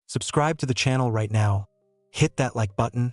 Subscribe to the channel right now, hit that like button,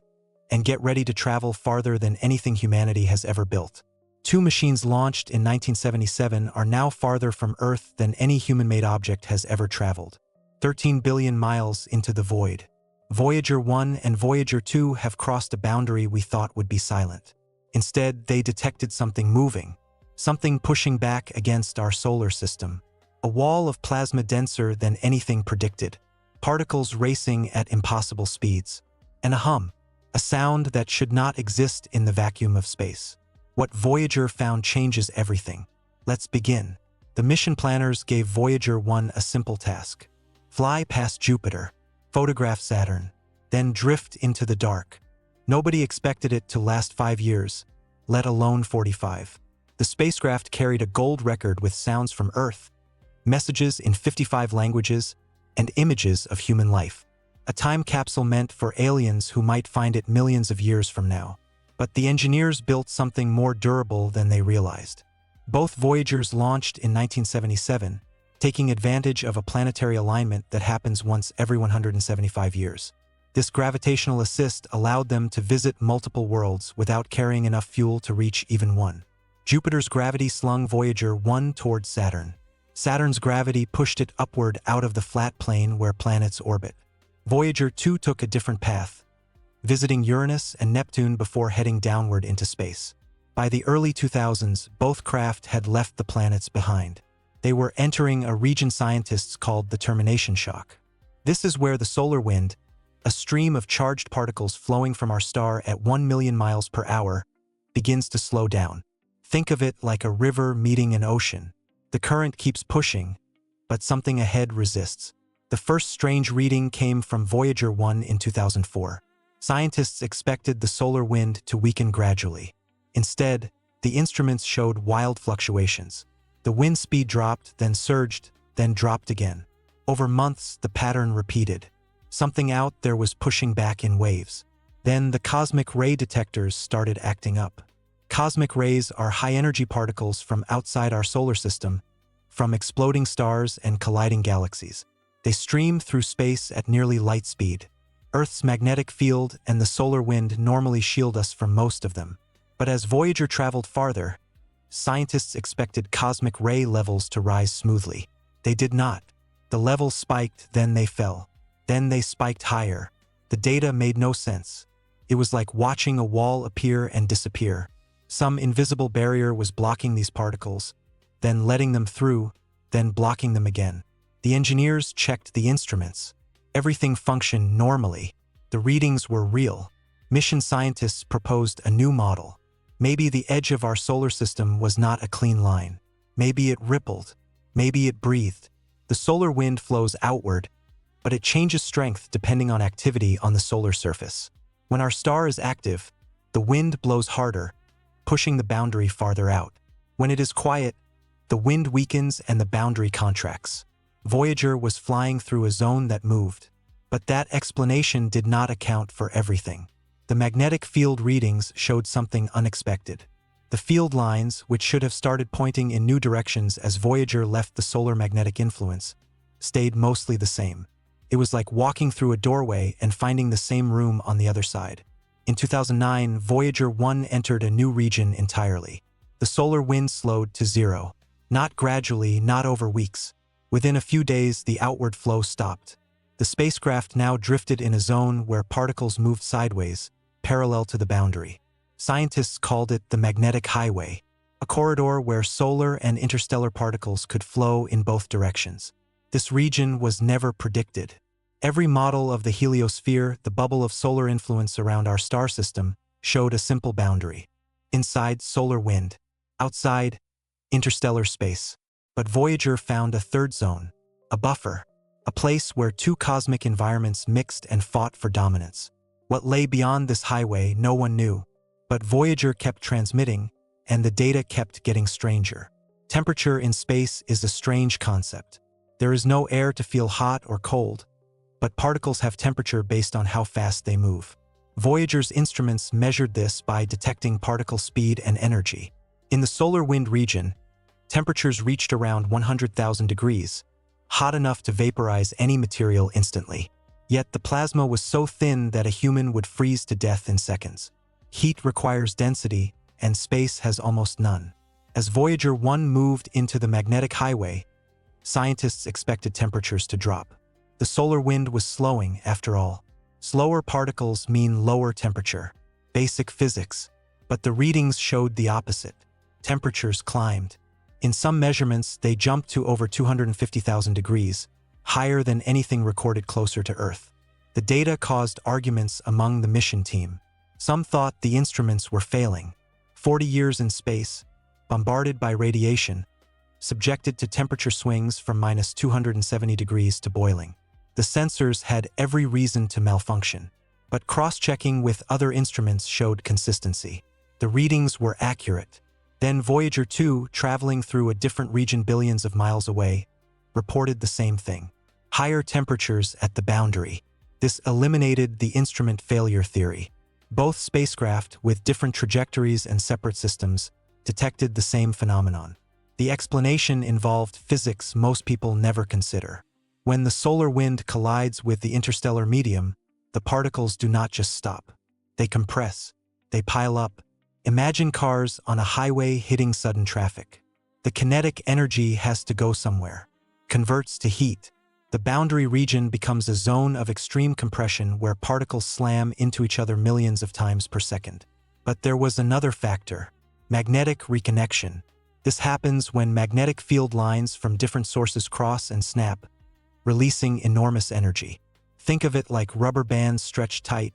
and get ready to travel farther than anything humanity has ever built. Two machines launched in 1977 are now farther from Earth than any human-made object has ever traveled. 13 billion miles into the void. Voyager 1 and Voyager 2 have crossed a boundary we thought would be silent. Instead, they detected something moving, something pushing back against our solar system. A wall of plasma denser than anything predicted, particles racing at impossible speeds, and a hum, a sound that should not exist in the vacuum of space. What Voyager found changes everything. Let's begin. The mission planners gave Voyager 1 a simple task. Fly past Jupiter, photograph Saturn, then drift into the dark. Nobody expected it to last 5 years, let alone 45. The spacecraft carried a gold record with sounds from Earth, messages in 55 languages, and images of human life. A time capsule meant for aliens who might find it millions of years from now. But the engineers built something more durable than they realized. Both Voyagers launched in 1977, taking advantage of a planetary alignment that happens once every 175 years. This gravitational assist allowed them to visit multiple worlds without carrying enough fuel to reach even one. Jupiter's gravity slung Voyager 1 toward Saturn. Saturn's gravity pushed it upward out of the flat plane where planets orbit. Voyager 2 took a different path, visiting Uranus and Neptune before heading downward into space. By the early 2000s, both craft had left the planets behind. They were entering a region scientists called the Termination Shock. This is where the solar wind, a stream of charged particles flowing from our star at 1 million miles per hour, begins to slow down. Think of it like a river meeting an ocean. The current keeps pushing, but something ahead resists. The first strange reading came from Voyager 1 in 2004. Scientists expected the solar wind to weaken gradually. Instead, the instruments showed wild fluctuations. The wind speed dropped, then surged, then dropped again. Over months, the pattern repeated. Something out there was pushing back in waves. Then the cosmic ray detectors started acting up. Cosmic rays are high-energy particles from outside our solar system, from exploding stars and colliding galaxies. They stream through space at nearly light speed. Earth's magnetic field and the solar wind normally shield us from most of them. But as Voyager traveled farther, scientists expected cosmic ray levels to rise smoothly. They did not. The levels spiked, then they fell. Then they spiked higher. The data made no sense. It was like watching a wall appear and disappear. Some invisible barrier was blocking these particles, then letting them through, then blocking them again. The engineers checked the instruments. Everything functioned normally. The readings were real. Mission scientists proposed a new model. Maybe the edge of our solar system was not a clean line. Maybe it rippled. Maybe it breathed. The solar wind flows outward, but it changes strength depending on activity on the solar surface. When our star is active, the wind blows harder, pushing the boundary farther out. When it is quiet, the wind weakens and the boundary contracts. Voyager was flying through a zone that moved. But that explanation did not account for everything. The magnetic field readings showed something unexpected. The field lines, which should have started pointing in new directions as Voyager left the solar magnetic influence, stayed mostly the same. It was like walking through a doorway and finding the same room on the other side. In 2009, Voyager 1 entered a new region entirely. The solar wind slowed to zero. Not gradually, not over weeks. Within a few days, the outward flow stopped. The spacecraft now drifted in a zone where particles moved sideways, parallel to the boundary. Scientists called it the magnetic highway, a corridor where solar and interstellar particles could flow in both directions. This region was never predicted. Every model of the heliosphere, the bubble of solar influence around our star system, showed a simple boundary. Inside, solar wind. Outside, interstellar space. But Voyager found a third zone, a buffer, a place where two cosmic environments mixed and fought for dominance. What lay beyond this highway, no one knew. But Voyager kept transmitting, and the data kept getting stranger. Temperature in space is a strange concept. There is no air to feel hot or cold, but particles have temperature based on how fast they move. Voyager's instruments measured this by detecting particle speed and energy. In the solar wind region, temperatures reached around 100,000 degrees, hot enough to vaporize any material instantly. Yet the plasma was so thin that a human would freeze to death in seconds. Heat requires density, and space has almost none. As Voyager 1 moved into the magnetic highway, scientists expected temperatures to drop. The solar wind was slowing, after all. Slower particles mean lower temperature. Basic physics. But the readings showed the opposite. Temperatures climbed. In some measurements, they jumped to over 250,000 degrees, higher than anything recorded closer to Earth. The data caused arguments among the mission team. Some thought the instruments were failing. 40 years in space, bombarded by radiation, subjected to temperature swings from -270 degrees to boiling. The sensors had every reason to malfunction. But cross-checking with other instruments showed consistency. The readings were accurate. Then Voyager 2, traveling through a different region billions of miles away, reported the same thing. Higher temperatures at the boundary. This eliminated the instrument failure theory. Both spacecraft, with different trajectories and separate systems, detected the same phenomenon. The explanation involved physics most people never consider. When the solar wind collides with the interstellar medium, the particles do not just stop. They compress. They pile up. Imagine cars on a highway hitting sudden traffic. The kinetic energy has to go somewhere. Converts to heat. The boundary region becomes a zone of extreme compression where particles slam into each other millions of times per second. But there was another factor: magnetic reconnection. This happens when magnetic field lines from different sources cross and snap, releasing enormous energy. Think of it like rubber bands stretched tight,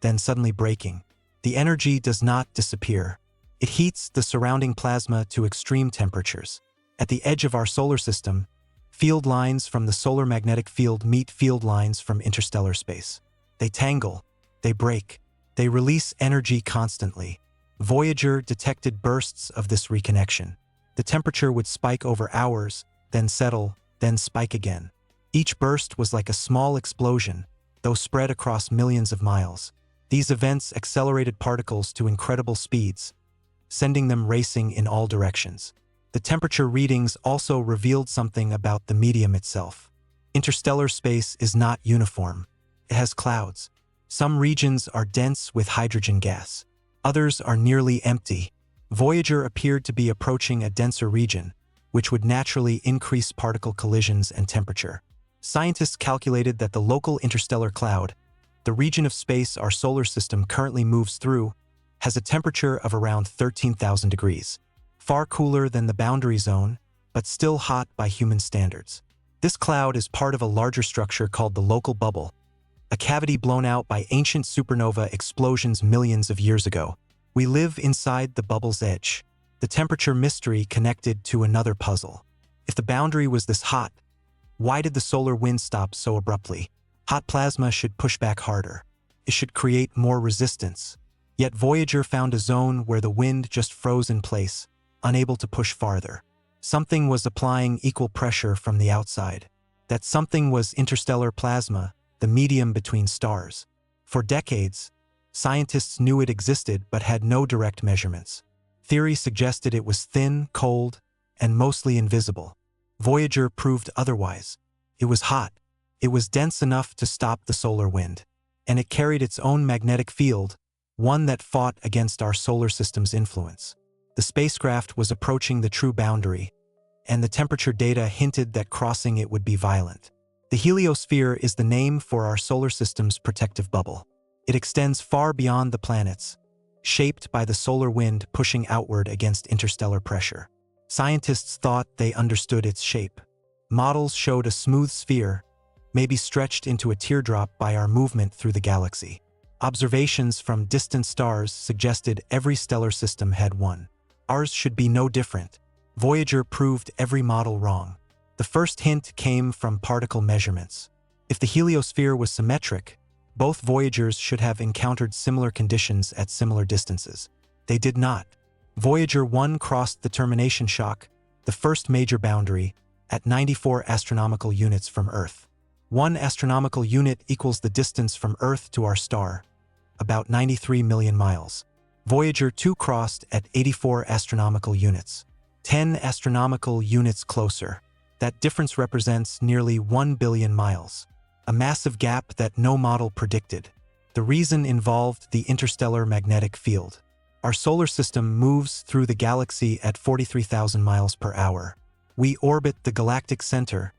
then suddenly breaking. The energy does not disappear. It heats the surrounding plasma to extreme temperatures. At the edge of our solar system, field lines from the solar magnetic field meet field lines from interstellar space. They tangle, they break, they release energy constantly. Voyager detected bursts of this reconnection. The temperature would spike over hours, then settle, then spike again. Each burst was like a small explosion, though spread across millions of miles. These events accelerated particles to incredible speeds, sending them racing in all directions. The temperature readings also revealed something about the medium itself. Interstellar space is not uniform. It has clouds. Some regions are dense with hydrogen gas. Others are nearly empty. Voyager appeared to be approaching a denser region, which would naturally increase particle collisions and temperature. Scientists calculated that the local interstellar cloud, the region of space our solar system currently moves through, has a temperature of around 13,000 degrees. Far cooler than the boundary zone, but still hot by human standards. This cloud is part of a larger structure called the local bubble, a cavity blown out by ancient supernova explosions millions of years ago. We live inside the bubble's edge. The temperature mystery connected to another puzzle. If the boundary was this hot, why did the solar wind stop so abruptly? Hot plasma should push back harder. It should create more resistance. Yet Voyager found a zone where the wind just froze in place, unable to push farther. Something was applying equal pressure from the outside. That something was interstellar plasma, the medium between stars. For decades, scientists knew it existed but had no direct measurements. Theory suggested it was thin, cold, and mostly invisible. Voyager proved otherwise. It was hot. It was dense enough to stop the solar wind. And it carried its own magnetic field, one that fought against our solar system's influence. The spacecraft was approaching the true boundary, and the temperature data hinted that crossing it would be violent. The heliosphere is the name for our solar system's protective bubble. It extends far beyond the planets, shaped by the solar wind pushing outward against interstellar pressure. Scientists thought they understood its shape. Models showed a smooth sphere, maybe stretched into a teardrop by our movement through the galaxy. Observations from distant stars suggested every stellar system had one. Ours should be no different. Voyager proved every model wrong. The first hint came from particle measurements. If the heliosphere was symmetric, both Voyagers should have encountered similar conditions at similar distances. They did not. Voyager 1 crossed the Termination Shock, the first major boundary, at 94 astronomical units from Earth. 1 astronomical unit equals the distance from Earth to our star, about 93 million miles. Voyager 2 crossed at 84 astronomical units, 10 astronomical units closer. That difference represents nearly 1 billion miles. a massive gap that no model predicted. The reason involved the interstellar magnetic field. Our solar system moves through the galaxy at 43,000 miles per hour. We orbit the galactic center,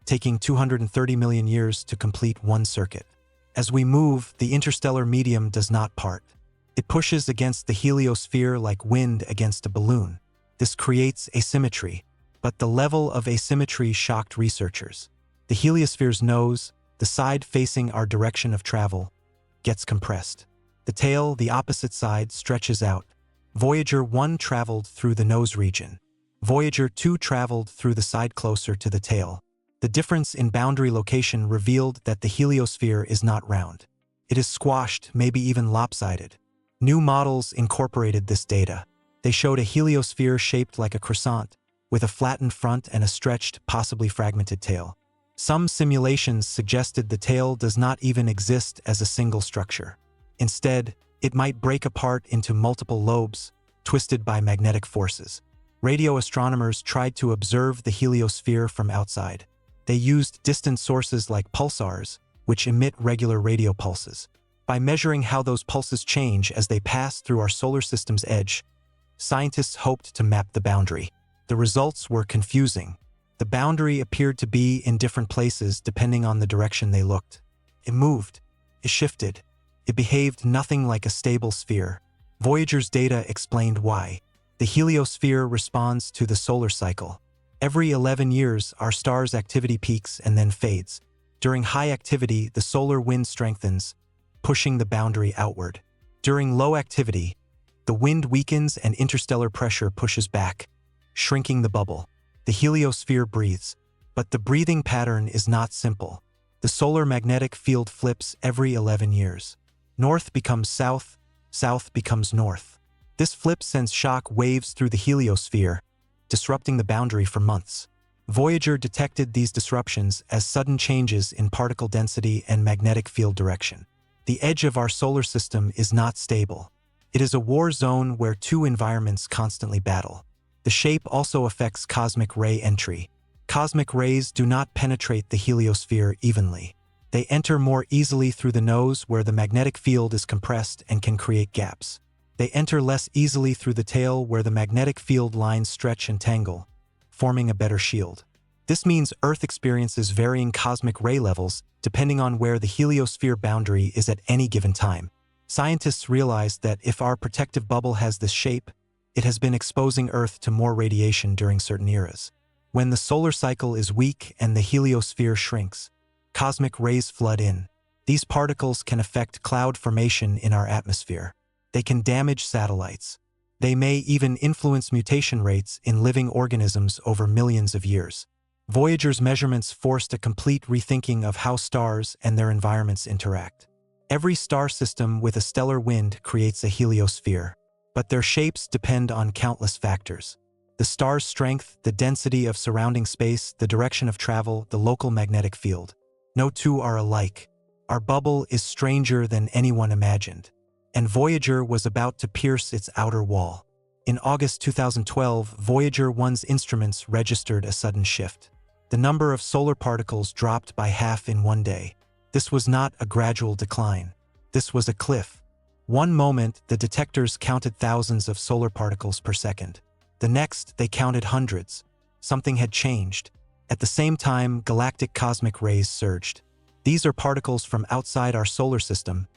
taking 230 million years to complete one circuit. As we move, the interstellar medium does not part. It pushes against the heliosphere like wind against a balloon. This creates asymmetry, but the level of asymmetry shocked researchers. The heliosphere's nose, the side facing our direction of travel, gets compressed. The tail, the opposite side, stretches out. Voyager 1 traveled through the nose region. Voyager 2 traveled through the side closer to the tail. The difference in boundary location revealed that the heliosphere is not round. It is squashed, maybe even lopsided. New models incorporated this data. They showed a heliosphere shaped like a croissant, with a flattened front and a stretched, possibly fragmented tail. Some simulations suggested the tail does not even exist as a single structure. Instead, it might break apart into multiple lobes, twisted by magnetic forces. Radio astronomers tried to observe the heliosphere from outside. They used distant sources like pulsars, which emit regular radio pulses. By measuring how those pulses change as they pass through our solar system's edge, scientists hoped to map the boundary. The results were confusing. The boundary appeared to be in different places depending on the direction they looked. It moved. It shifted. It behaved nothing like a stable sphere. Voyager's data explained why. The heliosphere responds to the solar cycle. Every 11 years, our star's activity peaks and then fades. During high activity, the solar wind strengthens, pushing the boundary outward. During low activity, the wind weakens and interstellar pressure pushes back, shrinking the bubble. The heliosphere breathes, but the breathing pattern is not simple. The solar magnetic field flips every 11 years. North becomes south, south becomes north. This flip sends shock waves through the heliosphere, disrupting the boundary for months. Voyager detected these disruptions as sudden changes in particle density and magnetic field direction. The edge of our solar system is not stable. It is a war zone where two environments constantly battle. The shape also affects cosmic ray entry. Cosmic rays do not penetrate the heliosphere evenly. They enter more easily through the nose where the magnetic field is compressed and can create gaps. They enter less easily through the tail where the magnetic field lines stretch and tangle, forming a better shield. This means Earth experiences varying cosmic ray levels depending on where the heliosphere boundary is at any given time. Scientists realized that if our protective bubble has this shape, it has been exposing Earth to more radiation during certain eras. When the solar cycle is weak and the heliosphere shrinks, cosmic rays flood in. These particles can affect cloud formation in our atmosphere. They can damage satellites. They may even influence mutation rates in living organisms over millions of years. Voyager's measurements forced a complete rethinking of how stars and their environments interact. Every star system with a stellar wind creates a heliosphere, but their shapes depend on countless factors. The star's strength, the density of surrounding space, the direction of travel, the local magnetic field. No two are alike. Our bubble is stranger than anyone imagined. And Voyager was about to pierce its outer wall. In August 2012, Voyager 1's instruments registered a sudden shift. The number of solar particles dropped by half in one day. This was not a gradual decline. This was a cliff. One moment, the detectors counted thousands of solar particles per second. The next, they counted hundreds. Something had changed. At the same time, galactic cosmic rays surged. These are particles from outside our solar system,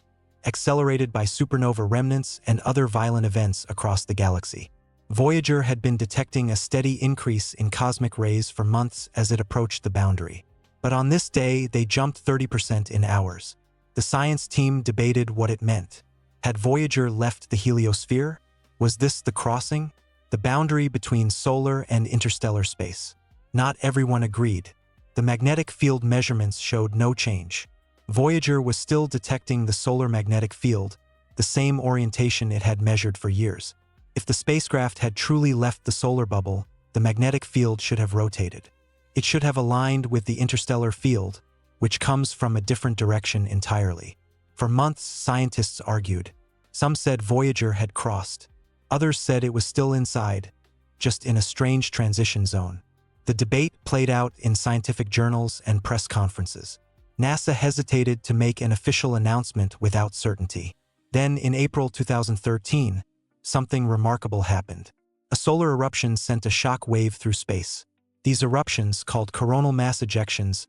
accelerated by supernova remnants and other violent events across the galaxy. Voyager had been detecting a steady increase in cosmic rays for months as it approached the boundary. But on this day, they jumped 30% in hours. The science team debated what it meant. Had Voyager left the heliosphere? Was this the crossing? The boundary between solar and interstellar space? Not everyone agreed. The magnetic field measurements showed no change. Voyager was still detecting the solar magnetic field, the same orientation it had measured for years. If the spacecraft had truly left the solar bubble, the magnetic field should have rotated. It should have aligned with the interstellar field, which comes from a different direction entirely. For months, scientists argued. Some said Voyager had crossed. Others said it was still inside, just in a strange transition zone. The debate played out in scientific journals and press conferences. NASA hesitated to make an official announcement without certainty. Then, in April 2013, something remarkable happened. A solar eruption sent a shock wave through space. These eruptions, called coronal mass ejections,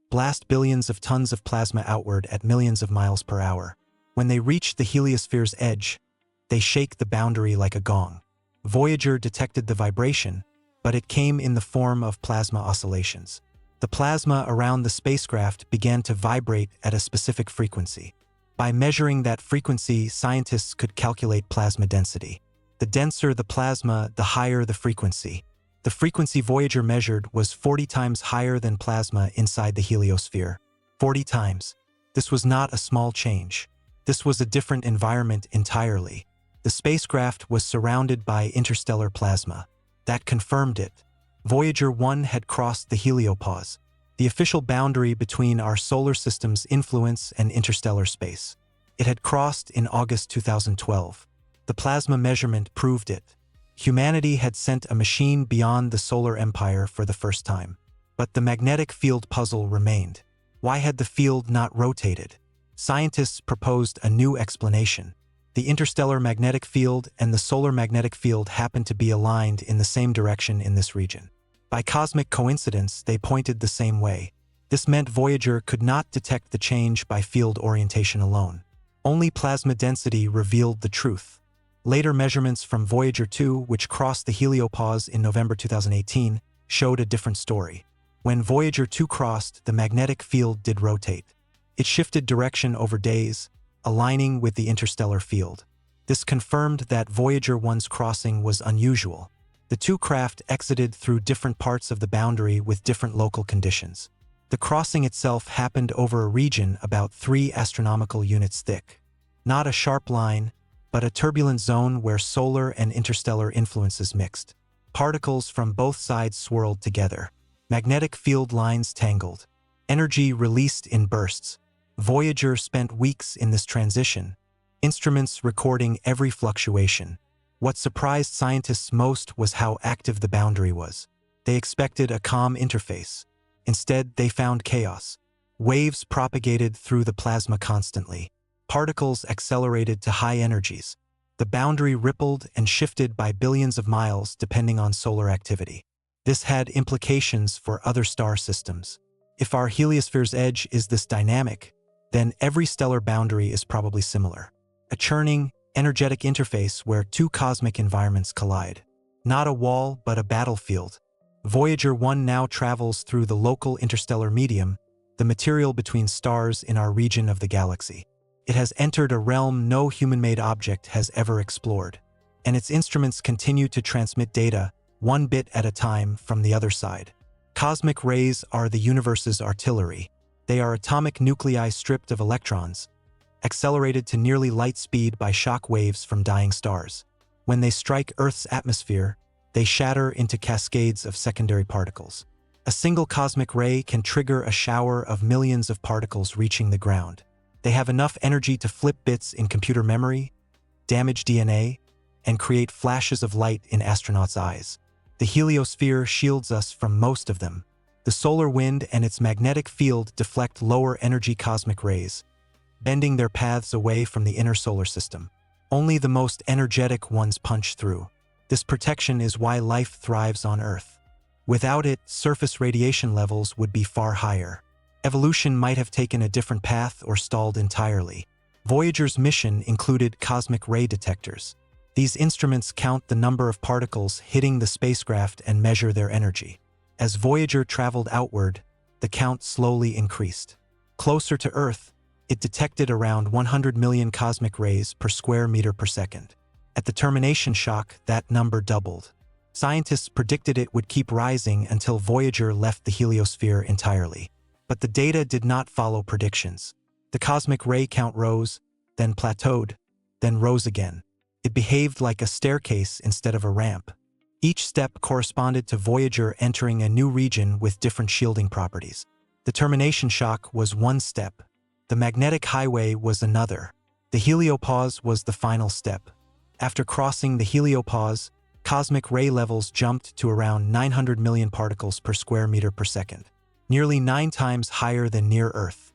blast billions of tons of plasma outward at millions of miles per hour. When they reach the heliosphere's edge, they shake the boundary like a gong. Voyager detected the vibration, but it came in the form of plasma oscillations. The plasma around the spacecraft began to vibrate at a specific frequency. By measuring that frequency, scientists could calculate plasma density. The denser the plasma, the higher the frequency. The frequency Voyager measured was 40 times higher than plasma inside the heliosphere. 40 times. This was not a small change. This was a different environment entirely. The spacecraft was surrounded by interstellar plasma. That confirmed it. Voyager 1 had crossed the heliopause, the official boundary between our solar system's influence and interstellar space. It had crossed in August 2012. The plasma measurement proved it. Humanity had sent a machine beyond the solar empire for the first time. But the magnetic field puzzle remained. Why had the field not rotated? Scientists proposed a new explanation. The interstellar magnetic field and the solar magnetic field happened to be aligned in the same direction in this region. By cosmic coincidence, they pointed the same way. This meant Voyager could not detect the change by field orientation alone. Only plasma density revealed the truth. Later measurements from Voyager 2, which crossed the heliopause in November 2018, showed a different story. When Voyager 2 crossed, the magnetic field did rotate. It shifted direction over days, aligning with the interstellar field. This confirmed that Voyager 1's crossing was unusual. The two craft exited through different parts of the boundary with different local conditions. The crossing itself happened over a region about 3 astronomical units thick. Not a sharp line, but a turbulent zone where solar and interstellar influences mixed. Particles from both sides swirled together. Magnetic field lines tangled. Energy released in bursts. Voyager spent weeks in this transition, instruments recording every fluctuation. What surprised scientists most was how active the boundary was. They expected a calm interface. Instead, they found chaos. Waves propagated through the plasma constantly. Particles accelerated to high energies. The boundary rippled and shifted by billions of miles depending on solar activity. This had implications for other star systems. If our heliosphere's edge is this dynamic, then every stellar boundary is probably similar. A churning, energetic interface where two cosmic environments collide. Not a wall, but a battlefield. Voyager 1 now travels through the local interstellar medium, the material between stars in our region of the galaxy. It has entered a realm no human-made object has ever explored, and its instruments continue to transmit data, one bit at a time, from the other side. Cosmic rays are the universe's artillery. They are atomic nuclei stripped of electrons, accelerated to nearly light speed by shock waves from dying stars. When they strike Earth's atmosphere, they shatter into cascades of secondary particles. A single cosmic ray can trigger a shower of millions of particles reaching the ground. They have enough energy to flip bits in computer memory, damage DNA, and create flashes of light in astronauts' eyes. The heliosphere shields us from most of them. The solar wind and its magnetic field deflect lower-energy cosmic rays, bending their paths away from the inner solar system. Only the most energetic ones punch through. This protection is why life thrives on Earth. Without it, surface radiation levels would be far higher. Evolution might have taken a different path or stalled entirely. Voyager's mission included cosmic ray detectors. These instruments count the number of particles hitting the spacecraft and measure their energy. As Voyager traveled outward, the count slowly increased. Closer to Earth, it detected around 100 million cosmic rays per square meter per second. At the Termination Shock, that number doubled. Scientists predicted it would keep rising until Voyager left the heliosphere entirely. But the data did not follow predictions. The cosmic ray count rose, then plateaued, then rose again. It behaved like a staircase instead of a ramp. Each step corresponded to Voyager entering a new region with different shielding properties. The Termination Shock was one step. The magnetic highway was another. The heliopause was the final step. After crossing the heliopause, cosmic ray levels jumped to around 900 million particles per square meter per second, nearly 9 times higher than near Earth.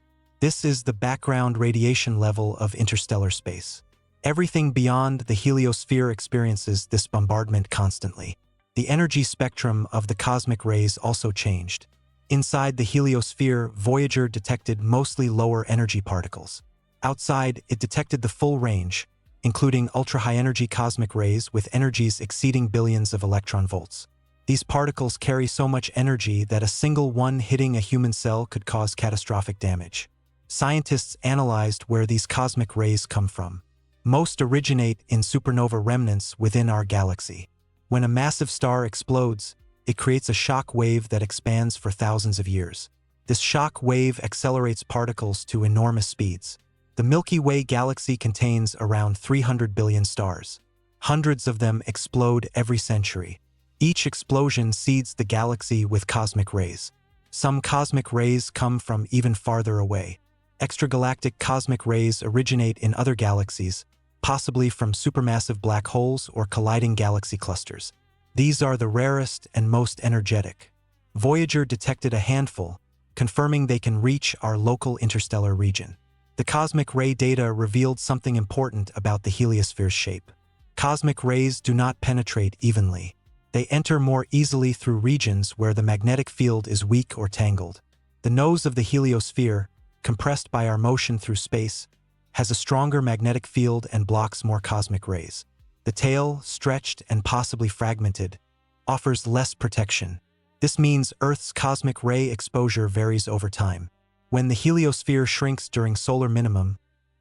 This is the background radiation level of interstellar space. Everything beyond the heliosphere experiences this bombardment constantly. The energy spectrum of the cosmic rays also changed. Inside the heliosphere, Voyager detected mostly lower energy particles. Outside, it detected the full range, including ultra-high-energy cosmic rays with energies exceeding billions of electron volts. These particles carry so much energy that a single one hitting a human cell could cause catastrophic damage. Scientists analyzed where these cosmic rays come from. Most originate in supernova remnants within our galaxy. When a massive star explodes, it creates a shock wave that expands for thousands of years. This shock wave accelerates particles to enormous speeds. The Milky Way galaxy contains around 300 billion stars. Hundreds of them explode every century. Each explosion seeds the galaxy with cosmic rays. Some cosmic rays come from even farther away. Extragalactic cosmic rays originate in other galaxies, possibly from supermassive black holes or colliding galaxy clusters. These are the rarest and most energetic. Voyager detected a handful, confirming they can reach our local interstellar region. The cosmic ray data revealed something important about the heliosphere's shape. Cosmic rays do not penetrate evenly. They enter more easily through regions where the magnetic field is weak or tangled. The nose of the heliosphere, compressed by our motion through space, has a stronger magnetic field and blocks more cosmic rays. The tail, stretched and possibly fragmented, offers less protection. This means Earth's cosmic ray exposure varies over time. When the heliosphere shrinks during solar minimum,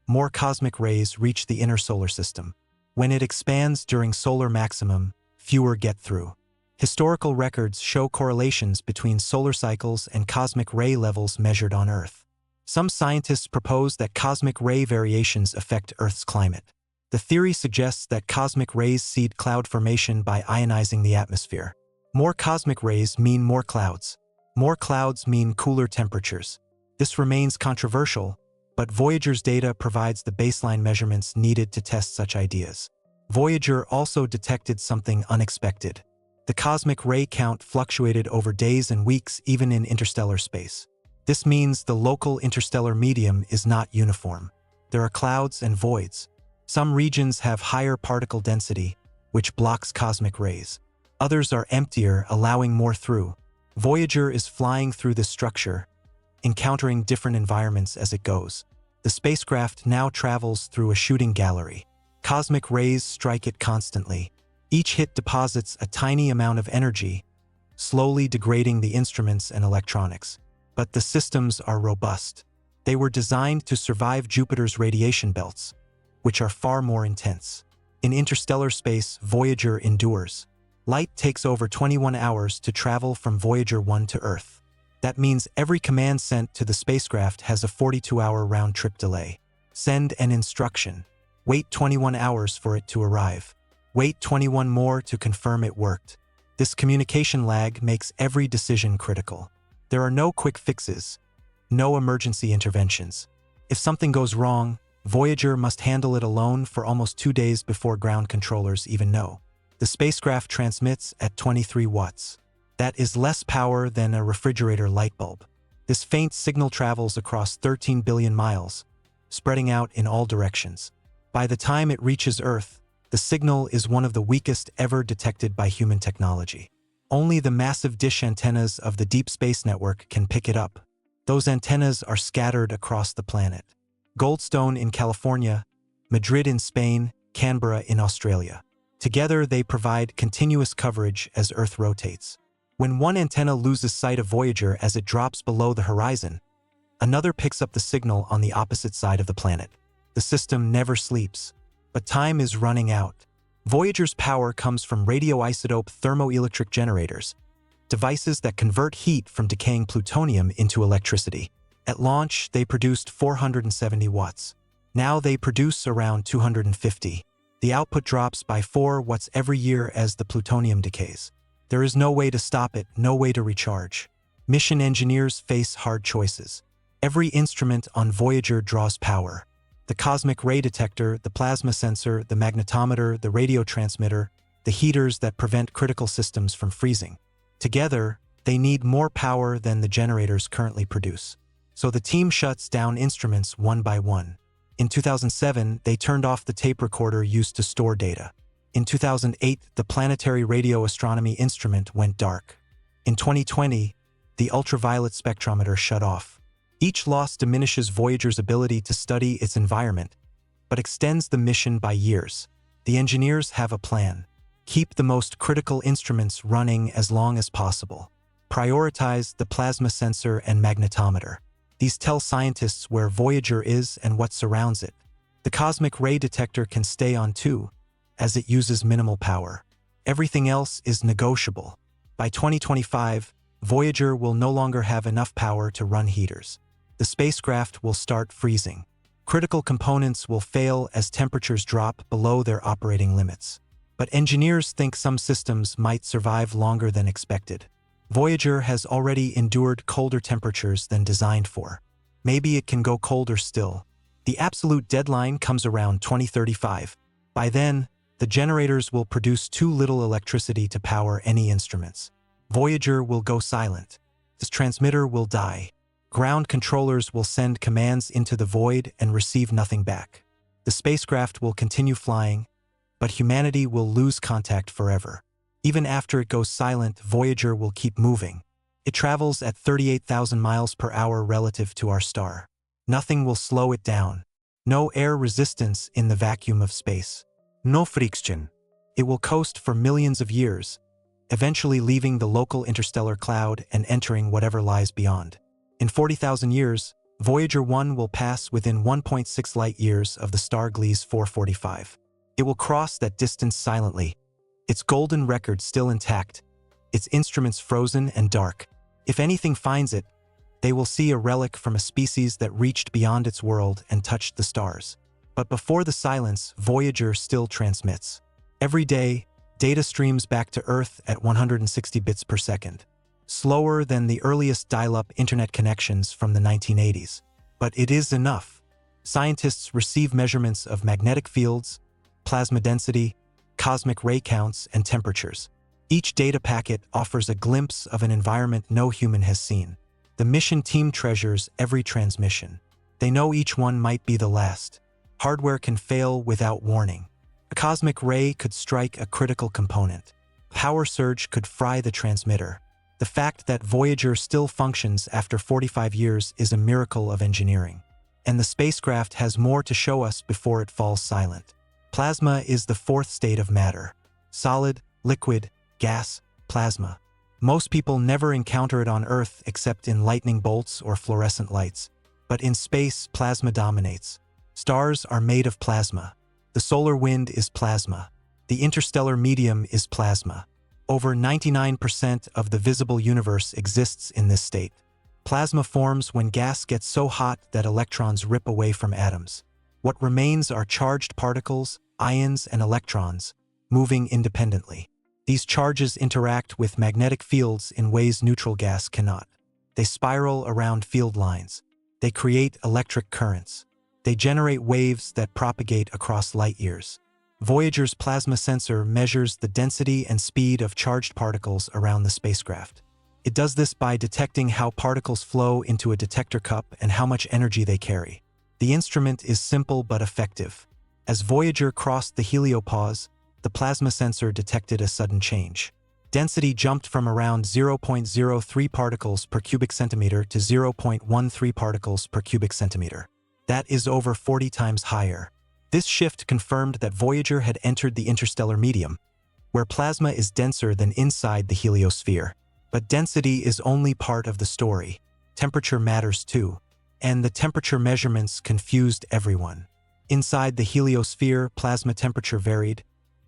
more cosmic rays reach the inner solar system. When it expands during solar maximum, fewer get through. Historical records show correlations between solar cycles and cosmic ray levels measured on Earth. Some scientists propose that cosmic ray variations affect Earth's climate. The theory suggests that cosmic rays seed cloud formation by ionizing the atmosphere. More cosmic rays mean more clouds. More clouds mean cooler temperatures. This remains controversial, but Voyager's data provides the baseline measurements needed to test such ideas. Voyager also detected something unexpected. The cosmic ray count fluctuated over days and weeks even in interstellar space. This means the local interstellar medium is not uniform. There are clouds and voids. Some regions have higher particle density, which blocks cosmic rays. Others are emptier, allowing more through. Voyager is flying through this structure, encountering different environments as it goes. The spacecraft now travels through a shooting gallery. Cosmic rays strike it constantly. Each hit deposits a tiny amount of energy, slowly degrading the instruments and electronics. But the systems are robust. They were designed to survive Jupiter's radiation belts, which are far more intense. In interstellar space, Voyager endures. Light takes over 21 hours to travel from Voyager 1 to Earth. That means every command sent to the spacecraft has a 42-hour round-trip delay. Send an instruction. Wait 21 hours for it to arrive. Wait 21 more to confirm it worked. This communication lag makes every decision critical. There are no quick fixes, no emergency interventions. If something goes wrong, Voyager must handle it alone for almost 2 days before ground controllers even know. The spacecraft transmits at 23 watts. That is less power than a refrigerator light bulb. This faint signal travels across 13 billion miles, spreading out in all directions. By the time it reaches Earth, the signal is one of the weakest ever detected by human technology. Only the massive dish antennas of the Deep Space Network can pick it up. Those antennas are scattered across the planet. Goldstone in California, Madrid in Spain, Canberra in Australia. Together, they provide continuous coverage as Earth rotates. When one antenna loses sight of Voyager as it drops below the horizon, another picks up the signal on the opposite side of the planet. The system never sleeps, but time is running out. Voyager's power comes from radioisotope thermoelectric generators, devices that convert heat from decaying plutonium into electricity. At launch, they produced 470 watts. Now they produce around 250. The output drops by 4 watts every year as the plutonium decays. There is no way to stop it, no way to recharge. Mission engineers face hard choices. Every instrument on Voyager draws power. The cosmic ray detector, the plasma sensor, the magnetometer, the radio transmitter, the heaters that prevent critical systems from freezing. Together, they need more power than the generators currently produce. So the team shuts down instruments one by one. In 2007, they turned off the tape recorder used to store data. In 2008, the planetary radio astronomy instrument went dark. In 2020, the ultraviolet spectrometer shut off. Each loss diminishes Voyager's ability to study its environment, but extends the mission by years. The engineers have a plan. Keep the most critical instruments running as long as possible. Prioritize the plasma sensor and magnetometer. These tell scientists where Voyager is and what surrounds it. The cosmic ray detector can stay on too, as it uses minimal power. Everything else is negotiable. By 2025, Voyager will no longer have enough power to run heaters. The spacecraft will start freezing. Critical components will fail as temperatures drop below their operating limits. But engineers think some systems might survive longer than expected. Voyager has already endured colder temperatures than designed for. Maybe it can go colder still. The absolute deadline comes around 2035. By then, the generators will produce too little electricity to power any instruments. Voyager will go silent. This transmitter will die. Ground controllers will send commands into the void and receive nothing back. The spacecraft will continue flying, but humanity will lose contact forever. Even after it goes silent, Voyager will keep moving. It travels at 38,000 miles per hour relative to our star. Nothing will slow it down. No air resistance in the vacuum of space. No friction. It will coast for millions of years, eventually leaving the local interstellar cloud and entering whatever lies beyond. In 40,000 years, Voyager 1 will pass within 1.6 light-years of the star Gliese 445. It will cross that distance silently, its golden record still intact, its instruments frozen and dark. If anything finds it, they will see a relic from a species that reached beyond its world and touched the stars. But before the silence, Voyager still transmits. Every day, data streams back to Earth at 160 bits per second. Slower than the earliest dial-up internet connections from the 1980s. But it is enough. Scientists receive measurements of magnetic fields, plasma density, cosmic ray counts, and temperatures. Each data packet offers a glimpse of an environment no human has seen. The mission team treasures every transmission. They know each one might be the last. Hardware can fail without warning. A cosmic ray could strike a critical component. Power surge could fry the transmitter. The fact that Voyager still functions after 45 years is a miracle of engineering. And the spacecraft has more to show us before it falls silent. Plasma is the fourth state of matter. Solid, liquid, gas, plasma. Most people never encounter it on Earth except in lightning bolts or fluorescent lights. But in space, plasma dominates. Stars are made of plasma. The solar wind is plasma. The interstellar medium is plasma. Over 99% of the visible universe exists in this state. Plasma forms when gas gets so hot that electrons rip away from atoms. What remains are charged particles, ions, and electrons, moving independently. These charges interact with magnetic fields in ways neutral gas cannot. They spiral around field lines. They create electric currents. They generate waves that propagate across light years. Voyager's plasma sensor measures the density and speed of charged particles around the spacecraft. It does this by detecting how particles flow into a detector cup and how much energy they carry. The instrument is simple but effective. As Voyager crossed the heliopause, the plasma sensor detected a sudden change. Density jumped from around 0.03 particles per cubic centimeter to 0.13 particles per cubic centimeter. That is over 40 times higher. This shift confirmed that Voyager had entered the interstellar medium, where plasma is denser than inside the heliosphere. But density is only part of the story. Temperature matters too. And the temperature measurements confused everyone. Inside the heliosphere, plasma temperature varied,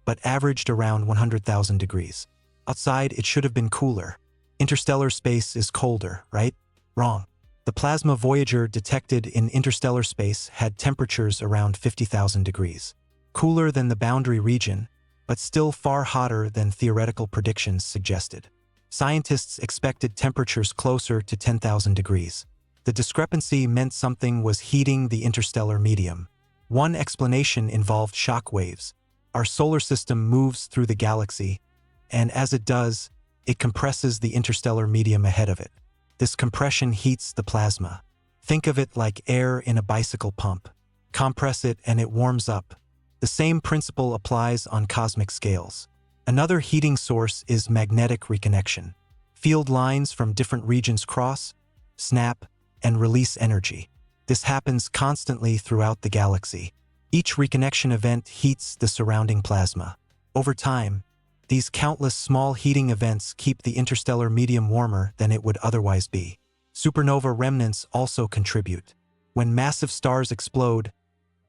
but averaged around 100,000 degrees. Outside, it should have been cooler. Interstellar space is colder, right? Wrong. The plasma Voyager detected in interstellar space had temperatures around 50,000 degrees. Cooler than the boundary region, but still far hotter than theoretical predictions suggested. Scientists expected temperatures closer to 10,000 degrees. The discrepancy meant something was heating the interstellar medium. One explanation involved shock waves. Our solar system moves through the galaxy, and as it does, it compresses the interstellar medium ahead of it. This compression heats the plasma. Think of it like air in a bicycle pump. Compress it and it warms up. The same principle applies on cosmic scales. Another heating source is magnetic reconnection. Field lines from different regions cross, snap, and release energy. This happens constantly throughout the galaxy. Each reconnection event heats the surrounding plasma. Over time, these countless small heating events keep the interstellar medium warmer than it would otherwise be. Supernova remnants also contribute. When massive stars explode,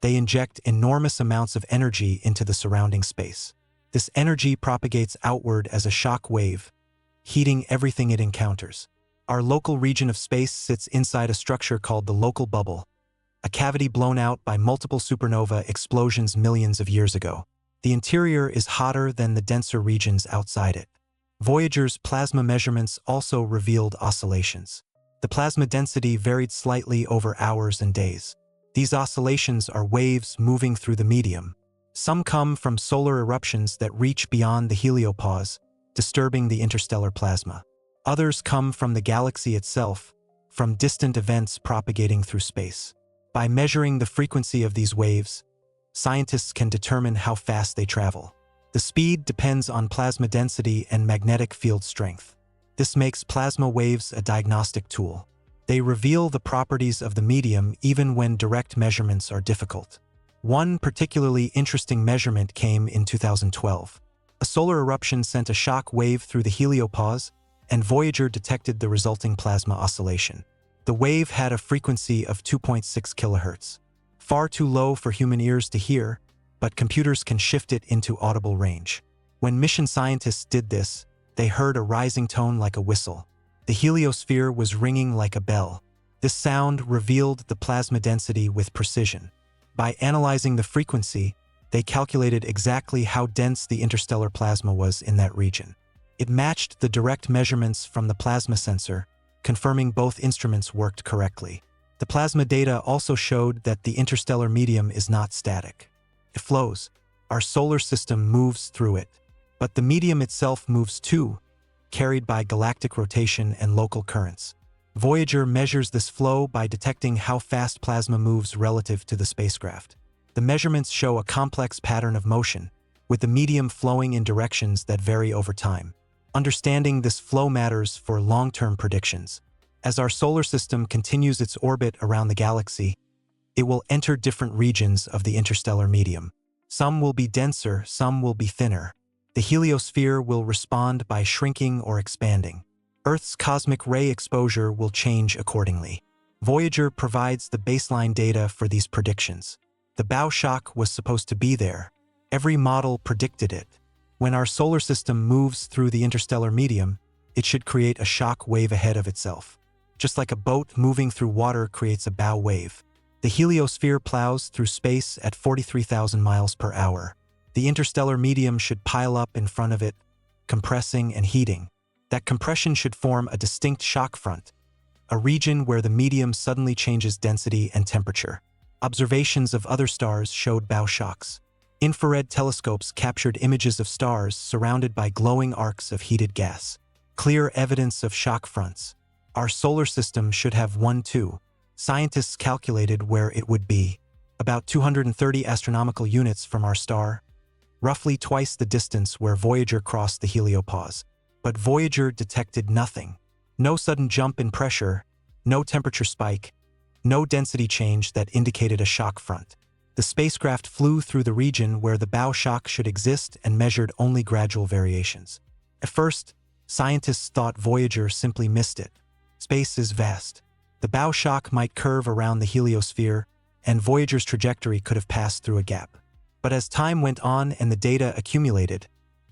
they inject enormous amounts of energy into the surrounding space. This energy propagates outward as a shock wave, heating everything it encounters. Our local region of space sits inside a structure called the local bubble, a cavity blown out by multiple supernova explosions millions of years ago. The interior is hotter than the denser regions outside it. Voyager's plasma measurements also revealed oscillations. The plasma density varied slightly over hours and days. These oscillations are waves moving through the medium. Some come from solar eruptions that reach beyond the heliopause, disturbing the interstellar plasma. Others come from the galaxy itself, from distant events propagating through space. By measuring the frequency of these waves, scientists can determine how fast they travel. The speed depends on plasma density and magnetic field strength. This makes plasma waves a diagnostic tool. They reveal the properties of the medium even when direct measurements are difficult. One particularly interesting measurement came in 2012. A solar eruption sent a shock wave through the heliopause, and Voyager detected the resulting plasma oscillation. The wave had a frequency of 2.6 kHz. Far too low for human ears to hear, but computers can shift it into audible range. When mission scientists did this, they heard a rising tone like a whistle. The heliosphere was ringing like a bell. This sound revealed the plasma density with precision. By analyzing the frequency, they calculated exactly how dense the interstellar plasma was in that region. It matched the direct measurements from the plasma sensor, confirming both instruments worked correctly. The plasma data also showed that the interstellar medium is not static. It flows. Our solar system moves through it. But the medium itself moves too, carried by galactic rotation and local currents. Voyager measures this flow by detecting how fast plasma moves relative to the spacecraft. The measurements show a complex pattern of motion, with the medium flowing in directions that vary over time. Understanding this flow matters for long-term predictions. As our solar system continues its orbit around the galaxy, it will enter different regions of the interstellar medium. Some will be denser, some will be thinner. The heliosphere will respond by shrinking or expanding. Earth's cosmic ray exposure will change accordingly. Voyager provides the baseline data for these predictions. The bow shock was supposed to be there. Every model predicted it. When our solar system moves through the interstellar medium, it should create a shock wave ahead of itself. Just like a boat moving through water creates a bow wave. The heliosphere plows through space at 43,000 miles per hour. The interstellar medium should pile up in front of it, compressing and heating. That compression should form a distinct shock front, a region where the medium suddenly changes density and temperature. Observations of other stars showed bow shocks. Infrared telescopes captured images of stars surrounded by glowing arcs of heated gas. Clear evidence of shock fronts. Our solar system should have one too. Scientists calculated where it would be. About 230 astronomical units from our star, roughly twice the distance where Voyager crossed the heliopause. But Voyager detected nothing. No sudden jump in pressure, no temperature spike, no density change that indicated a shock front. The spacecraft flew through the region where the bow shock should exist and measured only gradual variations. At first, scientists thought Voyager simply missed it. Space is vast. The bow shock might curve around the heliosphere, and Voyager's trajectory could have passed through a gap. But as time went on and the data accumulated,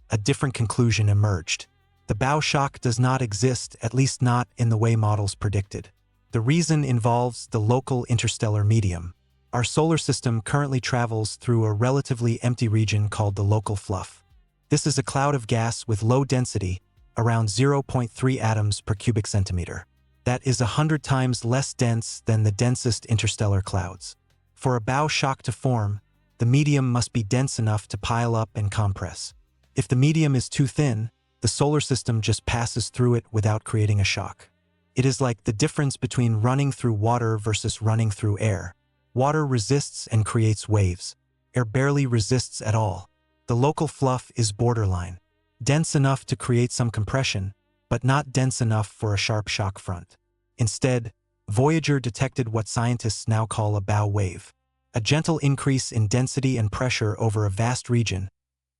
a different conclusion emerged. The bow shock does not exist, at least not in the way models predicted. The reason involves the local interstellar medium. Our solar system currently travels through a relatively empty region called the local fluff. This is a cloud of gas with low density, around 0.3 atoms per cubic centimeter. That is 100 times less dense than the densest interstellar clouds. For a bow shock to form, the medium must be dense enough to pile up and compress. If the medium is too thin, the solar system just passes through it without creating a shock. It is like the difference between running through water versus running through air. Water resists and creates waves. Air barely resists at all. The local fluff is borderline. Dense enough to create some compression, but not dense enough for a sharp shock front. Instead, Voyager detected what scientists now call a bow wave. A gentle increase in density and pressure over a vast region,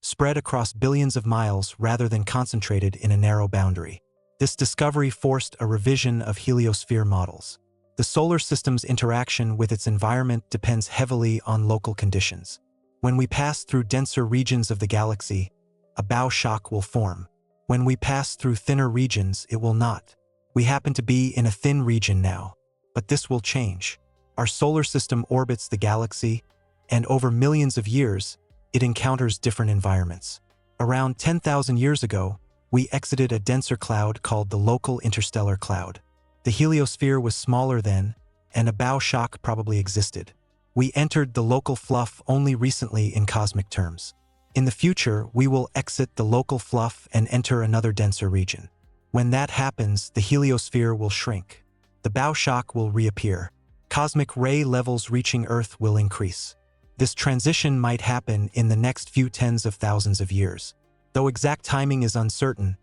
spread across billions of miles rather than concentrated in a narrow boundary. This discovery forced a revision of heliosphere models. The solar system's interaction with its environment depends heavily on local conditions. When we pass through denser regions of the galaxy, a bow shock will form. When we pass through thinner regions, it will not. We happen to be in a thin region now, but this will change. Our solar system orbits the galaxy, and over millions of years, it encounters different environments. Around 10,000 years ago, we exited a denser cloud called the local interstellar cloud. The heliosphere was smaller then, and a bow shock probably existed. We entered the local fluff only recently in cosmic terms. In the future, we will exit the local fluff and enter another denser region. When that happens, the heliosphere will shrink. The bow shock will reappear. Cosmic ray levels reaching Earth will increase. This transition might happen in the next few tens of thousands of years. Though exact timing is uncertain,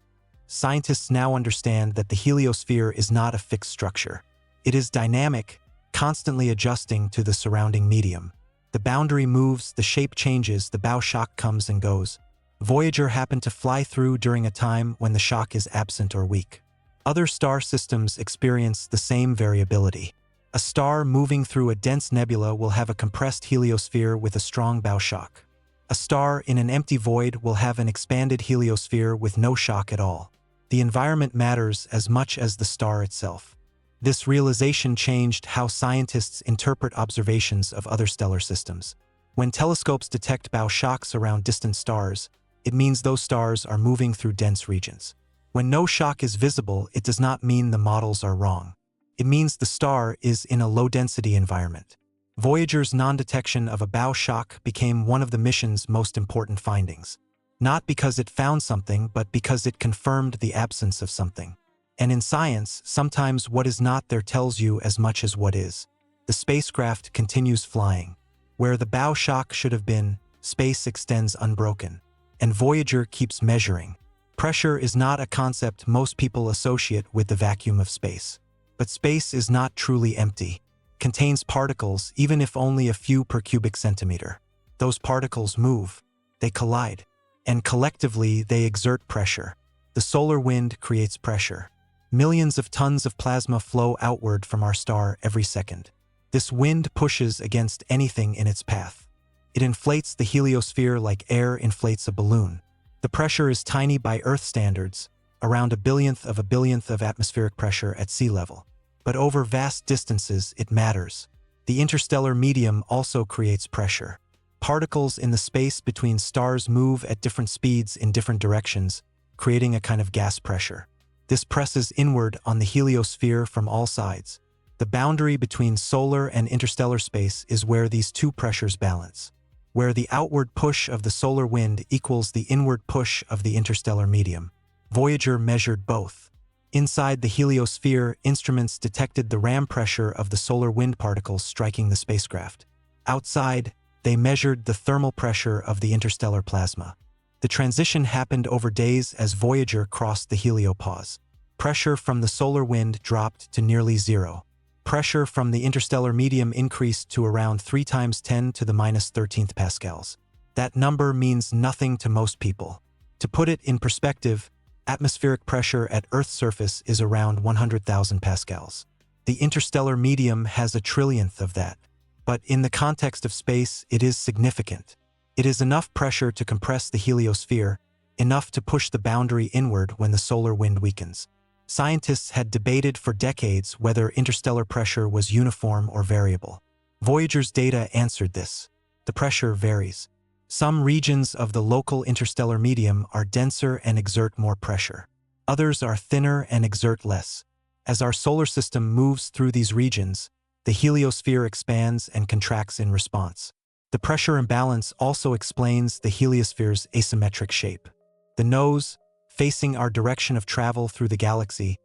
scientists now understand that the heliosphere is not a fixed structure. It is dynamic, constantly adjusting to the surrounding medium. The boundary moves, the shape changes, the bow shock comes and goes. Voyager happened to fly through during a time when the shock is absent or weak. Other star systems experience the same variability. A star moving through a dense nebula will have a compressed heliosphere with a strong bow shock. A star in an empty void will have an expanded heliosphere with no shock at all. The environment matters as much as the star itself. This realization changed how scientists interpret observations of other stellar systems. When telescopes detect bow shocks around distant stars, it means those stars are moving through dense regions. When no shock is visible, it does not mean the models are wrong. It means the star is in a low-density environment. Voyager's non-detection of a bow shock became one of the mission's most important findings. Not because it found something, but because it confirmed the absence of something. And in science, sometimes what is not there tells you as much as what is. The spacecraft continues flying. Where the bow shock should have been, space extends unbroken. And Voyager keeps measuring. Pressure is not a concept most people associate with the vacuum of space. But space is not truly empty. Contains particles, even if only a few per cubic centimeter. Those particles move. They collide. And collectively, they exert pressure. The solar wind creates pressure. Millions of tons of plasma flow outward from our star every second. This wind pushes against anything in its path. It inflates the heliosphere like air inflates a balloon. The pressure is tiny by Earth standards, around a billionth of atmospheric pressure at sea level. But over vast distances, it matters. The interstellar medium also creates pressure. Particles in the space between stars move at different speeds in different directions, creating a kind of gas pressure. This presses inward on the heliosphere from all sides. The boundary between solar and interstellar space is where these two pressures balance, where the outward push of the solar wind equals the inward push of the interstellar medium. Voyager measured both. Inside the heliosphere, instruments detected the ram pressure of the solar wind particles striking the spacecraft. Outside, they measured the thermal pressure of the interstellar plasma. The transition happened over days as Voyager crossed the heliopause. Pressure from the solar wind dropped to nearly zero. Pressure from the interstellar medium increased to around 3 × 10 to the -13th pascals. That number means nothing to most people. To put it in perspective, atmospheric pressure at Earth's surface is around 100,000 pascals. The interstellar medium has a trillionth of that. But in the context of space, it is significant. It is enough pressure to compress the heliosphere, enough to push the boundary inward when the solar wind weakens. Scientists had debated for decades whether interstellar pressure was uniform or variable. Voyager's data answered this. The pressure varies. Some regions of the local interstellar medium are denser and exert more pressure. Others are thinner and exert less. As our solar system moves through these regions, the heliosphere expands and contracts in response. The pressure imbalance also explains the heliosphere's asymmetric shape. The nose, facing our direction of travel through the galaxy,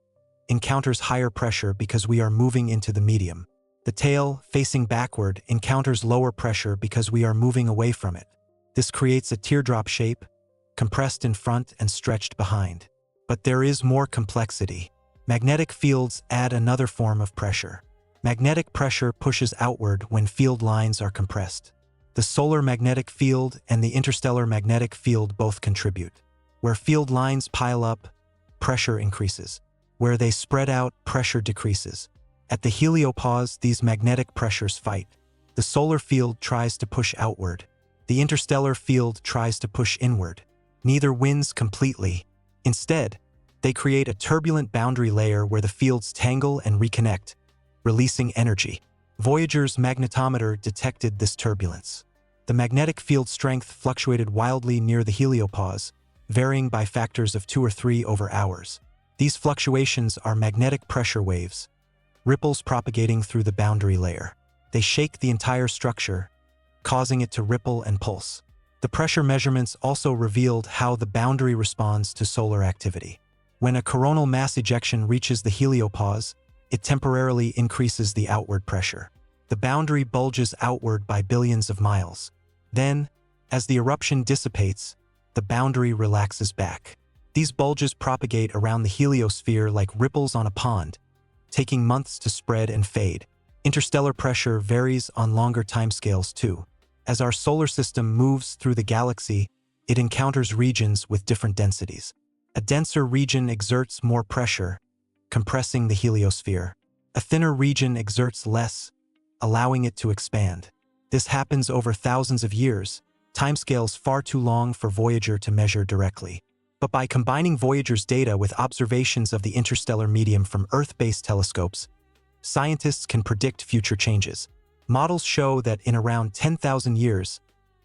encounters higher pressure because we are moving into the medium. The tail, facing backward, encounters lower pressure because we are moving away from it. This creates a teardrop shape, compressed in front and stretched behind. But there is more complexity. Magnetic fields add another form of pressure. Magnetic pressure pushes outward when field lines are compressed. The solar magnetic field and the interstellar magnetic field both contribute. Where field lines pile up, pressure increases. Where they spread out, pressure decreases. At the heliopause, these magnetic pressures fight. The solar field tries to push outward. The interstellar field tries to push inward. Neither wins completely. Instead, they create a turbulent boundary layer where the fields tangle and reconnect, releasing energy. Voyager's magnetometer detected this turbulence. The magnetic field strength fluctuated wildly near the heliopause, varying by factors of 2 or 3 over hours. These fluctuations are magnetic pressure waves, ripples propagating through the boundary layer. They shake the entire structure, causing it to ripple and pulse. The pressure measurements also revealed how the boundary responds to solar activity. When a coronal mass ejection reaches the heliopause, it temporarily increases the outward pressure. The boundary bulges outward by billions of miles. Then, as the eruption dissipates, the boundary relaxes back. These bulges propagate around the heliosphere like ripples on a pond, taking months to spread and fade. Interstellar pressure varies on longer timescales too. As our solar system moves through the galaxy, it encounters regions with different densities. A denser region exerts more pressure, compressing the heliosphere. A thinner region exerts less, allowing it to expand. This happens over thousands of years, timescales far too long for Voyager to measure directly. But by combining Voyager's data with observations of the interstellar medium from Earth-based telescopes, scientists can predict future changes. Models show that in around 10,000 years,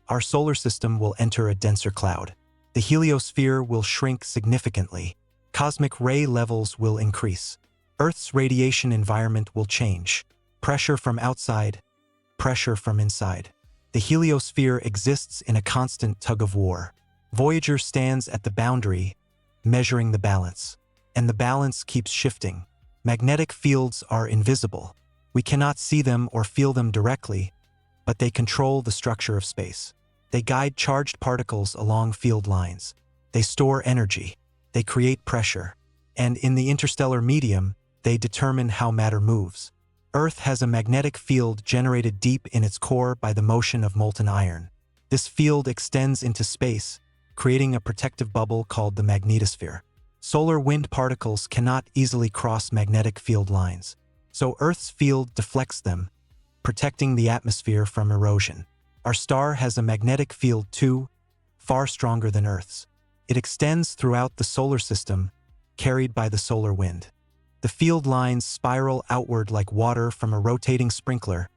our solar system will enter a denser cloud. The heliosphere will shrink significantly. Cosmic ray levels will increase. Earth's radiation environment will change. Pressure from outside, pressure from inside. The heliosphere exists in a constant tug-of-war. Voyager stands at the boundary, measuring the balance. And the balance keeps shifting. Magnetic fields are invisible. We cannot see them or feel them directly, but they control the structure of space. They guide charged particles along field lines. They store energy. They create pressure. And in the interstellar medium, they determine how matter moves. Earth has a magnetic field generated deep in its core by the motion of molten iron. This field extends into space, creating a protective bubble called the magnetosphere. Solar wind particles cannot easily cross magnetic field lines, so Earth's field deflects them, protecting the atmosphere from erosion. Our star has a magnetic field too, far stronger than Earth's. It extends throughout the solar system, carried by the solar wind. The field lines spiral outward like water from a rotating sprinkler,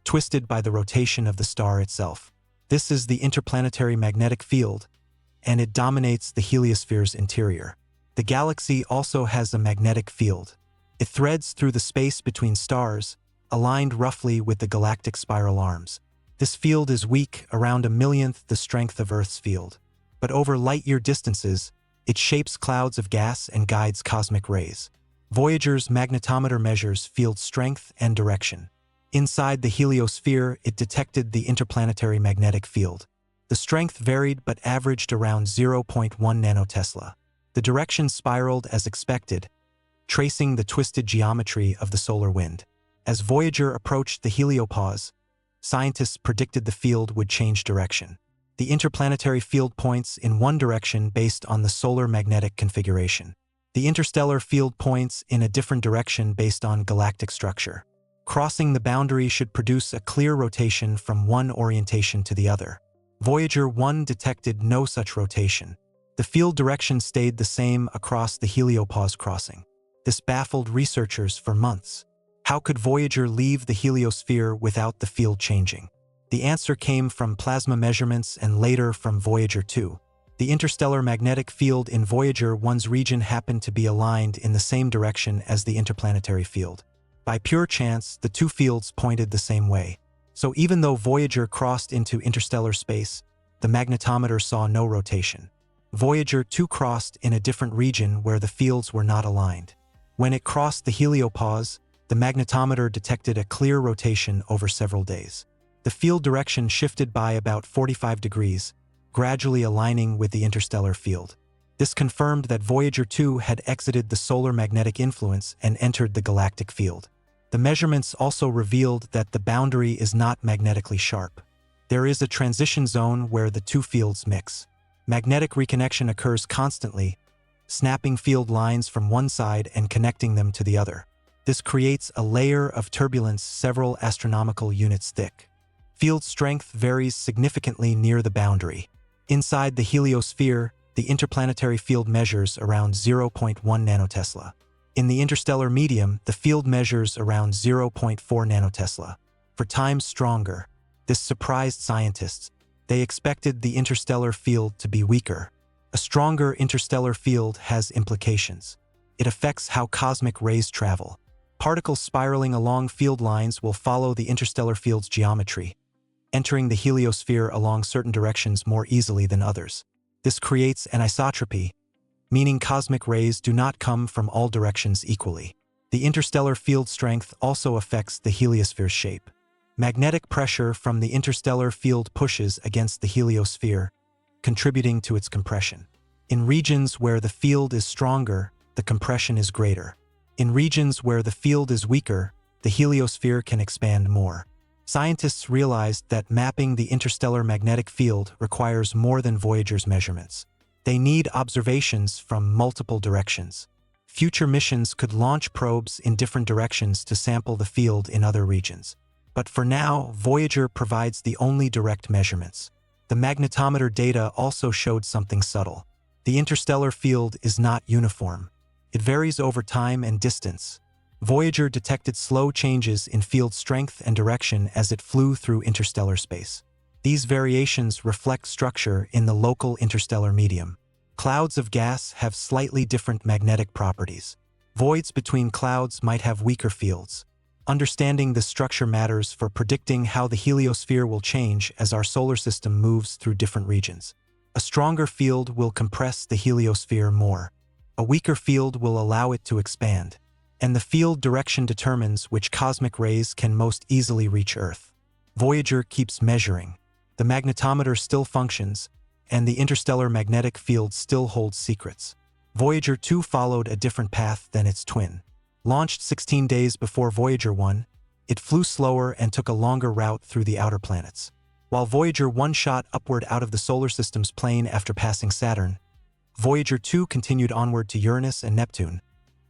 twisted by the rotation of the star itself. This is the interplanetary magnetic field, and it dominates the heliosphere's interior. The galaxy also has a magnetic field. It threads through the space between stars, aligned roughly with the galactic spiral arms. This field is weak, around 1/millionth the strength of Earth's field. But over light-year distances, it shapes clouds of gas and guides cosmic rays. Voyager's magnetometer measures field strength and direction. Inside the heliosphere, it detected the interplanetary magnetic field. The strength varied but averaged around 0.1 nanotesla. The direction spiraled as expected, tracing the twisted geometry of the solar wind. As Voyager approached the heliopause, scientists predicted the field would change direction. The interplanetary field points in one direction based on the solar magnetic configuration. The interstellar field points in a different direction based on galactic structure. Crossing the boundary should produce a clear rotation from one orientation to the other. Voyager 1 detected no such rotation. The field direction stayed the same across the heliopause crossing. This baffled researchers for months. How could Voyager leave the heliosphere without the field changing? The answer came from plasma measurements and later from Voyager 2. The interstellar magnetic field in Voyager 1's region happened to be aligned in the same direction as the interplanetary field. By pure chance, the two fields pointed the same way. So even though Voyager crossed into interstellar space, the magnetometer saw no rotation. Voyager 2 crossed in a different region where the fields were not aligned. When it crossed the heliopause, the magnetometer detected a clear rotation over several days. The field direction shifted by about 45 degrees, gradually aligning with the interstellar field. This confirmed that Voyager 2 had exited the solar magnetic influence and entered the galactic field. The measurements also revealed that the boundary is not magnetically sharp. There is a transition zone where the two fields mix. Magnetic reconnection occurs constantly, snapping field lines from one side and connecting them to the other. This creates a layer of turbulence several astronomical units thick. Field strength varies significantly near the boundary. Inside the heliosphere, the interplanetary field measures around 0.1 nanotesla. In the interstellar medium, the field measures around 0.4 nanotesla. For times stronger, this surprised scientists. They expected the interstellar field to be weaker. A stronger interstellar field has implications. It affects how cosmic rays travel. Particles spiraling along field lines will follow the interstellar field's geometry, entering the heliosphere along certain directions more easily than others. This creates anisotropy, meaning cosmic rays do not come from all directions equally. The interstellar field strength also affects the heliosphere's shape. Magnetic pressure from the interstellar field pushes against the heliosphere, contributing to its compression. In regions where the field is stronger, the compression is greater. In regions where the field is weaker, the heliosphere can expand more. Scientists realized that mapping the interstellar magnetic field requires more than Voyager's measurements. They need observations from multiple directions. Future missions could launch probes in different directions to sample the field in other regions. But for now, Voyager provides the only direct measurements. The magnetometer data also showed something subtle. The interstellar field is not uniform. It varies over time and distance. Voyager detected slow changes in field strength and direction as it flew through interstellar space. These variations reflect structure in the local interstellar medium. Clouds of gas have slightly different magnetic properties. Voids between clouds might have weaker fields. Understanding this structure matters for predicting how the heliosphere will change as our solar system moves through different regions. A stronger field will compress the heliosphere more. A weaker field will allow it to expand. And the field direction determines which cosmic rays can most easily reach Earth. Voyager keeps measuring. The magnetometer still functions, and the interstellar magnetic field still holds secrets. Voyager 2 followed a different path than its twin. Launched 16 days before Voyager 1, it flew slower and took a longer route through the outer planets. While Voyager 1 shot upward out of the solar system's plane after passing Saturn, Voyager 2 continued onward to Uranus and Neptune,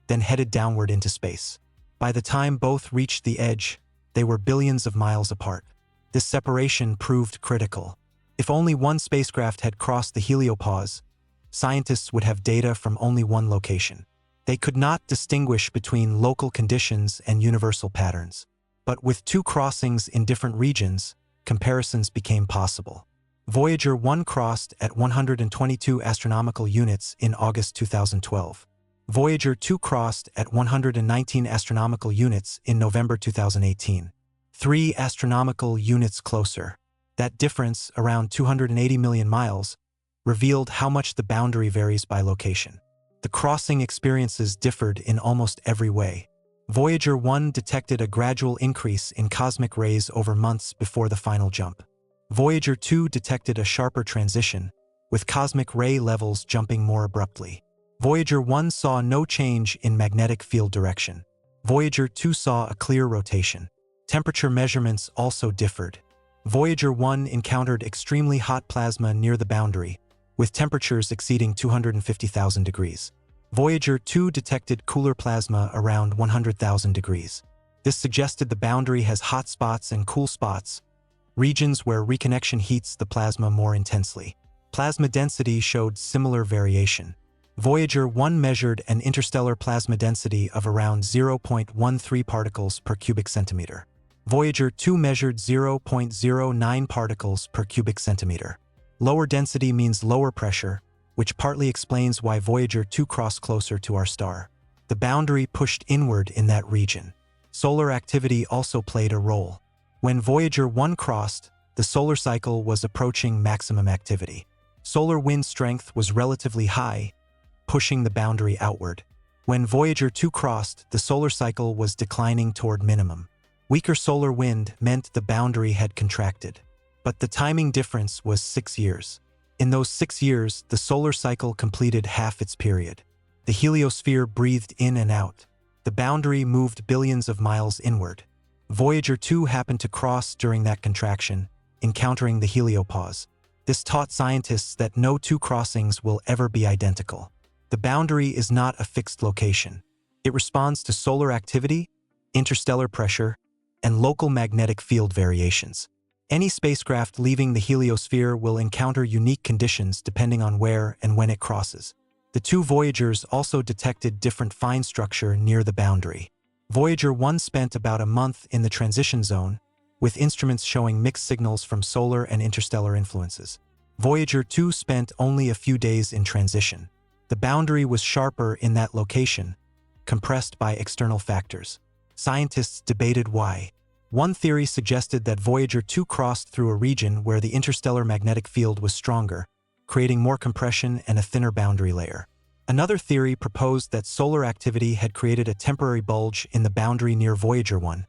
then headed downward into space. By the time both reached the edge, they were billions of miles apart. This separation proved critical. If only one spacecraft had crossed the heliopause, scientists would have data from only one location. They could not distinguish between local conditions and universal patterns. But with two crossings in different regions, comparisons became possible. Voyager 1 crossed at 122 astronomical units in August 2012. Voyager 2 crossed at 119 astronomical units in November 2018. 3 astronomical units closer. That difference, around 280 million miles, revealed how much the boundary varies by location. The crossing experiences differed in almost every way. Voyager 1 detected a gradual increase in cosmic rays over months before the final jump. Voyager 2 detected a sharper transition, with cosmic ray levels jumping more abruptly. Voyager 1 saw no change in magnetic field direction. Voyager 2 saw a clear rotation. Temperature measurements also differed. Voyager 1 encountered extremely hot plasma near the boundary, with temperatures exceeding 250,000 degrees. Voyager 2 detected cooler plasma around 100,000 degrees. This suggested the boundary has hot spots and cool spots, regions where reconnection heats the plasma more intensely. Plasma density showed similar variation. Voyager 1 measured an interstellar plasma density of around 0.13 particles per cubic centimeter. Voyager 2 measured 0.09 particles per cubic centimeter. Lower density means lower pressure, which partly explains why Voyager 2 crossed closer to our star. The boundary pushed inward in that region. Solar activity also played a role. When Voyager 1 crossed, the solar cycle was approaching maximum activity. Solar wind strength was relatively high, pushing the boundary outward. When Voyager 2 crossed, the solar cycle was declining toward minimum. Weaker solar wind meant the boundary had contracted. But the timing difference was 6 years. In those 6 years, the solar cycle completed half its period. The heliosphere breathed in and out. The boundary moved billions of miles inward. Voyager 2 happened to cross during that contraction, encountering the heliopause. This taught scientists that no two crossings will ever be identical. The boundary is not a fixed location. It responds to solar activity, interstellar pressure, and local magnetic field variations. Any spacecraft leaving the heliosphere will encounter unique conditions depending on where and when it crosses. The two Voyagers also detected different fine structure near the boundary. Voyager 1 spent about a month in the transition zone, with instruments showing mixed signals from solar and interstellar influences. Voyager 2 spent only a few days in transition. The boundary was sharper in that location, compressed by external factors. Scientists debated why. One theory suggested that Voyager 2 crossed through a region where the interstellar magnetic field was stronger, creating more compression and a thinner boundary layer. Another theory proposed that solar activity had created a temporary bulge in the boundary near Voyager 1,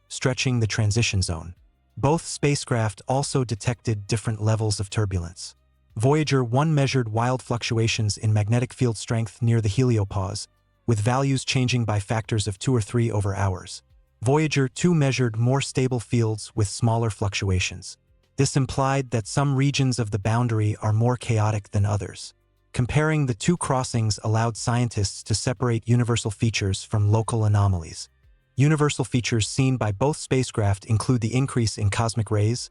stretching the transition zone. Both spacecraft also detected different levels of turbulence. Voyager 1 measured wild fluctuations in magnetic field strength near the heliopause, with values changing by factors of 2 or 3 over hours. Voyager 2 measured more stable fields with smaller fluctuations. This implied that some regions of the boundary are more chaotic than others. Comparing the two crossings allowed scientists to separate universal features from local anomalies. Universal features seen by both spacecraft include the increase in cosmic rays,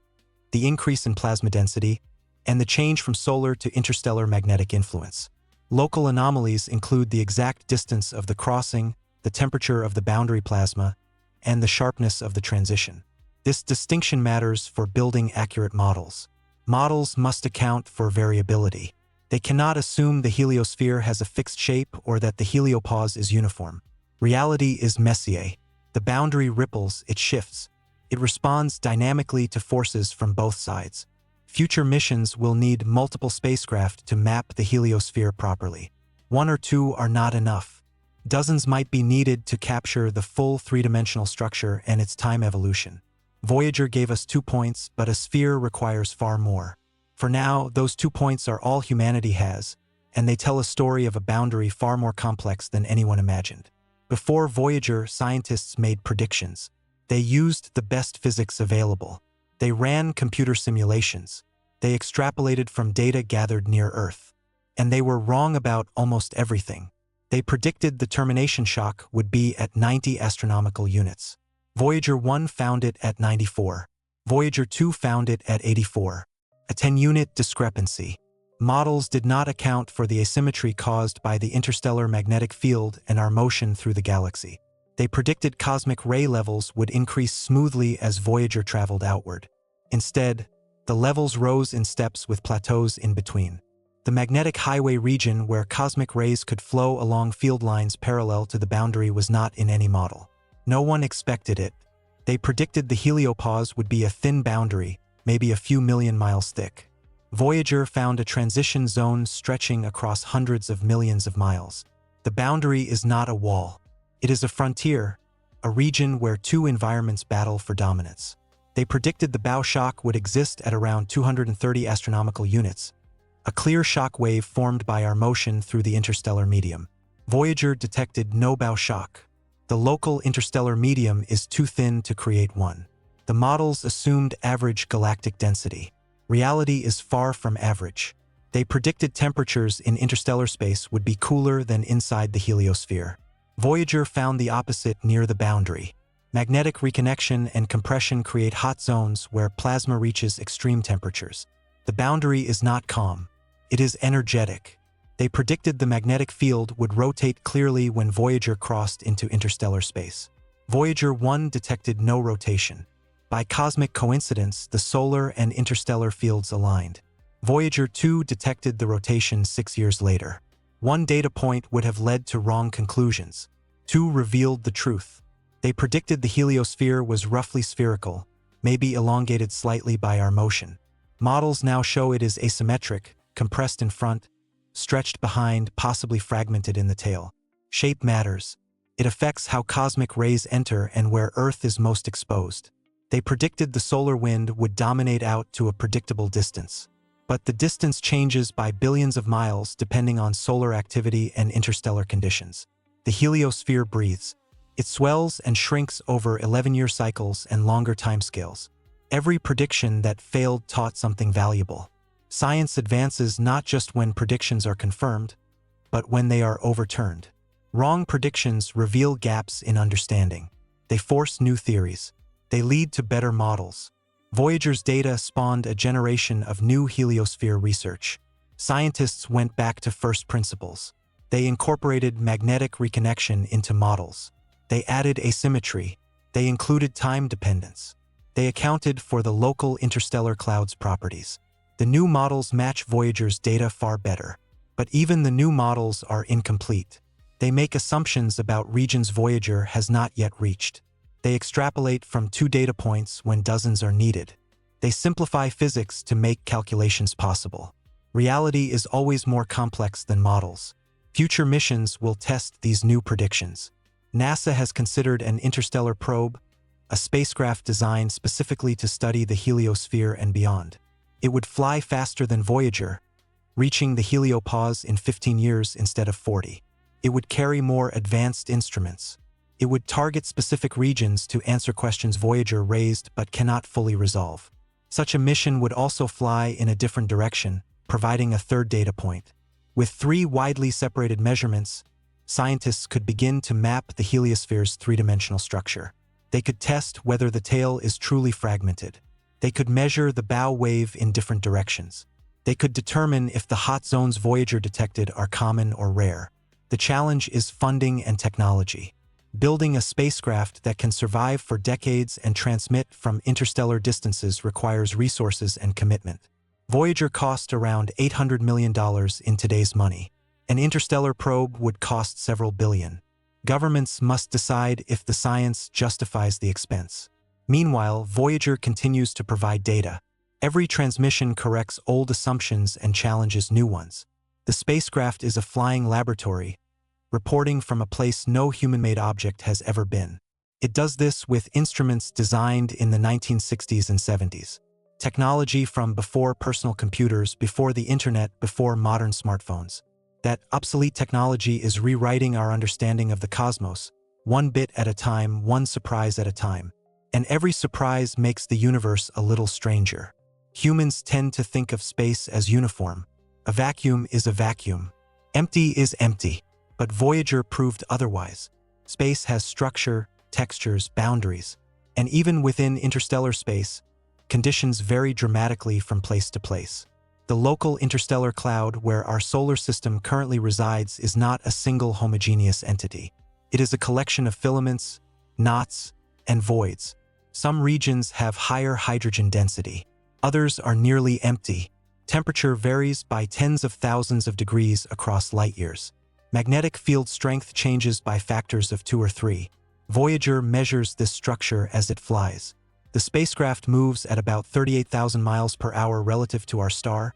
the increase in plasma density, and the change from solar to interstellar magnetic influence. Local anomalies include the exact distance of the crossing, the temperature of the boundary plasma, and the sharpness of the transition. This distinction matters for building accurate models. Models must account for variability. They cannot assume the heliosphere has a fixed shape or that the heliopause is uniform. Reality is Messier. The boundary ripples, it shifts. It responds dynamically to forces from both sides. Future missions will need multiple spacecraft to map the heliosphere properly. 1 or 2 are not enough. Dozens might be needed to capture the full three-dimensional structure and its time evolution. Voyager gave us 2 points, but a sphere requires far more. For now, those 2 points are all humanity has, and they tell a story of a boundary far more complex than anyone imagined. Before Voyager, scientists made predictions. They used the best physics available. They ran computer simulations. They extrapolated from data gathered near Earth. And they were wrong about almost everything. They predicted the termination shock would be at 90 astronomical units. Voyager 1 found it at 94. Voyager 2 found it at 84. A 10-unit discrepancy. Models did not account for the asymmetry caused by the interstellar magnetic field and our motion through the galaxy. They predicted cosmic ray levels would increase smoothly as Voyager traveled outward. Instead, the levels rose in steps with plateaus in between. The magnetic highway region where cosmic rays could flow along field lines parallel to the boundary was not in any model. No one expected it. They predicted the heliopause would be a thin boundary, maybe a few million miles thick. Voyager found a transition zone stretching across hundreds of millions of miles. The boundary is not a wall. It is a frontier, a region where two environments battle for dominance. They predicted the bow shock would exist at around 230 astronomical units, a clear shock wave formed by our motion through the interstellar medium. Voyager detected no bow shock. The local interstellar medium is too thin to create one. The models assumed average galactic density. Reality is far from average. They predicted temperatures in interstellar space would be cooler than inside the heliosphere. Voyager found the opposite near the boundary. Magnetic reconnection and compression create hot zones where plasma reaches extreme temperatures. The boundary is not calm. It is energetic. They predicted the magnetic field would rotate clearly when Voyager crossed into interstellar space. Voyager 1 detected no rotation. By cosmic coincidence, the solar and interstellar fields aligned. Voyager 2 detected the rotation 6 years later. One data point would have led to wrong conclusions. 2 revealed the truth. They predicted the heliosphere was roughly spherical, maybe elongated slightly by our motion. Models now show it is asymmetric, compressed in front, stretched behind, possibly fragmented in the tail. Shape matters. It affects how cosmic rays enter and where Earth is most exposed. They predicted the solar wind would dominate out to a predictable distance. But the distance changes by billions of miles depending on solar activity and interstellar conditions. The heliosphere breathes. It swells and shrinks over 11-year cycles and longer timescales. Every prediction that failed taught something valuable. Science advances not just when predictions are confirmed, but when they are overturned. Wrong predictions reveal gaps in understanding. They force new theories. They lead to better models. Voyager's data spawned a generation of new heliosphere research. Scientists went back to first principles. They incorporated magnetic reconnection into models. They added asymmetry. They included time dependence. They accounted for the local interstellar clouds' properties. The new models match Voyager's data far better. But even the new models are incomplete. They make assumptions about regions Voyager has not yet reached. They extrapolate from 2 data points when dozens are needed. They simplify physics to make calculations possible. Reality is always more complex than models. Future missions will test these new predictions. NASA has considered an interstellar probe, a spacecraft designed specifically to study the heliosphere and beyond. It would fly faster than Voyager, reaching the heliopause in 15 years instead of 40. It would carry more advanced instruments. It would target specific regions to answer questions Voyager raised but cannot fully resolve. Such a mission would also fly in a different direction, providing a third data point. With 3 widely separated measurements, scientists could begin to map the heliosphere's 3-dimensional structure. They could test whether the tail is truly fragmented. They could measure the bow wave in different directions. They could determine if the hot zones Voyager detected are common or rare. The challenge is funding and technology. Building a spacecraft that can survive for decades and transmit from interstellar distances requires resources and commitment. Voyager cost around $800 million in today's money. An interstellar probe would cost several billion. Governments must decide if the science justifies the expense. Meanwhile, Voyager continues to provide data. Every transmission corrects old assumptions and challenges new ones. The spacecraft is a flying laboratory, reporting from a place no human-made object has ever been. It does this with instruments designed in the 1960s and 70s. Technology from before personal computers, before the internet, before modern smartphones. That obsolete technology is rewriting our understanding of the cosmos, one bit at a time, one surprise at a time. And every surprise makes the universe a little stranger. Humans tend to think of space as uniform. A vacuum is a vacuum. Empty is empty. But Voyager proved otherwise. Space has structure, textures, boundaries. And even within interstellar space, conditions vary dramatically from place to place. The local interstellar cloud where our solar system currently resides is not a single homogeneous entity. It is a collection of filaments, knots, and voids. Some regions have higher hydrogen density. Others are nearly empty. Temperature varies by tens of thousands of degrees across light years. Magnetic field strength changes by factors of 2 or 3. Voyager measures this structure as it flies. The spacecraft moves at about 38,000 miles per hour relative to our star,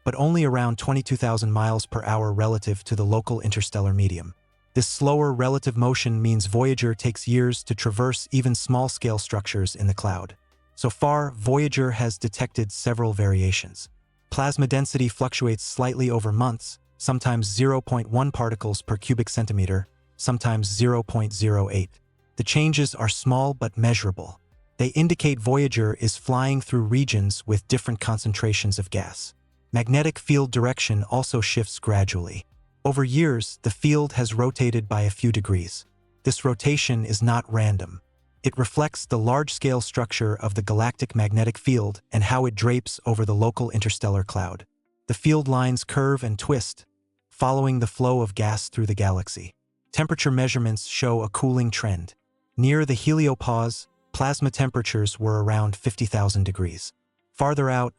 but only around 22,000 miles per hour relative to the local interstellar medium. This slower relative motion means Voyager takes years to traverse even small-scale structures in the cloud. So far, Voyager has detected several variations. Plasma density fluctuates slightly over months, sometimes 0.1 particles per cubic centimeter, sometimes 0.08. The changes are small but measurable. They indicate Voyager is flying through regions with different concentrations of gas. Magnetic field direction also shifts gradually. Over years, the field has rotated by a few degrees. This rotation is not random. It reflects the large-scale structure of the galactic magnetic field and how it drapes over the local interstellar cloud. The field lines curve and twist, following the flow of gas through the galaxy. Temperature measurements show a cooling trend. Near the heliopause, plasma temperatures were around 50,000 degrees. Farther out,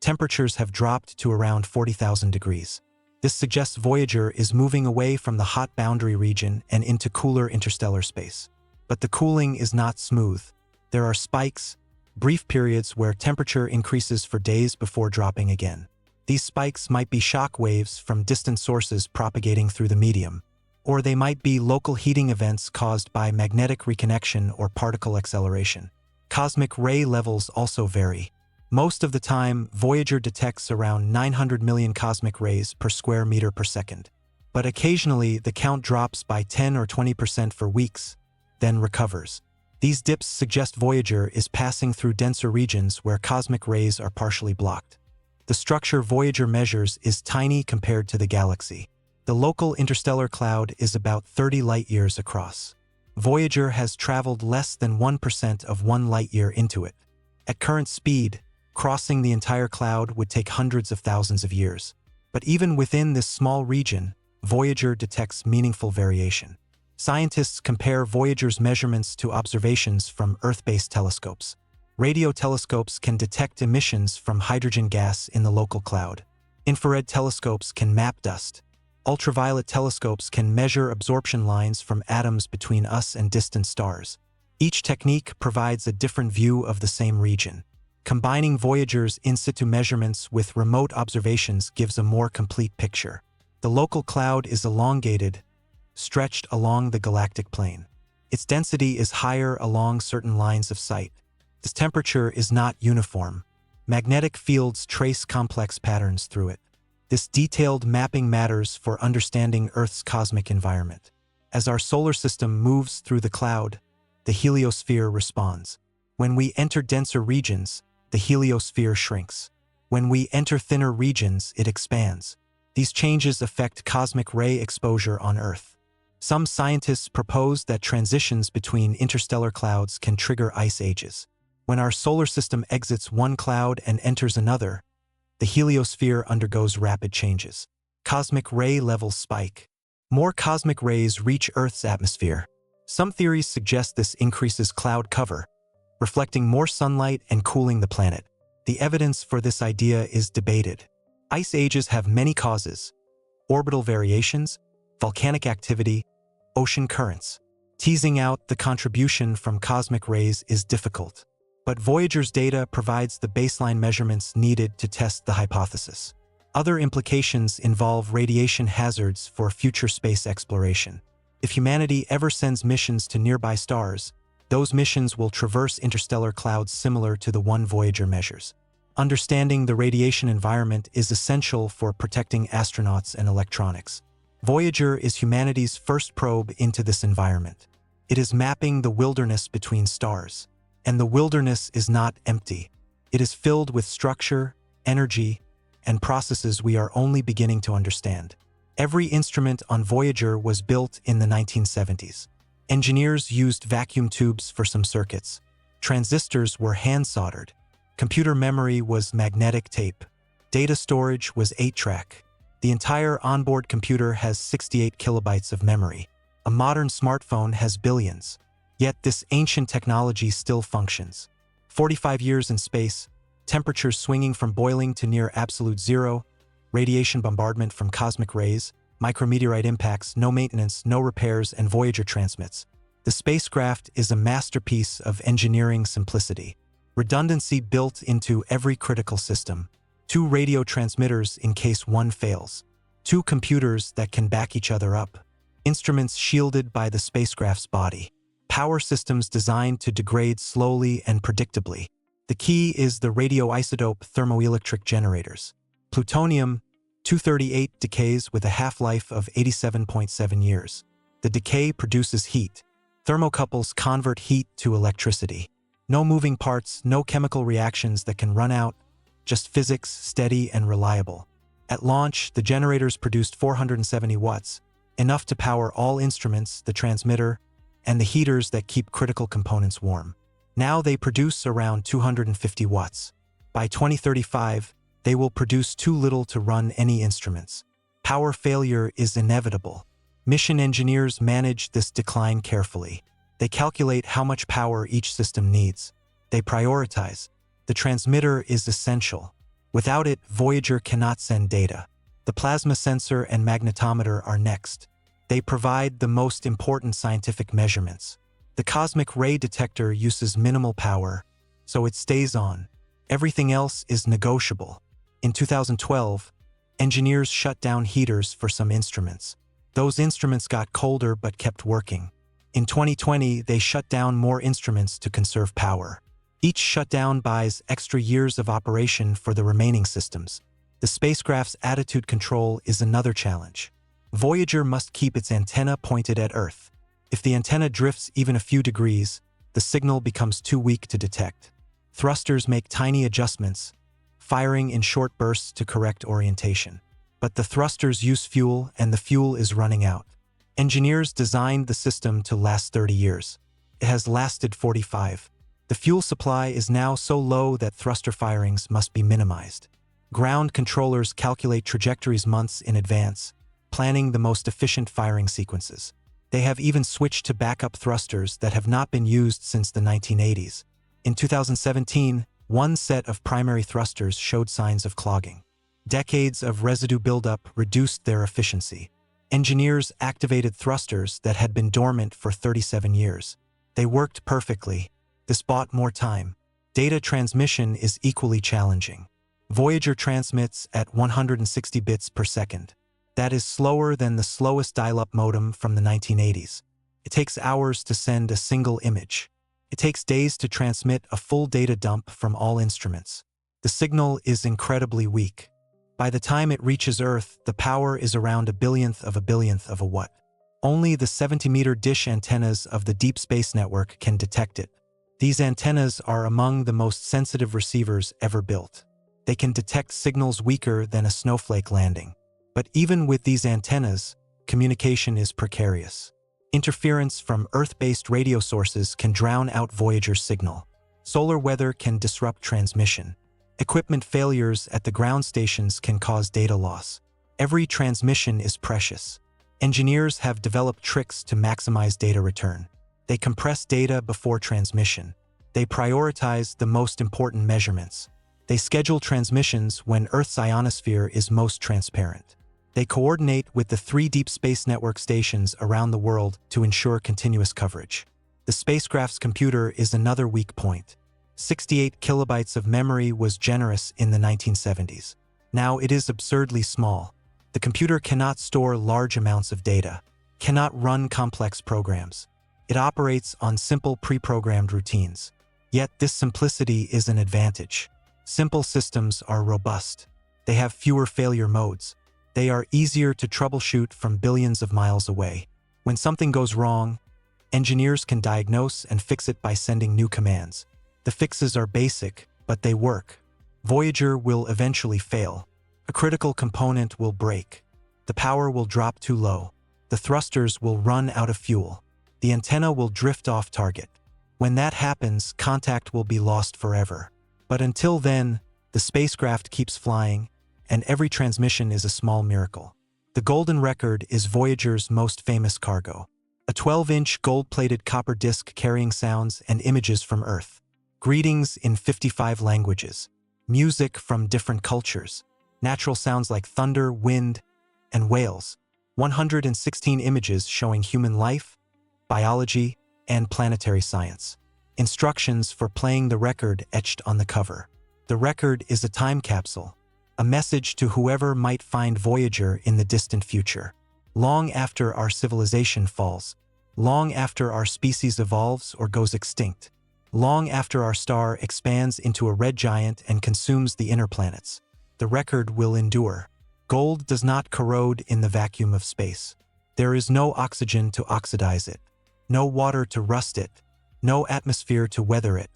temperatures have dropped to around 40,000 degrees. This suggests Voyager is moving away from the hot boundary region and into cooler interstellar space. But the cooling is not smooth. There are spikes, brief periods where temperature increases for days before dropping again. These spikes might be shock waves from distant sources propagating through the medium. or they might be local heating events caused by magnetic reconnection or particle acceleration. Cosmic ray levels also vary. Most of the time, Voyager detects around 900 million cosmic rays per square meter per second. But occasionally, the count drops by 10 or 20% for weeks, then recovers. These dips suggest Voyager is passing through denser regions where cosmic rays are partially blocked. The structure Voyager measures is tiny compared to the galaxy. The local interstellar cloud is about 30 light-years across. Voyager has traveled less than 1% of 1 light-year into it. At current speed, crossing the entire cloud would take hundreds of thousands of years. But even within this small region, Voyager detects meaningful variation. Scientists compare Voyager's measurements to observations from Earth-based telescopes. Radio telescopes can detect emissions from hydrogen gas in the local cloud. Infrared telescopes can map dust. Ultraviolet telescopes can measure absorption lines from atoms between us and distant stars. Each technique provides a different view of the same region. Combining Voyager's in-situ measurements with remote observations gives a more complete picture. The local cloud is elongated, stretched along the galactic plane. Its density is higher along certain lines of sight. Its temperature is not uniform. Magnetic fields trace complex patterns through it. This detailed mapping matters for understanding Earth's cosmic environment. As our solar system moves through the cloud, the heliosphere responds. When we enter denser regions, the heliosphere shrinks. When we enter thinner regions, it expands. These changes affect cosmic ray exposure on Earth. Some scientists propose that transitions between interstellar clouds can trigger ice ages. When our solar system exits one cloud and enters another, the heliosphere undergoes rapid changes. Cosmic ray levels spike. More cosmic rays reach Earth's atmosphere. Some theories suggest this increases cloud cover, reflecting more sunlight and cooling the planet. The evidence for this idea is debated. Ice ages have many causes: orbital variations, volcanic activity, ocean currents. Teasing out the contribution from cosmic rays is difficult. But Voyager's data provides the baseline measurements needed to test the hypothesis. Other implications involve radiation hazards for future space exploration. If humanity ever sends missions to nearby stars, those missions will traverse interstellar clouds similar to the one Voyager measures. Understanding the radiation environment is essential for protecting astronauts and electronics. Voyager is humanity's first probe into this environment. It is mapping the wilderness between stars. And the wilderness is not empty. It is filled with structure, energy, and processes we are only beginning to understand. Every instrument on Voyager was built in the 1970s. Engineers used vacuum tubes for some circuits. Transistors were hand-soldered. Computer memory was magnetic tape. Data storage was 8-track. The entire onboard computer has 68 kilobytes of memory. A modern smartphone has billions. Yet this ancient technology still functions. 45 years in space, temperatures swinging from boiling to near absolute zero, radiation bombardment from cosmic rays, micrometeorite impacts, no maintenance, no repairs, and Voyager transmits. The spacecraft is a masterpiece of engineering simplicity. Redundancy built into every critical system. 2 radio transmitters in case one fails. 2 computers that can back each other up. Instruments shielded by the spacecraft's body. Power systems designed to degrade slowly and predictably. The key is the radioisotope thermoelectric generators. Plutonium-238 decays with a half-life of 87.7 years. The decay produces heat. Thermocouples convert heat to electricity. No moving parts, no chemical reactions that can run out, just physics, steady and reliable. At launch, the generators produced 470 watts, enough to power all instruments, the transmitter, and the heaters that keep critical components warm. Now they produce around 250 watts. By 2035, they will produce too little to run any instruments. Power failure is inevitable. Mission engineers manage this decline carefully. They calculate how much power each system needs. They prioritize. The transmitter is essential. Without it, Voyager cannot send data. The plasma sensor and magnetometer are next. They provide the most important scientific measurements. The cosmic ray detector uses minimal power, so it stays on. Everything else is negotiable. In 2012, engineers shut down heaters for some instruments. Those instruments got colder but kept working. In 2020, they shut down more instruments to conserve power. Each shutdown buys extra years of operation for the remaining systems. The spacecraft's attitude control is another challenge. Voyager must keep its antenna pointed at Earth. If the antenna drifts even a few degrees, the signal becomes too weak to detect. Thrusters make tiny adjustments, firing in short bursts to correct orientation. But the thrusters use fuel and the fuel is running out. Engineers designed the system to last 30 years. It has lasted 45. The fuel supply is now so low that thruster firings must be minimized. Ground controllers calculate trajectories months in advance, planning the most efficient firing sequences. They have even switched to backup thrusters that have not been used since the 1980s. In 2017, one set of primary thrusters showed signs of clogging. Decades of residue buildup reduced their efficiency. Engineers activated thrusters that had been dormant for 37 years. They worked perfectly. This bought more time. Data transmission is equally challenging. Voyager transmits at 160 bits per second. That is slower than the slowest dial-up modem from the 1980s. It takes hours to send a single image. It takes days to transmit a full data dump from all instruments. The signal is incredibly weak. By the time it reaches Earth, the power is around a billionth of a watt. Only the 70-meter dish antennas of the Deep Space Network can detect it. These antennas are among the most sensitive receivers ever built. They can detect signals weaker than a snowflake landing. But even with these antennas, communication is precarious. Interference from Earth-based radio sources can drown out Voyager's signal. Solar weather can disrupt transmission. Equipment failures at the ground stations can cause data loss. Every transmission is precious. Engineers have developed tricks to maximize data return. They compress data before transmission. They prioritize the most important measurements. They schedule transmissions when Earth's ionosphere is most transparent. They coordinate with the 3 Deep Space Network stations around the world to ensure continuous coverage. The spacecraft's computer is another weak point. 68 kilobytes of memory was generous in the 1970s. Now it is absurdly small. The computer cannot store large amounts of data, cannot run complex programs. It operates on simple pre-programmed routines. Yet this simplicity is an advantage. Simple systems are robust. They have fewer failure modes. They are easier to troubleshoot from billions of miles away. When something goes wrong, engineers can diagnose and fix it by sending new commands. The fixes are basic, but they work. Voyager will eventually fail. A critical component will break. The power will drop too low. The thrusters will run out of fuel. The antenna will drift off target. When that happens, contact will be lost forever. But until then, the spacecraft keeps flying, and every transmission is a small miracle. The golden record is Voyager's most famous cargo. A 12-inch gold-plated copper disc carrying sounds and images from Earth. Greetings in 55 languages. Music from different cultures. Natural sounds like thunder, wind, and whales. 116 images showing human life, biology, and planetary science. Instructions for playing the record etched on the cover. The record is a time capsule, a message to whoever might find Voyager in the distant future. Long after our civilization falls, long after our species evolves or goes extinct, long after our star expands into a red giant and consumes the inner planets, the record will endure. Gold does not corrode in the vacuum of space. There is no oxygen to oxidize it, no water to rust it, no atmosphere to weather it.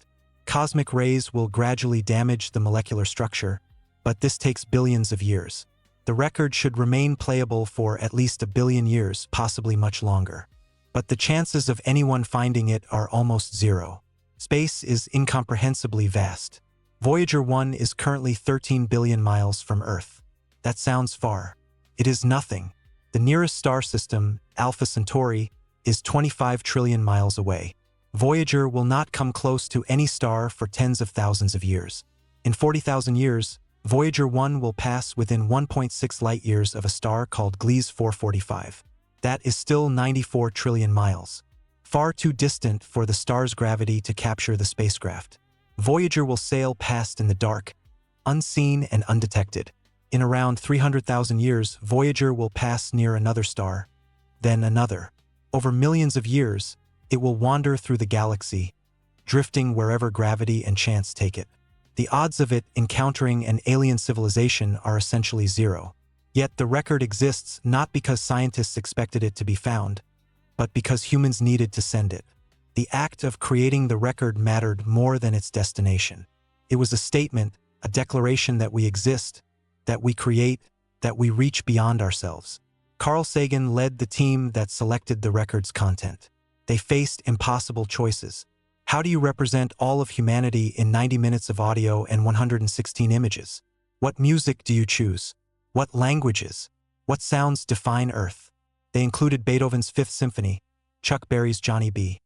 Cosmic rays will gradually damage the molecular structure, but this takes billions of years. The record should remain playable for at least 1 billion years, possibly much longer. But the chances of anyone finding it are almost zero. Space is incomprehensibly vast. Voyager 1 is currently 13 billion miles from Earth. That sounds far. It is nothing. The nearest star system, Alpha Centauri, is 25 trillion miles away. Voyager will not come close to any star for tens of thousands of years. In 40,000 years, Voyager 1 will pass within 1.6 light-years of a star called Gliese 445. That is still 94 trillion miles. Far too distant for the star's gravity to capture the spacecraft. Voyager will sail past in the dark, unseen and undetected. In around 300,000 years, Voyager will pass near another star, then another. Over millions of years, it will wander through the galaxy, drifting wherever gravity and chance take it. The odds of it encountering an alien civilization are essentially zero. Yet the record exists not because scientists expected it to be found, but because humans needed to send it. The act of creating the record mattered more than its destination. It was a statement, a declaration that we exist, that we create, that we reach beyond ourselves. Carl Sagan led the team that selected the record's content. They faced impossible choices. How do you represent all of humanity in 90 minutes of audio and 116 images? What music do you choose? What languages? What sounds define Earth? They included Beethoven's Fifth Symphony, Chuck Berry's Johnny B.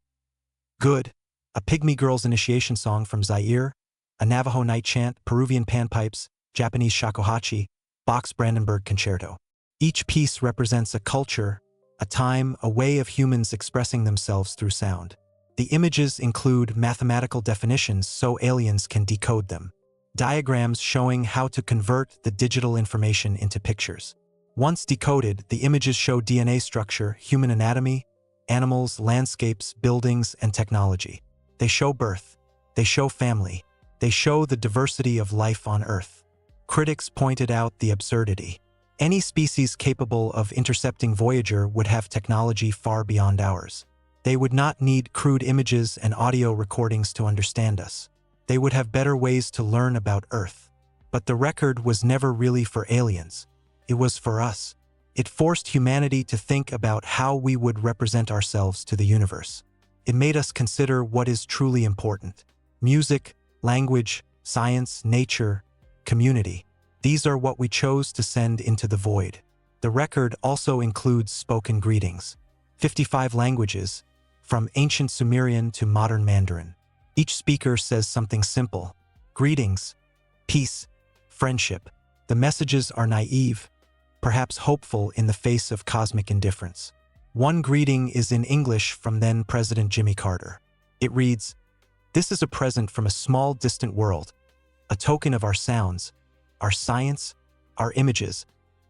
Good, a Pygmy Girl's initiation song from Zaire, a Navajo night chant, Peruvian panpipes, Japanese shakuhachi, Bach's Brandenburg Concerto. Each piece represents a culture, a time, a way of humans expressing themselves through sound. The images include mathematical definitions so aliens can decode them. Diagrams showing how to convert the digital information into pictures. Once decoded, the images show DNA structure, human anatomy, animals, landscapes, buildings, and technology. They show birth. They show family. They show the diversity of life on Earth. Critics pointed out the absurdity. Any species capable of intercepting Voyager would have technology far beyond ours. They would not need crude images and audio recordings to understand us. They would have better ways to learn about Earth. But the record was never really for aliens. It was for us. It forced humanity to think about how we would represent ourselves to the universe. It made us consider what is truly important. Music, language, science, nature, community. These are what we chose to send into the void. The record also includes spoken greetings. 55 languages, from ancient Sumerian to modern Mandarin. Each speaker says something simple. Greetings, peace, friendship. The messages are naive, perhaps hopeful in the face of cosmic indifference. One greeting is in English from then President Jimmy Carter. It reads, "This is a present from a small distant world, a token of our sounds, our science, our images,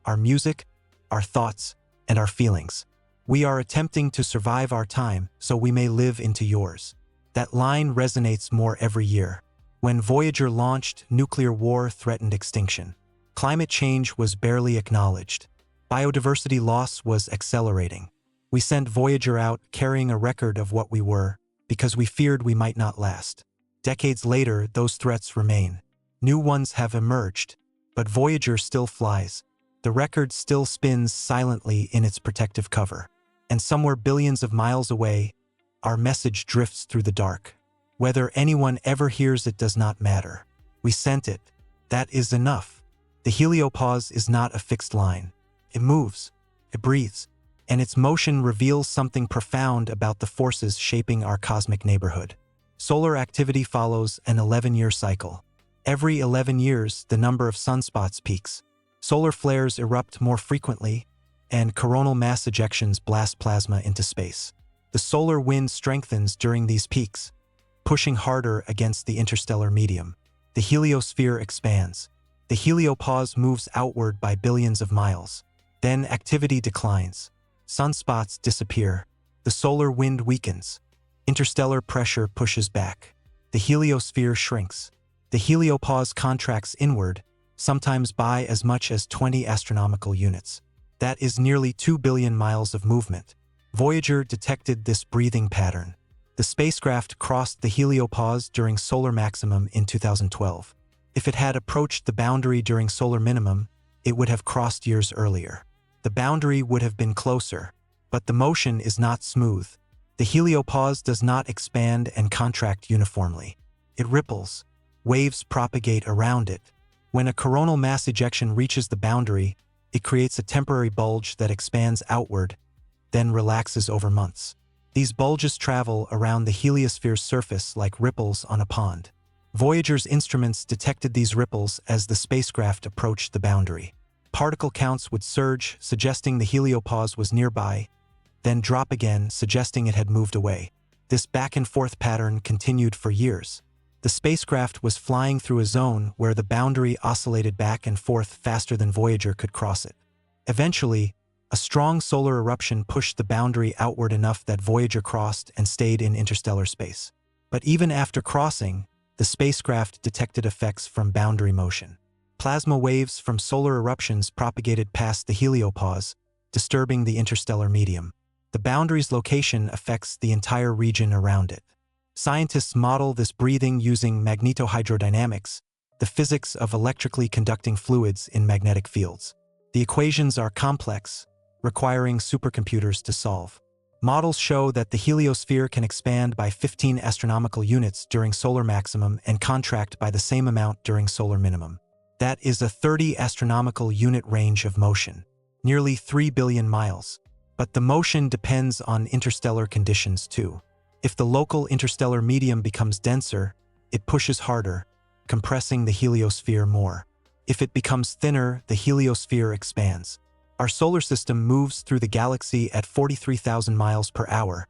our music, our thoughts, and our feelings. We are attempting to survive our time so we may live into yours." That line resonates more every year. When Voyager launched, nuclear war threatened extinction. Climate change was barely acknowledged. Biodiversity loss was accelerating. We sent Voyager out carrying a record of what we were, because we feared we might not last. Decades later, those threats remain. New ones have emerged, but Voyager still flies. The record still spins silently in its protective cover. And somewhere billions of miles away, our message drifts through the dark. Whether anyone ever hears it does not matter. We sent it. That is enough. The heliopause is not a fixed line. It moves. It breathes. And its motion reveals something profound about the forces shaping our cosmic neighborhood. Solar activity follows an 11-year cycle. Every 11 years, the number of sunspots peaks. Solar flares erupt more frequently, and coronal mass ejections blast plasma into space. The solar wind strengthens during these peaks, pushing harder against the interstellar medium. The heliosphere expands. The heliopause moves outward by billions of miles. Then activity declines. Sunspots disappear. The solar wind weakens. Interstellar pressure pushes back. The heliosphere shrinks. The heliopause contracts inward, sometimes by as much as 20 astronomical units. That is nearly 2 billion miles of movement. Voyager detected this breathing pattern. The spacecraft crossed the heliopause during solar maximum in 2012. If it had approached the boundary during solar minimum, it would have crossed years earlier. The boundary would have been closer, but the motion is not smooth. The heliopause does not expand and contract uniformly. It ripples. Waves propagate around it. When a coronal mass ejection reaches the boundary, it creates a temporary bulge that expands outward, then relaxes over months. These bulges travel around the heliosphere's surface like ripples on a pond. Voyager's instruments detected these ripples as the spacecraft approached the boundary. Particle counts would surge, suggesting the heliopause was nearby, then drop again, suggesting it had moved away. This back-and-forth pattern continued for years. The spacecraft was flying through a zone where the boundary oscillated back and forth faster than Voyager could cross it. Eventually, A strong solar eruption pushed the boundary outward enough that Voyager crossed and stayed in interstellar space. But even after crossing, the spacecraft detected effects from boundary motion. Plasma waves from solar eruptions propagated past the heliopause, disturbing the interstellar medium. The boundary's location affects the entire region around it. Scientists model this breathing using magnetohydrodynamics, the physics of electrically conducting fluids in magnetic fields. The equations are complex, requiring supercomputers to solve. Models show that the heliosphere can expand by 15 astronomical units during solar maximum and contract by the same amount during solar minimum. That is a 30 astronomical unit range of motion, nearly 3 billion miles. But the motion depends on interstellar conditions too. If the local interstellar medium becomes denser, it pushes harder, compressing the heliosphere more. If it becomes thinner, the heliosphere expands. Our solar system moves through the galaxy at 43,000 miles per hour,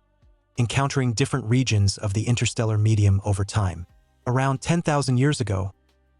encountering different regions of the interstellar medium over time. Around 10,000 years ago,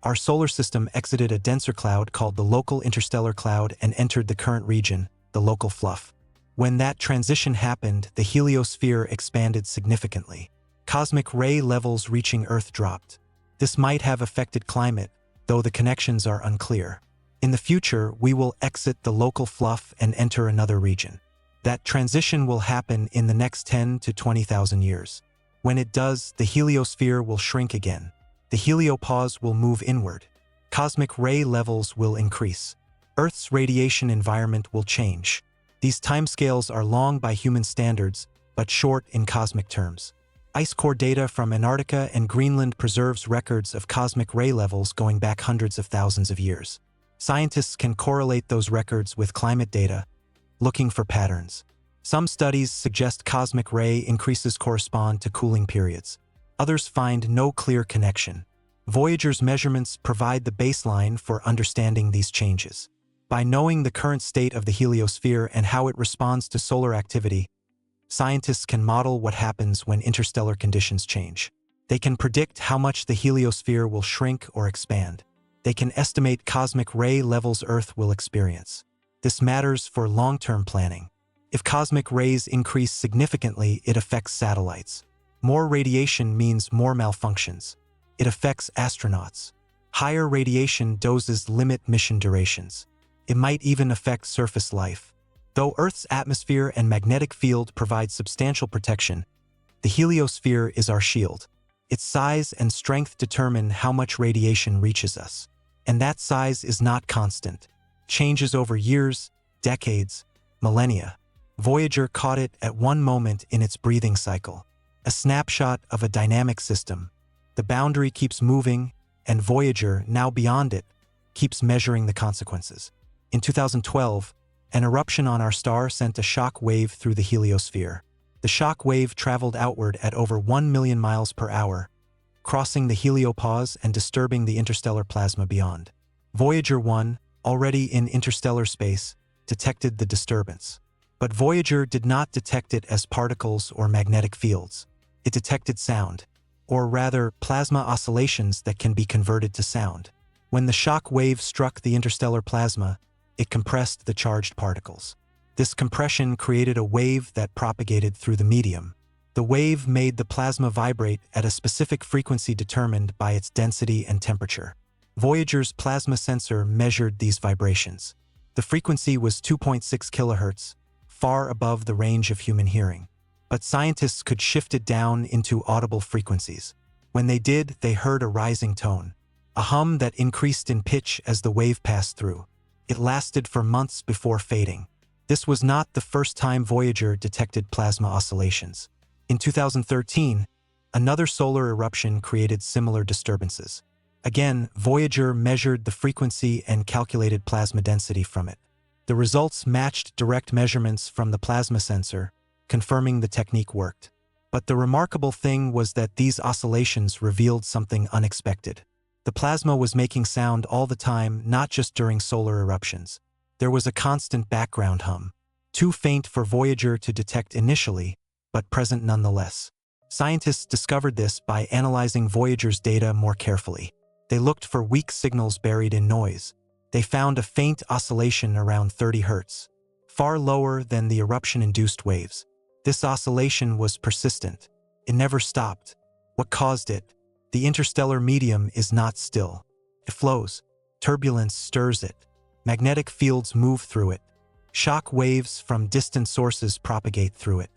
our solar system exited a denser cloud called the local interstellar cloud and entered the current region, the local fluff. When that transition happened, the heliosphere expanded significantly. Cosmic ray levels reaching Earth dropped. This might have affected climate, though the connections are unclear. In the future, we will exit the local fluff and enter another region. That transition will happen in the next 10 to 20,000 years. When it does, the heliosphere will shrink again. The heliopause will move inward. Cosmic ray levels will increase. Earth's radiation environment will change. These timescales are long by human standards, but short in cosmic terms. Ice core data from Antarctica and Greenland preserves records of cosmic ray levels going back hundreds of thousands of years. Scientists can correlate those records with climate data, looking for patterns. Some studies suggest cosmic ray increases correspond to cooling periods. Others find no clear connection. Voyager's measurements provide the baseline for understanding these changes. By knowing the current state of the heliosphere and how it responds to solar activity, scientists can model what happens when interstellar conditions change. They can predict how much the heliosphere will shrink or expand. They can estimate cosmic ray levels Earth will experience. This matters for long-term planning. If cosmic rays increase significantly, it affects satellites. More radiation means more malfunctions. It affects astronauts. Higher radiation doses limit mission durations. It might even affect surface life. Though Earth's atmosphere and magnetic field provide substantial protection, the heliosphere is our shield. Its size and strength determine how much radiation reaches us. And that size is not constant. Changes over years, decades, millennia. Voyager caught it at one moment in its breathing cycle. A snapshot of a dynamic system. The boundary keeps moving, and Voyager, now beyond it, keeps measuring the consequences. In 2012, an eruption on our star sent a shock wave through the heliosphere. The shock wave traveled outward at over 1 million miles per hour, crossing the heliopause and disturbing the interstellar plasma beyond. Voyager 1, already in interstellar space, detected the disturbance. But Voyager did not detect it as particles or magnetic fields. It detected sound, or rather, plasma oscillations that can be converted to sound. When the shock wave struck the interstellar plasma, it compressed the charged particles. This compression created a wave that propagated through the medium. The wave made the plasma vibrate at a specific frequency determined by its density and temperature. Voyager's plasma sensor measured these vibrations. The frequency was 2.6 kilohertz, far above the range of human hearing. But scientists could shift it down into audible frequencies. When they did, they heard a rising tone, a hum that increased in pitch as the wave passed through. It lasted for months before fading. This was not the first time Voyager detected plasma oscillations. In 2013, another solar eruption created similar disturbances. Again, Voyager measured the frequency and calculated plasma density from it. The results matched direct measurements from the plasma sensor, confirming the technique worked. But the remarkable thing was that these oscillations revealed something unexpected. The plasma was making sound all the time, not just during solar eruptions. There was a constant background hum, too faint for Voyager to detect initially, but present nonetheless. Scientists discovered this by analyzing Voyager's data more carefully. They looked for weak signals buried in noise. They found a faint oscillation around 30 Hz. far lower than the eruption-induced waves. This oscillation was persistent. It never stopped. What caused it? The interstellar medium is not still. It flows. Turbulence stirs it. Magnetic fields move through it. Shock waves from distant sources propagate through it.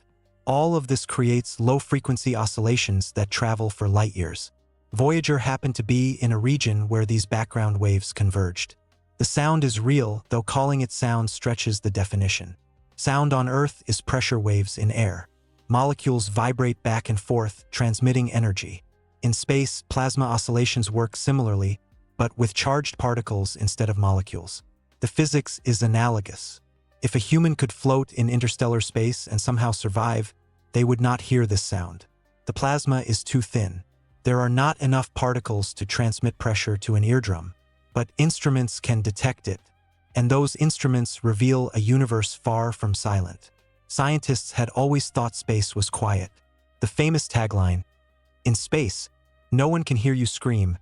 All of this creates low-frequency oscillations that travel for light years. Voyager happened to be in a region where these background waves converged. The sound is real, though calling it sound stretches the definition. Sound on Earth is pressure waves in air. Molecules vibrate back and forth, transmitting energy. In space, plasma oscillations work similarly, but with charged particles instead of molecules. The physics is analogous. If a human could float in interstellar space and somehow survive, they would not hear this sound. The plasma is too thin. There are not enough particles to transmit pressure to an eardrum, but instruments can detect it, and those instruments reveal a universe far from silent. Scientists had always thought space was quiet. The famous tagline, "In space, no one can hear you scream,"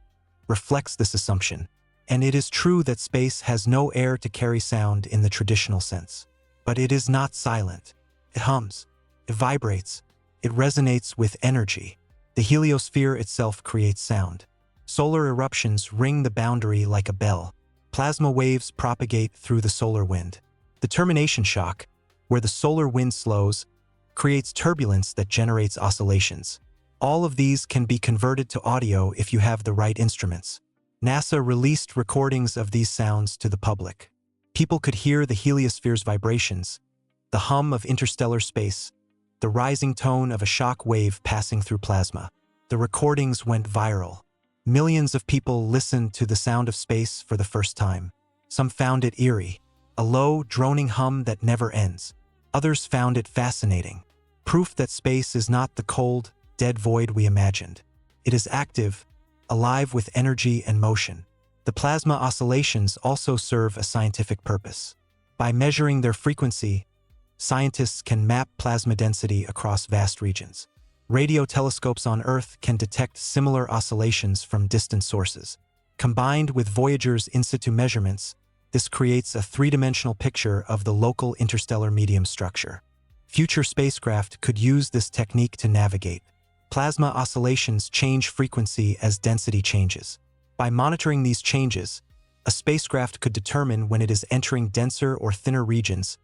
reflects this assumption. And it is true that space has no air to carry sound in the traditional sense. But it is not silent. It hums. It vibrates. It resonates with energy. The heliosphere itself creates sound. Solar eruptions ring the boundary like a bell. Plasma waves propagate through the solar wind. The termination shock, where the solar wind slows, creates turbulence that generates oscillations. All of these can be converted to audio if you have the right instruments. NASA released recordings of these sounds to the public. People could hear the heliosphere's vibrations, the hum of interstellar space, the rising tone of a shock wave passing through plasma. The recordings went viral. Millions of people listened to the sound of space for the first time. Some found it eerie, a low, droning hum that never ends. Others found it fascinating, proof that space is not the cold, dead void we imagined. It is active, alive with energy and motion. The plasma oscillations also serve a scientific purpose. By measuring their frequency, scientists can map plasma density across vast regions. Radio telescopes on Earth can detect similar oscillations from distant sources. Combined with Voyager's in situ measurements, this creates a three-dimensional picture of the local interstellar medium structure. Future spacecraft could use this technique to navigate. Plasma oscillations change frequency as density changes. By monitoring these changes, a spacecraft could determine when it is entering denser or thinner regions,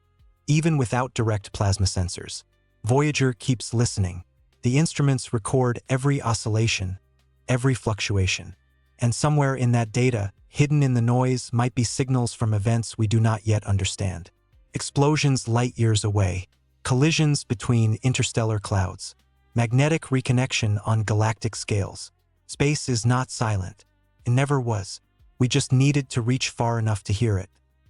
even without direct plasma sensors. Voyager keeps listening. The instruments record every oscillation, every fluctuation. And somewhere in that data, hidden in the noise, might be signals from events we do not yet understand. Explosions light years away, collisions between interstellar clouds, magnetic reconnection on galactic scales. Space is not silent. It never was. We just needed to reach far enough to hear it.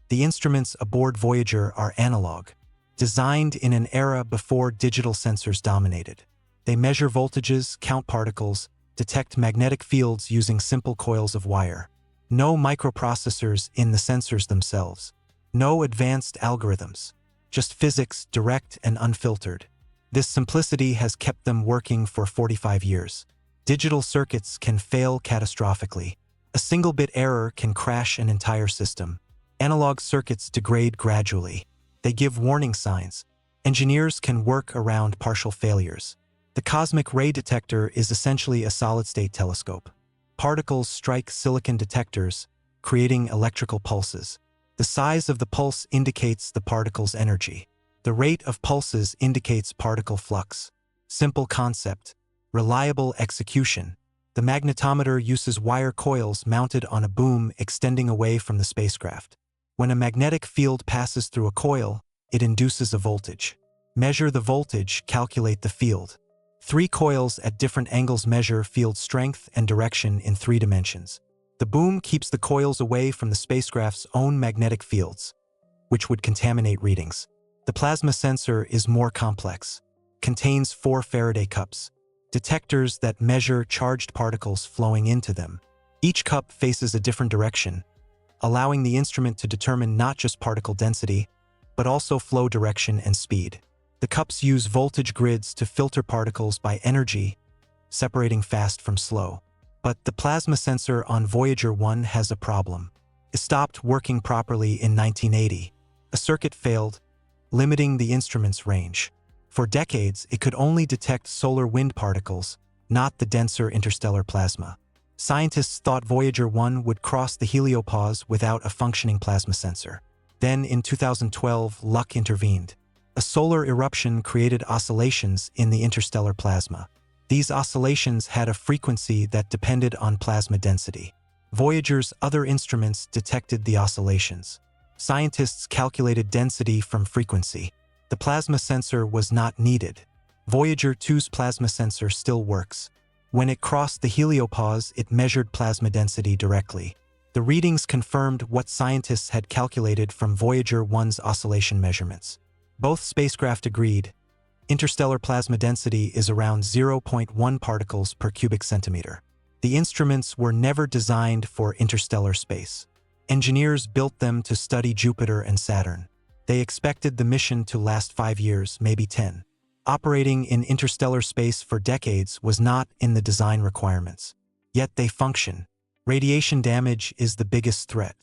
The instruments aboard Voyager are analog, designed in an era before digital sensors dominated. They measure voltages, count particles, detect magnetic fields using simple coils of wire. No microprocessors in the sensors themselves. No advanced algorithms. Just physics, direct and unfiltered. This simplicity has kept them working for 45 years. Digital circuits can fail catastrophically. A single bit error can crash an entire system. Analog circuits degrade gradually. They give warning signs. Engineers can work around partial failures. The cosmic ray detector is essentially a solid-state telescope. Particles strike silicon detectors, creating electrical pulses. The size of the pulse indicates the particle's energy. The rate of pulses indicates particle flux. Simple concept. Reliable execution. The magnetometer uses wire coils mounted on a boom extending away from the spacecraft. When a magnetic field passes through a coil, it induces a voltage. Measure the voltage, calculate the field. 3 coils at different angles measure field strength and direction in 3 dimensions. The boom keeps the coils away from the spacecraft's own magnetic fields, which would contaminate readings. The plasma sensor is more complex, contains 4 Faraday cups, detectors that measure charged particles flowing into them. Each cup faces a different direction, allowing the instrument to determine not just particle density, but also flow direction and speed. The cups use voltage grids to filter particles by energy, separating fast from slow. But the plasma sensor on Voyager 1 has a problem. It stopped working properly in 1980. A circuit failed, limiting the instrument's range. For decades, it could only detect solar wind particles, not the denser interstellar plasma. Scientists thought Voyager 1 would cross the heliopause without a functioning plasma sensor. Then, in 2012, luck intervened. A solar eruption created oscillations in the interstellar plasma. These oscillations had a frequency that depended on plasma density. Voyager's other instruments detected the oscillations. Scientists calculated density from frequency. The plasma sensor was not needed. Voyager 2's plasma sensor still works. When it crossed the heliopause, it measured plasma density directly. The readings confirmed what scientists had calculated from Voyager 1's oscillation measurements. Both spacecraft agreed. Interstellar plasma density is around 0.1 particles per cubic centimeter. The instruments were never designed for interstellar space. Engineers built them to study Jupiter and Saturn. They expected the mission to last 5 years, maybe 10. Operating in interstellar space for decades was not in the design requirements. Yet they function. Radiation damage is the biggest threat.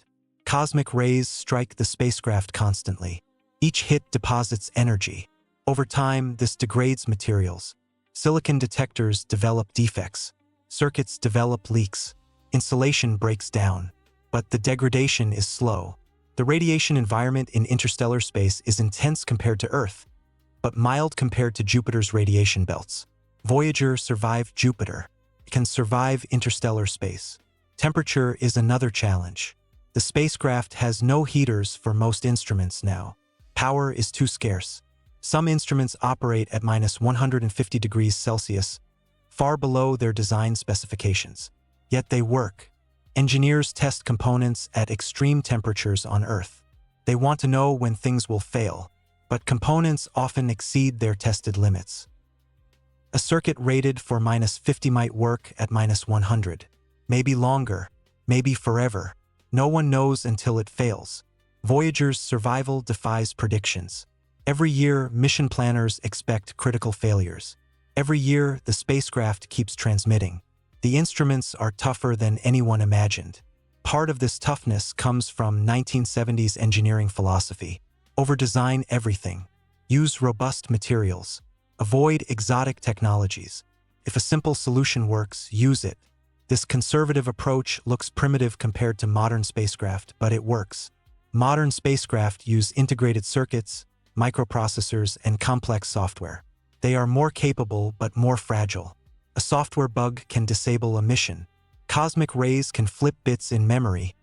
Cosmic rays strike the spacecraft constantly. Each hit deposits energy. Over time, this degrades materials. Silicon detectors develop defects. Circuits develop leaks. Insulation breaks down. But the degradation is slow. The radiation environment in interstellar space is intense compared to Earth, but mild compared to Jupiter's radiation belts. Voyager survived Jupiter. It can survive interstellar space. Temperature is another challenge. The spacecraft has no heaters for most instruments now. Power is too scarce. Some instruments operate at -150 degrees Celsius, far below their design specifications. Yet they work. Engineers test components at extreme temperatures on Earth. They want to know when things will fail, but components often exceed their tested limits. A circuit rated for -50 might work at -100. Maybe longer, maybe forever. No one knows until it fails. Voyager's survival defies predictions. Every year, mission planners expect critical failures. Every year, the spacecraft keeps transmitting. The instruments are tougher than anyone imagined. Part of this toughness comes from 1970s engineering philosophy. Over-design everything. Use robust materials. Avoid exotic technologies. If a simple solution works, use it. This conservative approach looks primitive compared to modern spacecraft, but it works. Modern spacecraft use integrated circuits, microprocessors, and complex software. They are more capable but more fragile. A software bug can disable a mission. Cosmic rays can flip bits in memory,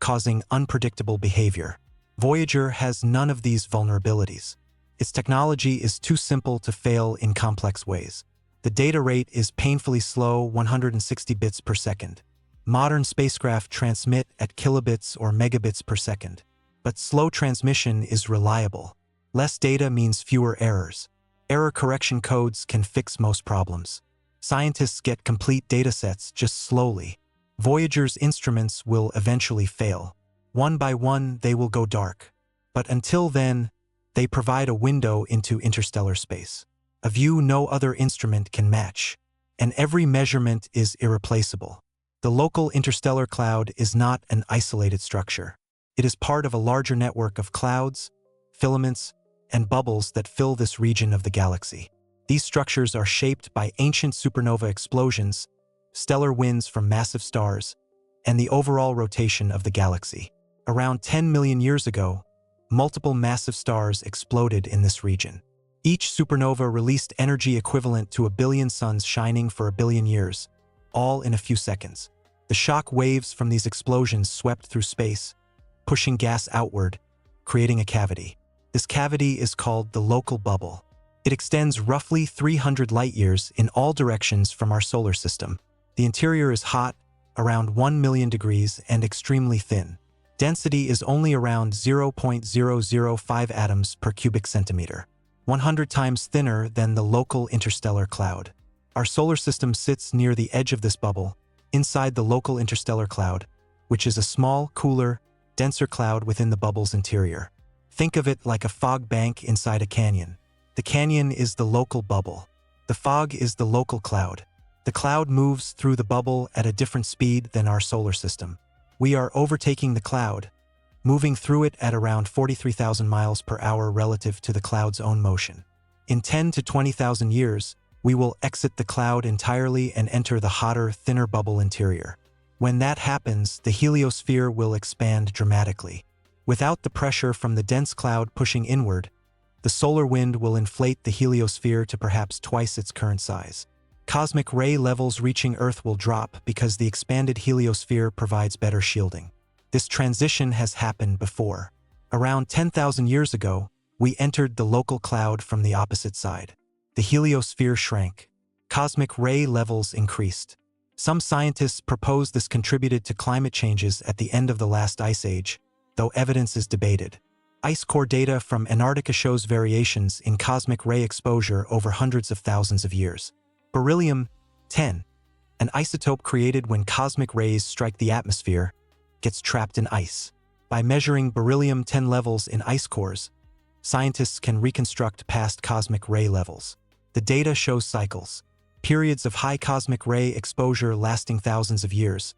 causing unpredictable behavior. Voyager has none of these vulnerabilities. Its technology is too simple to fail in complex ways. The data rate is painfully slow, 160 bits per second. Modern spacecraft transmit at kilobits or megabits per second. But slow transmission is reliable. Less data means fewer errors. Error correction codes can fix most problems. Scientists get complete datasets just slowly. Voyager's instruments will eventually fail. One by one, they will go dark. But until then, they provide a window into interstellar space. A view no other instrument can match. And every measurement is irreplaceable. The local interstellar cloud is not an isolated structure. It is part of a larger network of clouds, filaments, and bubbles that fill this region of the galaxy. These structures are shaped by ancient supernova explosions, stellar winds from massive stars, and the overall rotation of the galaxy. Around 10 million years ago, multiple massive stars exploded in this region. Each supernova released energy equivalent to 1 billion suns shining for 1 billion years, all in a few seconds. The shock waves from these explosions swept through space, pushing gas outward, creating a cavity. This cavity is called the local bubble. It extends roughly 300 light-years in all directions from our solar system. The interior is hot, around 1 million degrees, and extremely thin. Density is only around 0.005 atoms per cubic centimeter, 100 times thinner than the local interstellar cloud. Our solar system sits near the edge of this bubble, inside the local interstellar cloud, which is a small, cooler, denser cloud within the bubble's interior. Think of it like a fog bank inside a canyon. The canyon is the local bubble. The fog is the local cloud. The cloud moves through the bubble at a different speed than our solar system. We are overtaking the cloud, moving through it at around 43,000 miles per hour relative to the cloud's own motion. In 10 to 20,000 years, we will exit the cloud entirely and enter the hotter, thinner bubble interior. When that happens, the heliosphere will expand dramatically. Without the pressure from the dense cloud pushing inward, the solar wind will inflate the heliosphere to perhaps twice its current size. Cosmic ray levels reaching Earth will drop because the expanded heliosphere provides better shielding. This transition has happened before. Around 10,000 years ago, we entered the local cloud from the opposite side. The heliosphere shrank. Cosmic ray levels increased. Some scientists propose this contributed to climate changes at the end of the last ice age, though evidence is debated. Ice core data from Antarctica shows variations in cosmic ray exposure over hundreds of thousands of years. Beryllium-10, an isotope created when cosmic rays strike the atmosphere, gets trapped in ice. By measuring beryllium-10 levels in ice cores, scientists can reconstruct past cosmic ray levels. The data shows cycles, periods of high cosmic ray exposure lasting thousands of years,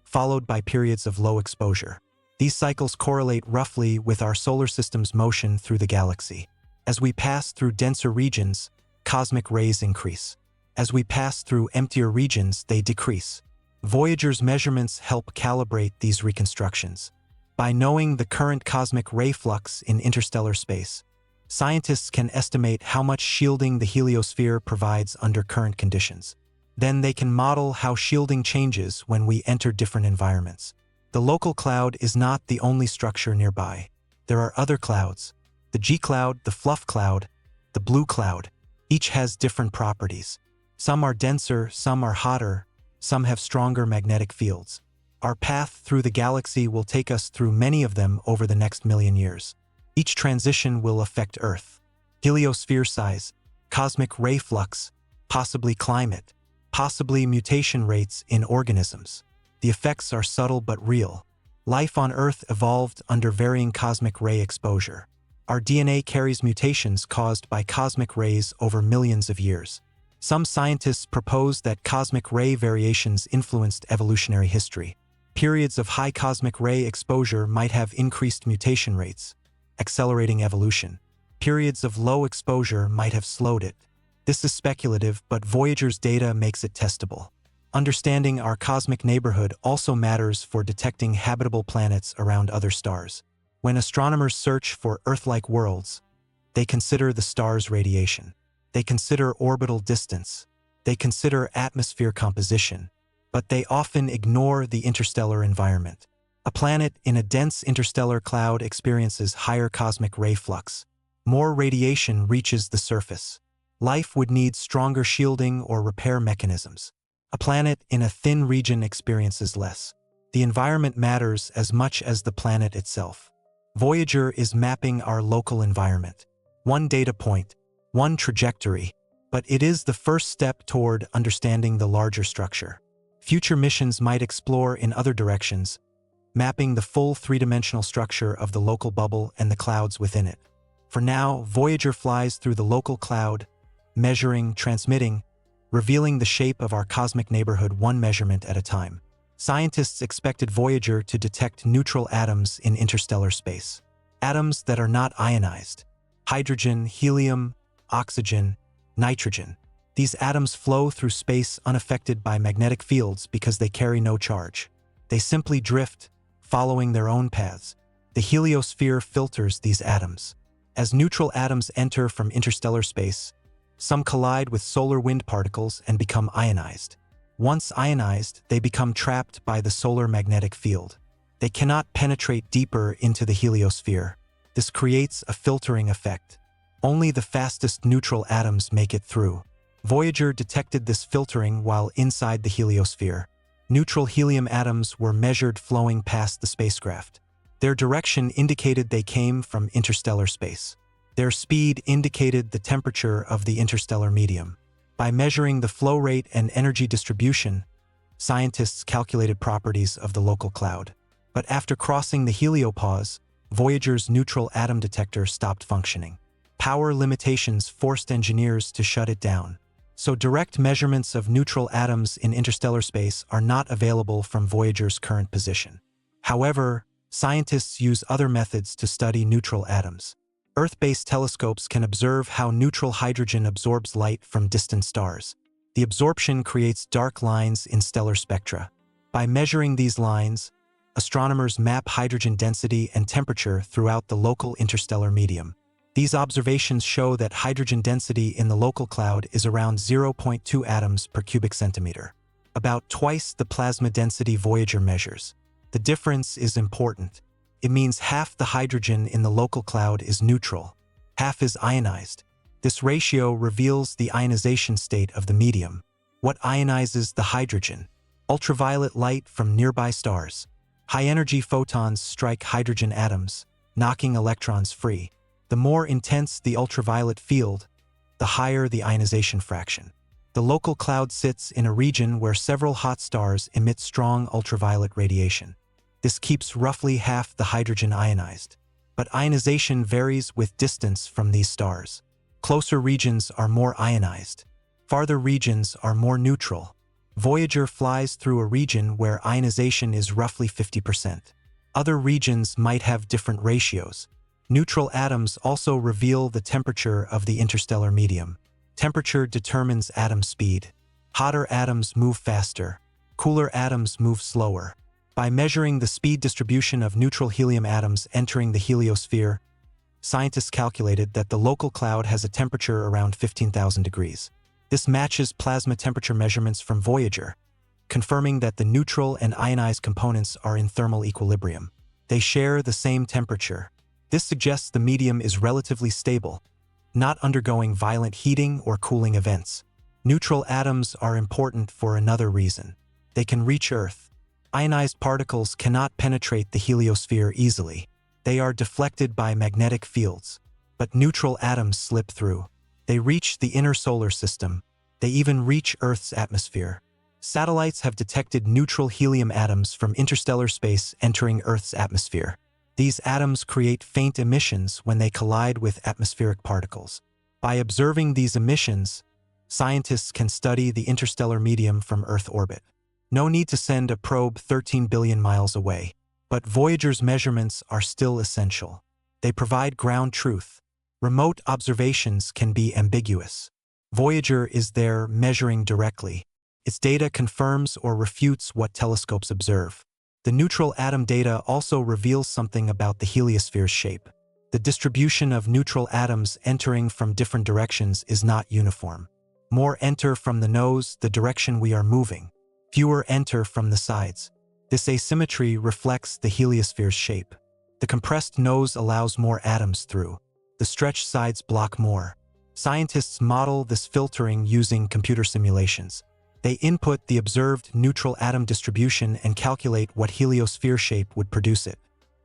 followed by periods of low exposure. These cycles correlate roughly with our solar system's motion through the galaxy. As we pass through denser regions, cosmic rays increase. As we pass through emptier regions, they decrease. Voyager's measurements help calibrate these reconstructions. By knowing the current cosmic ray flux in interstellar space, scientists can estimate how much shielding the heliosphere provides under current conditions. Then they can model how shielding changes when we enter different environments. The local cloud is not the only structure nearby. There are other clouds. The G cloud, the fluff cloud, the blue cloud. Each has different properties. Some are denser, some are hotter, some have stronger magnetic fields. Our path through the galaxy will take us through many of them over the next million years. Each transition will affect Earth. Heliosphere size, cosmic ray flux, possibly climate, possibly mutation rates in organisms. The effects are subtle but real. Life on Earth evolved under varying cosmic ray exposure. Our DNA carries mutations caused by cosmic rays over millions of years. Some scientists propose that cosmic ray variations influenced evolutionary history. Periods of high cosmic ray exposure might have increased mutation rates, accelerating evolution. Periods of low exposure might have slowed it. This is speculative, but Voyager's data makes it testable. Understanding our cosmic neighborhood also matters for detecting habitable planets around other stars. When astronomers search for Earth-like worlds, they consider the star's radiation. They consider orbital distance. They consider atmosphere composition. But they often ignore the interstellar environment. A planet in a dense interstellar cloud experiences higher cosmic ray flux. More radiation reaches the surface. Life would need stronger shielding or repair mechanisms. A planet in a thin region experiences less. The environment matters as much as the planet itself. Voyager is mapping our local environment. One data point, one trajectory, but it is the first step toward understanding the larger structure. Future missions might explore in other directions, mapping the full three-dimensional structure of the local bubble and the clouds within it. For now, Voyager flies through the local cloud, measuring, transmitting, revealing the shape of our cosmic neighborhood one measurement at a time. Scientists expected Voyager to detect neutral atoms in interstellar space. Atoms that are not ionized. Hydrogen, helium, oxygen, nitrogen. These atoms flow through space unaffected by magnetic fields because they carry no charge. They simply drift, following their own paths. The heliosphere filters these atoms. As neutral atoms enter from interstellar space, some collide with solar wind particles and become ionized. Once ionized, they become trapped by the solar magnetic field. They cannot penetrate deeper into the heliosphere. This creates a filtering effect. Only the fastest neutral atoms make it through. Voyager detected this filtering while inside the heliosphere. Neutral helium atoms were measured flowing past the spacecraft. Their direction indicated they came from interstellar space. Their speed indicated the temperature of the interstellar medium. By measuring the flow rate and energy distribution, scientists calculated properties of the local cloud. But after crossing the heliopause, Voyager's neutral atom detector stopped functioning. Power limitations forced engineers to shut it down. So direct measurements of neutral atoms in interstellar space are not available from Voyager's current position. However, Scientists use other methods to study neutral atoms. Earth-based telescopes can observe how neutral hydrogen absorbs light from distant stars. The absorption creates dark lines in stellar spectra. By measuring these lines, astronomers map hydrogen density and temperature throughout the local interstellar medium. These observations show that hydrogen density in the local cloud is around 0.2 atoms per cubic centimeter, about twice the plasma density Voyager measures. The difference is important. It means half the hydrogen in the local cloud is neutral, half is ionized. This ratio reveals the ionization state of the medium. What ionizes the hydrogen? Ultraviolet light from nearby stars. High-energy photons strike hydrogen atoms, knocking electrons free. The more intense the ultraviolet field, the higher the ionization fraction. The local cloud sits in a region where several hot stars emit strong ultraviolet radiation. This keeps roughly half the hydrogen ionized. But ionization varies with distance from these stars. Closer regions are more ionized. Farther regions are more neutral. Voyager flies through a region where ionization is roughly 50%. Other regions might have different ratios. Neutral atoms also reveal the temperature of the interstellar medium. Temperature determines atom speed. Hotter atoms move faster. Cooler atoms move slower. By measuring the speed distribution of neutral helium atoms entering the heliosphere, scientists calculated that the local cloud has a temperature around 15,000 degrees. This matches plasma temperature measurements from Voyager, confirming that the neutral and ionized components are in thermal equilibrium. They share the same temperature. This suggests the medium is relatively stable, not undergoing violent heating or cooling events. Neutral atoms are important for another reason. They can reach Earth. Ionized particles cannot penetrate the heliosphere easily. They are deflected by magnetic fields. But neutral atoms slip through. They reach the inner solar system. They even reach Earth's atmosphere. Satellites have detected neutral helium atoms from interstellar space entering Earth's atmosphere. These atoms create faint emissions when they collide with atmospheric particles. By observing these emissions, scientists can study the interstellar medium from Earth orbit. No need to send a probe 13 billion miles away. But Voyager's measurements are still essential. They provide ground truth. Remote observations can be ambiguous. Voyager is there measuring directly. Its data confirms or refutes what telescopes observe. The neutral atom data also reveals something about the heliosphere's shape. The distribution of neutral atoms entering from different directions is not uniform. More enter from the nose, the direction we are moving. Fewer enter from the sides. This asymmetry reflects the heliosphere's shape. The compressed nose allows more atoms through. The stretched sides block more. Scientists model this filtering using computer simulations. They input the observed neutral atom distribution and calculate what heliosphere shape would produce it.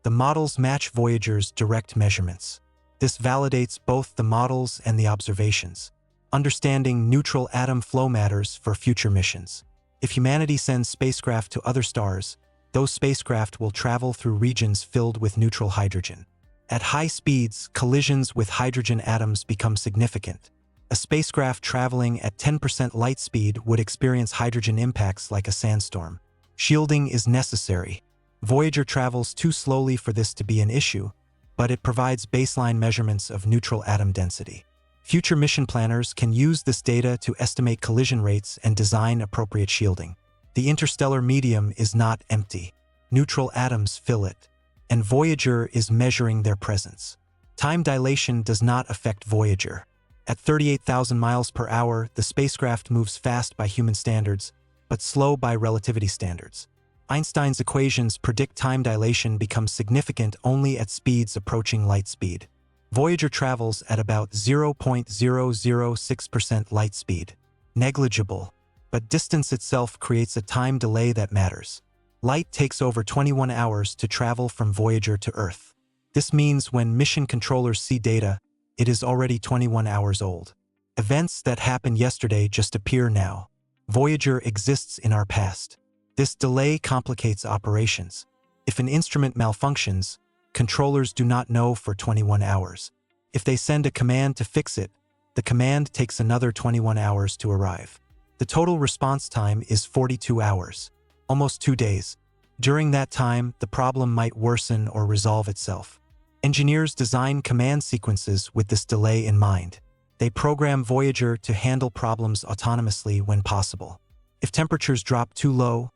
The models match Voyager's direct measurements. This validates both the models and the observations. Understanding neutral atom flow matters for future missions. If humanity sends spacecraft to other stars, those spacecraft will travel through regions filled with neutral hydrogen. At high speeds, collisions with hydrogen atoms become significant. A spacecraft traveling at 10% light speed would experience hydrogen impacts like a sandstorm. Shielding is necessary. Voyager travels too slowly for this to be an issue, but it provides baseline measurements of neutral atom density. Future mission planners can use this data to estimate collision rates and design appropriate shielding. The interstellar medium is not empty. Neutral atoms fill it, and Voyager is measuring their presence. Time dilation does not affect Voyager. At 38,000 miles per hour, the spacecraft moves fast by human standards, but slow by relativity standards. Einstein's equations predict time dilation becomes significant only at speeds approaching light speed. Voyager travels at about 0.006% light speed. Negligible, but distance itself creates a time delay that matters. Light takes over 21 hours to travel from Voyager to Earth. This means when mission controllers see data, it is already 21 hours old. Events that happened yesterday just appear now. Voyager exists in our past. This delay complicates operations. If an instrument malfunctions, controllers do not know for 21 hours. If they send a command to fix it, the command takes another 21 hours to arrive. The total response time is 42 hours, almost 2 days. During that time, the problem might worsen or resolve itself. Engineers design command sequences with this delay in mind. They program Voyager to handle problems autonomously when possible. If temperatures drop too low,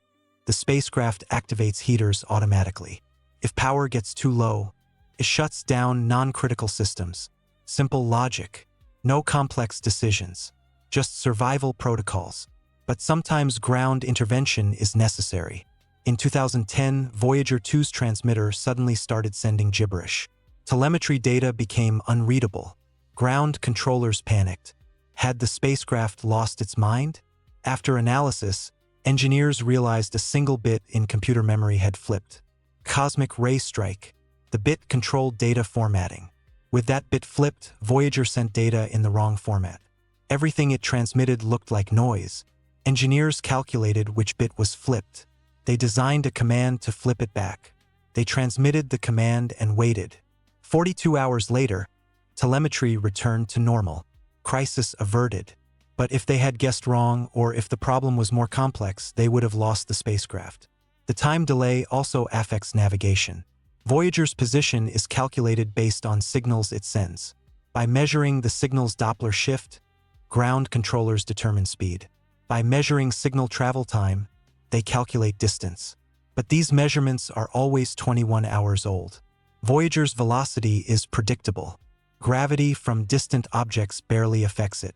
the spacecraft activates heaters automatically. If power gets too low, it shuts down non-critical systems. Simple logic. No complex decisions. Just survival protocols. But sometimes ground intervention is necessary. In 2010, Voyager 2's transmitter suddenly started sending gibberish. Telemetry data became unreadable. Ground controllers panicked. Had the spacecraft lost its mind? After analysis, engineers realized a single bit in computer memory had flipped. Cosmic ray strike. The bit controlled data formatting. With that bit flipped, Voyager sent data in the wrong format. Everything it transmitted looked like noise. Engineers calculated which bit was flipped. They designed a command to flip it back. They transmitted the command and waited. 42 hours later, telemetry returned to normal. Crisis averted. But if they had guessed wrong, or if the problem was more complex, they would have lost the spacecraft. The time delay also affects navigation. Voyager's position is calculated based on signals it sends. By measuring the signal's Doppler shift, ground controllers determine speed. By measuring signal travel time, they calculate distance. But these measurements are always 21 hours old. Voyager's velocity is predictable. Gravity from distant objects barely affects it.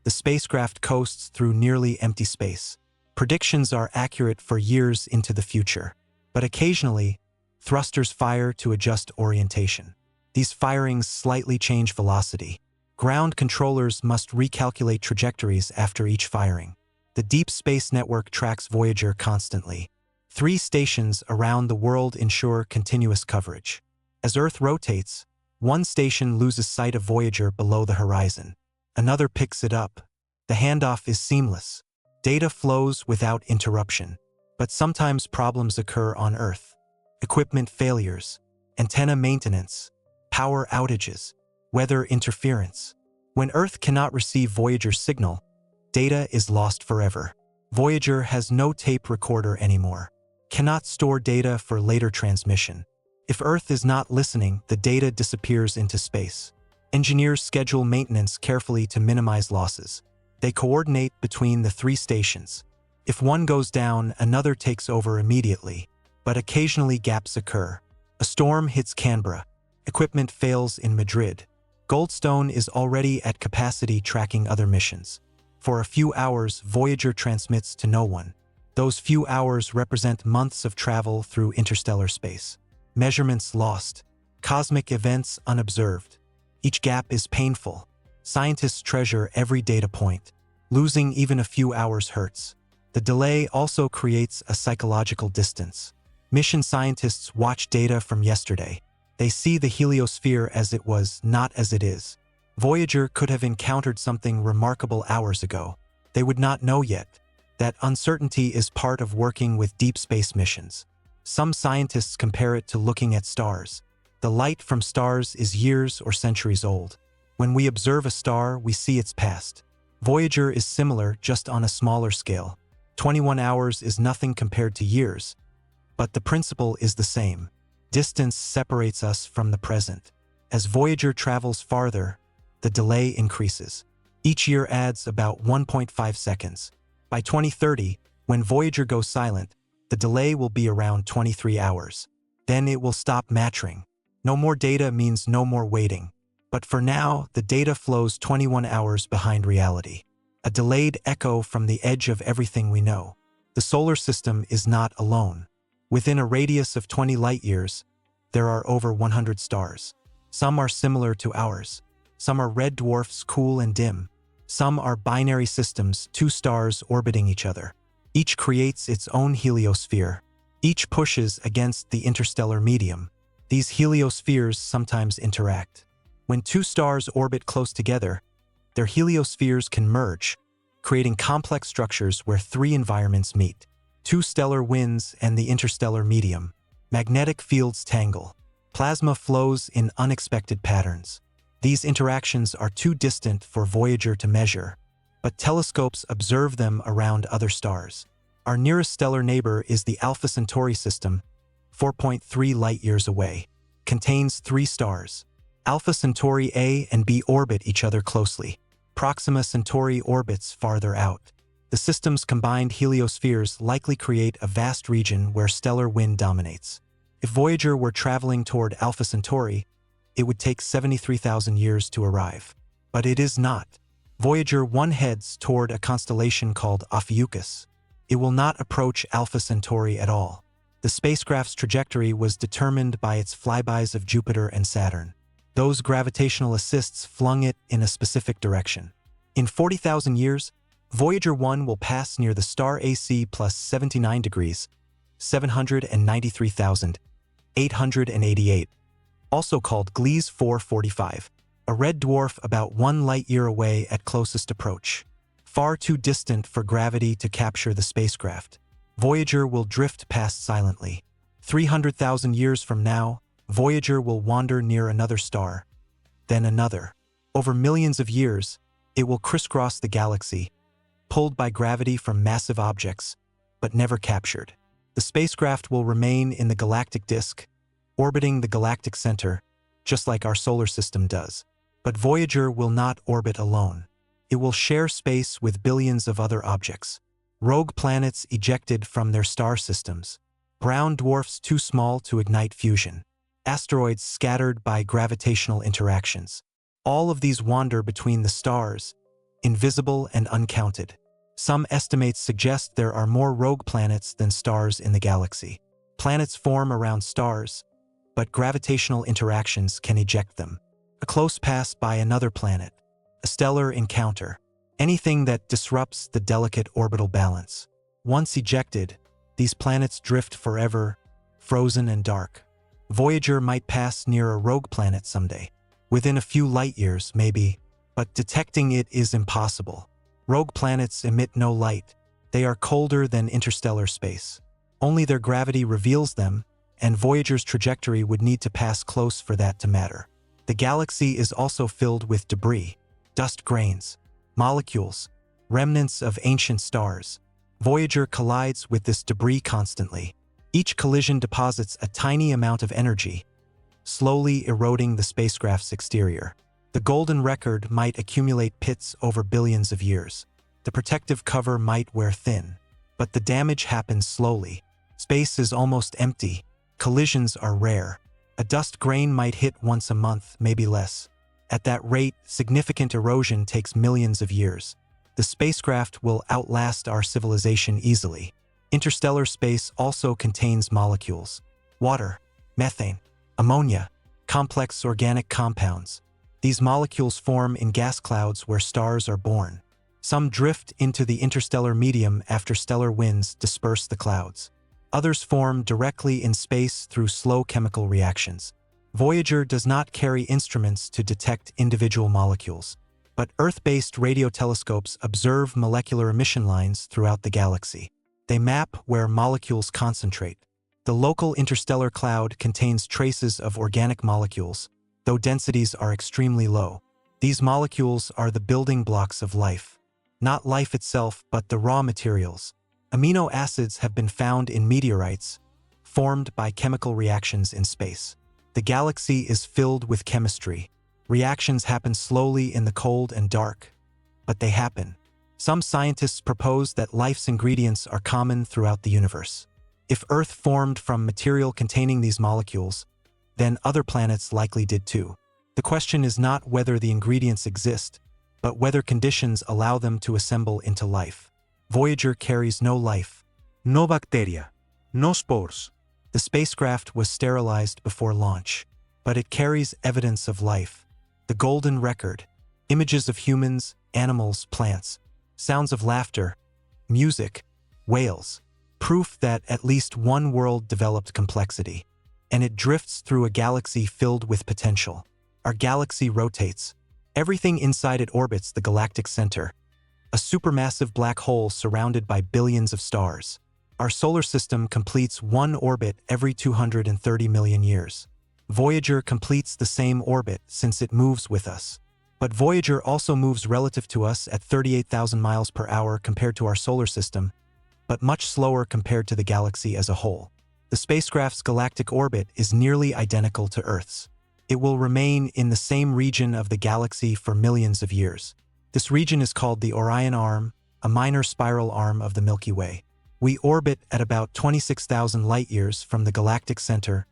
The spacecraft coasts through nearly empty space. Predictions are accurate for years into the future. But occasionally, thrusters fire to adjust orientation. These firings slightly change velocity. Ground controllers must recalculate trajectories after each firing. The Deep Space Network tracks Voyager constantly. 3 stations around the world ensure continuous coverage. As Earth rotates, one station loses sight of Voyager below the horizon. Another picks it up. The handoff is seamless. Data flows without interruption. But sometimes problems occur on Earth. Equipment failures, antenna maintenance, power outages, weather interference. When Earth cannot receive Voyager's signal, data is lost forever. Voyager has no tape recorder anymore. Cannot store data for later transmission. If Earth is not listening, the data disappears into space. Engineers schedule maintenance carefully to minimize losses. They coordinate between the 3 stations. If one goes down, another takes over immediately. But occasionally gaps occur. A storm hits Canberra. Equipment fails in Madrid. Goldstone is already at capacity tracking other missions. For a few hours, Voyager transmits to no one. Those few hours represent months of travel through interstellar space. Measurements lost. Cosmic events unobserved. Each gap is painful. Scientists treasure every data point. Losing even a few hours hurts. The delay also creates a psychological distance. Mission scientists watch data from yesterday. They see the heliosphere as it was, not as it is. Voyager could have encountered something remarkable hours ago. They would not know yet. That uncertainty is part of working with deep space missions. Some scientists compare it to looking at stars. The light from stars is years or centuries old. When we observe a star, we see its past. Voyager is similar, just on a smaller scale. 21 hours is nothing compared to years. But the principle is the same. Distance separates us from the present. As Voyager travels farther, the delay increases. Each year adds about 1.5 seconds. By 2030, when Voyager goes silent, the delay will be around 23 hours. Then it will stop mattering. No more data means no more waiting. But for now, the data flows 21 hours behind reality. A delayed echo from the edge of everything we know. The solar system is not alone. Within a radius of 20 light-years, there are over 100 stars. Some are similar to ours. Some are red dwarfs, cool and dim. Some are binary systems, 2 stars orbiting each other. Each creates its own heliosphere. Each pushes against the interstellar medium. These heliospheres sometimes interact. When 2 stars orbit close together, their heliospheres can merge, creating complex structures where 3 environments meet. 2 stellar winds and the interstellar medium. Magnetic fields tangle. Plasma flows in unexpected patterns. These interactions are too distant for Voyager to measure, but telescopes observe them around other stars. Our nearest stellar neighbor is the Alpha Centauri system, 4.3 light-years away. Contains 3 stars. Alpha Centauri A and B orbit each other closely. Proxima Centauri orbits farther out. The system's combined heliospheres likely create a vast region where stellar wind dominates. If Voyager were traveling toward Alpha Centauri, it would take 73,000 years to arrive. But it is not. Voyager 1 heads toward a constellation called Ophiuchus. It will not approach Alpha Centauri at all. The spacecraft's trajectory was determined by its flybys of Jupiter and Saturn. Those gravitational assists flung it in a specific direction. In 40,000 years, Voyager 1 will pass near the star AC plus 79 degrees, 793,888, also called Gliese 445, a red dwarf about 1 light-year away at closest approach. Far too distant for gravity to capture the spacecraft, Voyager will drift past silently. 300,000 years from now, Voyager will wander near another star, then another. Over millions of years, it will crisscross the galaxy, pulled by gravity from massive objects, but never captured. The spacecraft will remain in the galactic disk, orbiting the galactic center, just like our solar system does. But Voyager will not orbit alone. It will share space with billions of other objects. Rogue planets ejected from their star systems. Brown dwarfs too small to ignite fusion. Asteroids scattered by gravitational interactions. All of these wander between the stars, invisible and uncounted. Some estimates suggest there are more rogue planets than stars in the galaxy. Planets form around stars, but gravitational interactions can eject them. A close pass by another planet. A stellar encounter. Anything that disrupts the delicate orbital balance. Once ejected, these planets drift forever, frozen and dark. Voyager might pass near a rogue planet someday. Within a few light-years, maybe, but detecting it is impossible. Rogue planets emit no light. They are colder than interstellar space. Only their gravity reveals them, and Voyager's trajectory would need to pass close for that to matter. The galaxy is also filled with debris, dust grains, molecules, remnants of ancient stars. Voyager collides with this debris constantly. Each collision deposits a tiny amount of energy, slowly eroding the spacecraft's exterior. The golden record might accumulate pits over billions of years. The protective cover might wear thin, but the damage happens slowly. Space is almost empty. Collisions are rare. A dust grain might hit once a month, maybe less. At that rate, significant erosion takes millions of years. The spacecraft will outlast our civilization easily. Interstellar space also contains molecules. Water, methane, ammonia, complex organic compounds. These molecules form in gas clouds where stars are born. Some drift into the interstellar medium after stellar winds disperse the clouds. Others form directly in space through slow chemical reactions. Voyager does not carry instruments to detect individual molecules, but Earth-based radio telescopes observe molecular emission lines throughout the galaxy. They map where molecules concentrate. The local interstellar cloud contains traces of organic molecules, though densities are extremely low. These molecules are the building blocks of life. Not life itself, but the raw materials. Amino acids have been found in meteorites, formed by chemical reactions in space. The galaxy is filled with chemistry. Reactions happen slowly in the cold and dark, but they happen. Some scientists propose that life's ingredients are common throughout the universe. If Earth formed from material containing these molecules, then other planets likely did too. The question is not whether the ingredients exist, but whether conditions allow them to assemble into life. Voyager carries no life. No bacteria. No spores. The spacecraft was sterilized before launch, but it carries evidence of life. The golden record. Images of humans, animals, plants. Sounds of laughter. Music. Whales. Proof that at least one world developed complexity. And it drifts through a galaxy filled with potential. Our galaxy rotates. Everything inside it orbits the galactic center. A supermassive black hole surrounded by billions of stars. Our solar system completes one orbit every 230 million years. Voyager completes the same orbit since it moves with us. But Voyager also moves relative to us at 38,000 miles per hour compared to our solar system, but much slower compared to the galaxy as a whole. The spacecraft's galactic orbit is nearly identical to Earth's. It will remain in the same region of the galaxy for millions of years. This region is called the Orion Arm, a minor spiral arm of the Milky Way. We orbit at about 26,000 light-years from the galactic center,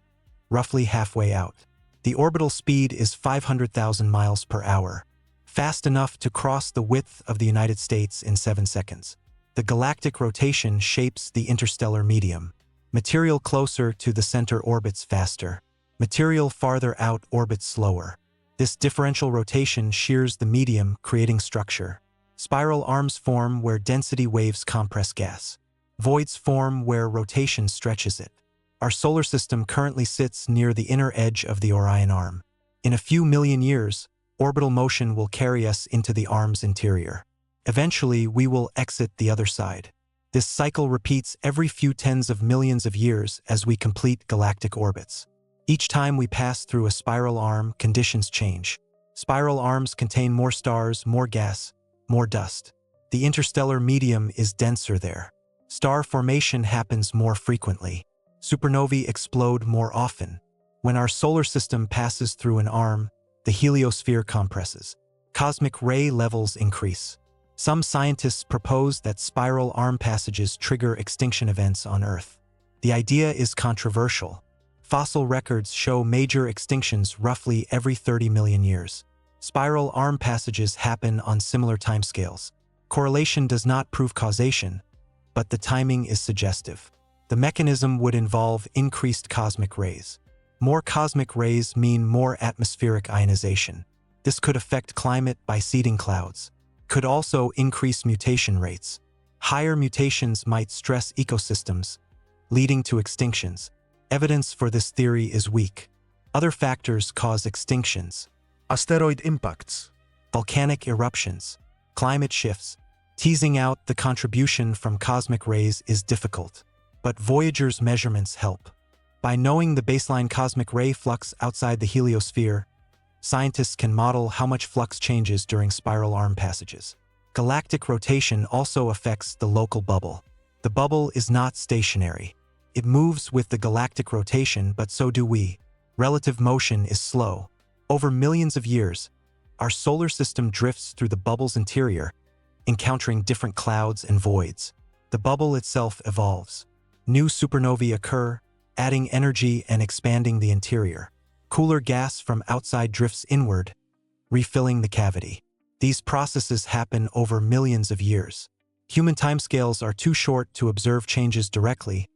roughly halfway out. The orbital speed is 500,000 miles per hour, fast enough to cross the width of the United States in 7 seconds. The galactic rotation shapes the interstellar medium. Material closer to the center orbits faster. Material farther out orbits slower. This differential rotation shears the medium, creating structure. Spiral arms form where density waves compress gas. Voids form where rotation stretches it. Our solar system currently sits near the inner edge of the Orion Arm. In a few million years, orbital motion will carry us into the arm's interior. Eventually, we will exit the other side. This cycle repeats every few tens of millions of years as we complete galactic orbits. Each time we pass through a spiral arm, conditions change. Spiral arms contain more stars, more gas, more dust. The interstellar medium is denser there. Star formation happens more frequently. Supernovae explode more often. When our solar system passes through an arm, the heliosphere compresses. Cosmic ray levels increase. Some scientists propose that spiral arm passages trigger extinction events on Earth. The idea is controversial. Fossil records show major extinctions roughly every 30 million years. Spiral arm passages happen on similar timescales. Correlation does not prove causation, but the timing is suggestive. The mechanism would involve increased cosmic rays. More cosmic rays mean more atmospheric ionization. This could affect climate by seeding clouds. Could also increase mutation rates. Higher mutations might stress ecosystems, leading to extinctions. Evidence for this theory is weak. Other factors cause extinctions. Asteroid impacts. Volcanic eruptions. Climate shifts. Teasing out the contribution from cosmic rays is difficult. But Voyager's measurements help. By knowing the baseline cosmic ray flux outside the heliosphere, scientists can model how much flux changes during spiral arm passages. Galactic rotation also affects the local bubble. The bubble is not stationary. It moves with the galactic rotation, but so do we. Relative motion is slow. Over millions of years, our solar system drifts through the bubble's interior, encountering different clouds and voids. The bubble itself evolves. New supernovae occur, adding energy and expanding the interior. Cooler gas from outside drifts inward, refilling the cavity. These processes happen over millions of years. Human timescales are too short to observe changes directly,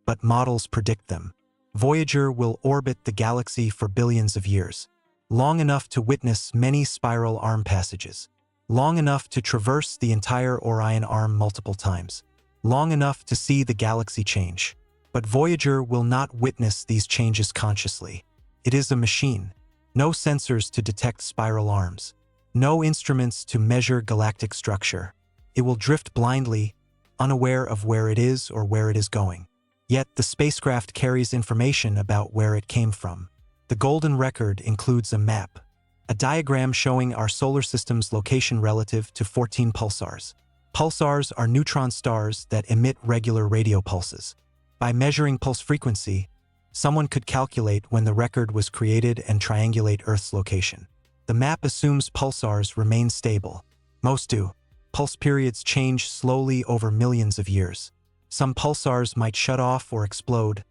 but models predict them. Voyager will orbit the galaxy for billions of years, long enough to witness many spiral arm passages, long enough to traverse the entire Orion Arm multiple times, long enough to see the galaxy change. But Voyager will not witness these changes consciously. It is a machine. No sensors to detect spiral arms. No instruments to measure galactic structure. It will drift blindly, unaware of where it is or where it is going. Yet the spacecraft carries information about where it came from. The golden record includes a map, a diagram showing our solar system's location relative to 14 pulsars. Pulsars are neutron stars that emit regular radio pulses. By measuring pulse frequency, someone could calculate when the record was created and triangulate Earth's location. The map assumes pulsars remain stable. Most do. Pulse periods change slowly over millions of years. Some pulsars might shut off or explode,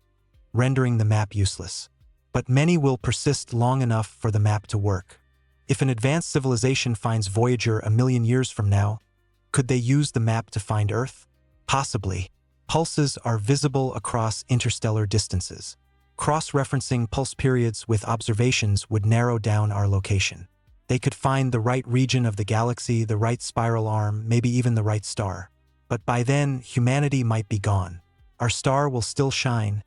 rendering the map useless. But many will persist long enough for the map to work. If an advanced civilization finds Voyager a million years from now, could they use the map to find Earth? Possibly. Pulses are visible across interstellar distances. Cross-referencing pulse periods with observations would narrow down our location. They could find the right region of the galaxy, the right spiral arm, maybe even the right star. But by then, humanity might be gone. Our star will still shine,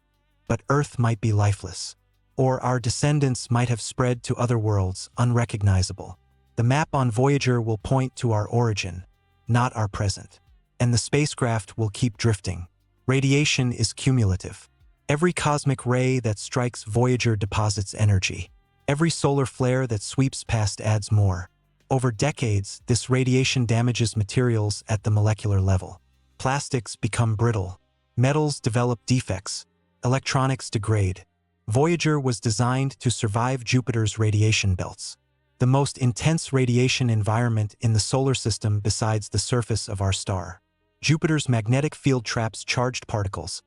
but Earth might be lifeless. Or our descendants might have spread to other worlds, unrecognizable. The map on Voyager will point to our origin, not our present. And the spacecraft will keep drifting. Radiation is cumulative. Every cosmic ray that strikes Voyager deposits energy. Every solar flare that sweeps past adds more. Over decades, this radiation damages materials at the molecular level. Plastics become brittle. Metals develop defects. Electronics degrade. Voyager was designed to survive Jupiter's radiation belts, the most intense radiation environment in the solar system besides the surface of our star. Jupiter's magnetic field traps charged particles,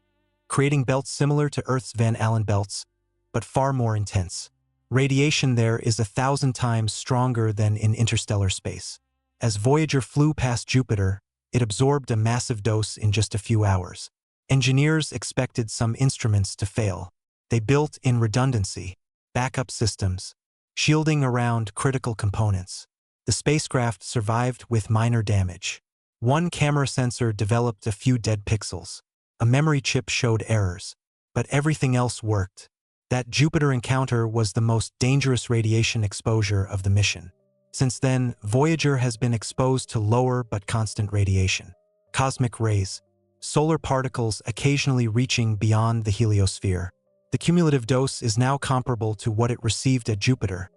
creating belts similar to Earth's Van Allen belts, but far more intense. Radiation there is 1,000 times stronger than in interstellar space. As Voyager flew past Jupiter, it absorbed a massive dose in just a few hours. Engineers expected some instruments to fail. They built in redundancy, backup systems, shielding around critical components. The spacecraft survived with minor damage. One camera sensor developed a few dead pixels. A memory chip showed errors, but everything else worked. That Jupiter encounter was the most dangerous radiation exposure of the mission. Since then, Voyager has been exposed to lower but constant radiation. Cosmic rays, solar particles occasionally reaching beyond the heliosphere. The cumulative dose is now comparable to what it received at Jupiter,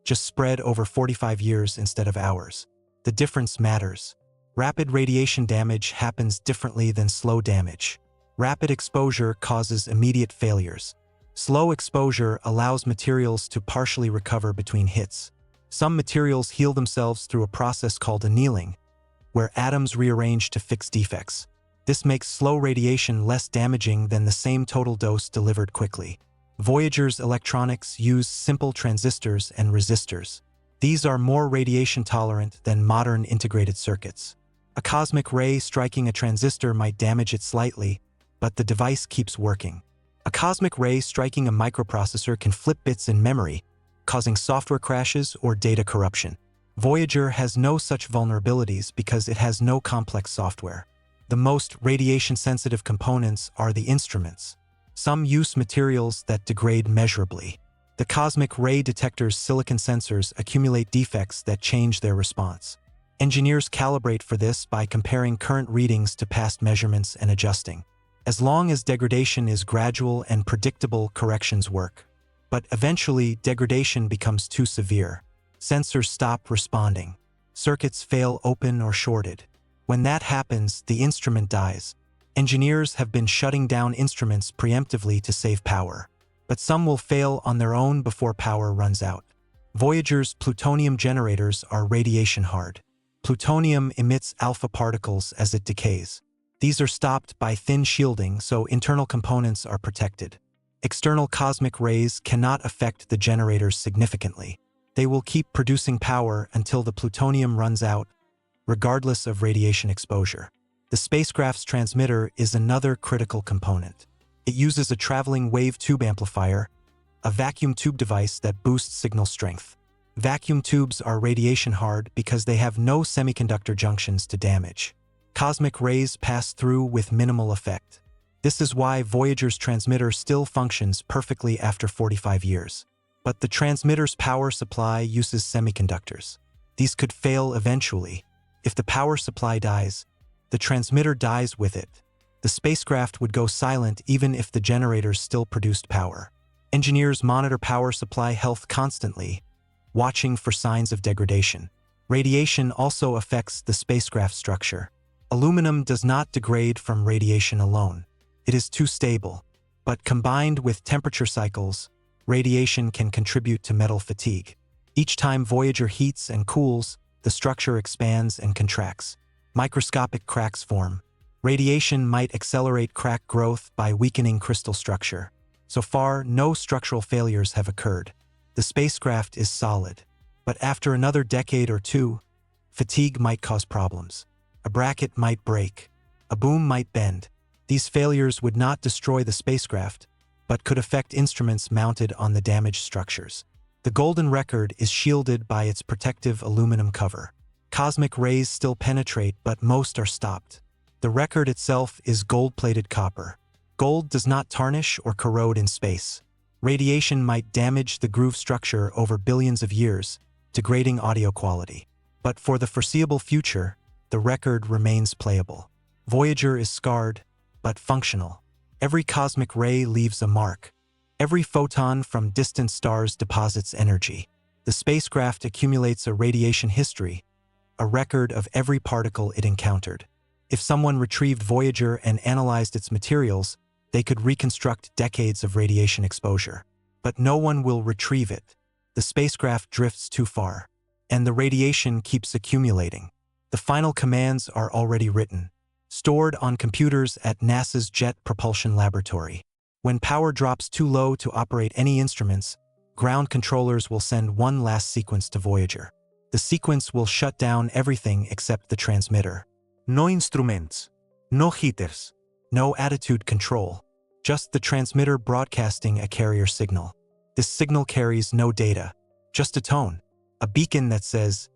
just spread over 45 years instead of hours. The difference matters. Rapid radiation damage happens differently than slow damage. Rapid exposure causes immediate failures. Slow exposure allows materials to partially recover between hits. Some materials heal themselves through a process called annealing, where atoms rearrange to fix defects. This makes slow radiation less damaging than the same total dose delivered quickly. Voyager's electronics use simple transistors and resistors. These are more radiation tolerant than modern integrated circuits. A cosmic ray striking a transistor might damage it slightly, but the device keeps working. A cosmic ray striking a microprocessor can flip bits in memory, causing software crashes or data corruption. Voyager has no such vulnerabilities because it has no complex software. The most radiation-sensitive components are the instruments. Some use materials that degrade measurably. The cosmic ray detector's silicon sensors accumulate defects that change their response. Engineers calibrate for this by comparing current readings to past measurements and adjusting. As long as degradation is gradual and predictable, corrections work. But eventually, degradation becomes too severe. Sensors stop responding. Circuits fail open or shorted. When that happens, the instrument dies. Engineers have been shutting down instruments preemptively to save power. But some will fail on their own before power runs out. Voyager's plutonium generators are radiation-hard. Plutonium emits alpha particles as it decays. These are stopped by thin shielding, so internal components are protected. External cosmic rays cannot affect the generators significantly. They will keep producing power until the plutonium runs out, regardless of radiation exposure. The spacecraft's transmitter is another critical component. It uses a traveling wave tube amplifier, a vacuum tube device that boosts signal strength. Vacuum tubes are radiation-hard because they have no semiconductor junctions to damage. Cosmic rays pass through with minimal effect. This is why Voyager's transmitter still functions perfectly after 45 years. But the transmitter's power supply uses semiconductors. These could fail eventually. If the power supply dies, the transmitter dies with it. The spacecraft would go silent even if the generators still produced power. Engineers monitor power supply health constantly, watching for signs of degradation. Radiation also affects the spacecraft structure. Aluminum does not degrade from radiation alone. It is too stable. But combined with temperature cycles, radiation can contribute to metal fatigue. Each time Voyager heats and cools, the structure expands and contracts. Microscopic cracks form. Radiation might accelerate crack growth by weakening crystal structure. So far, no structural failures have occurred. The spacecraft is solid. But after another decade or two, fatigue might cause problems. A bracket might break. A boom might bend. These failures would not destroy the spacecraft, but could affect instruments mounted on the damaged structures. The golden record is shielded by its protective aluminum cover. Cosmic rays still penetrate, but most are stopped. The record itself is gold-plated copper. Gold does not tarnish or corrode in space. Radiation might damage the groove structure over billions of years, degrading audio quality. But for the foreseeable future, the record remains playable. Voyager is scarred, but functional. Every cosmic ray leaves a mark. Every photon from distant stars deposits energy. The spacecraft accumulates a radiation history, a record of every particle it encountered. If someone retrieved Voyager and analyzed its materials, they could reconstruct decades of radiation exposure. But no one will retrieve it. The spacecraft drifts too far, and the radiation keeps accumulating. The final commands are already written, stored on computers at NASA's Jet Propulsion Laboratory. When power drops too low to operate any instruments, ground controllers will send one last sequence to Voyager. The sequence will shut down everything except the transmitter. No instruments. No heaters. No attitude control. Just the transmitter broadcasting a carrier signal. This signal carries no data, just a tone, a beacon that says,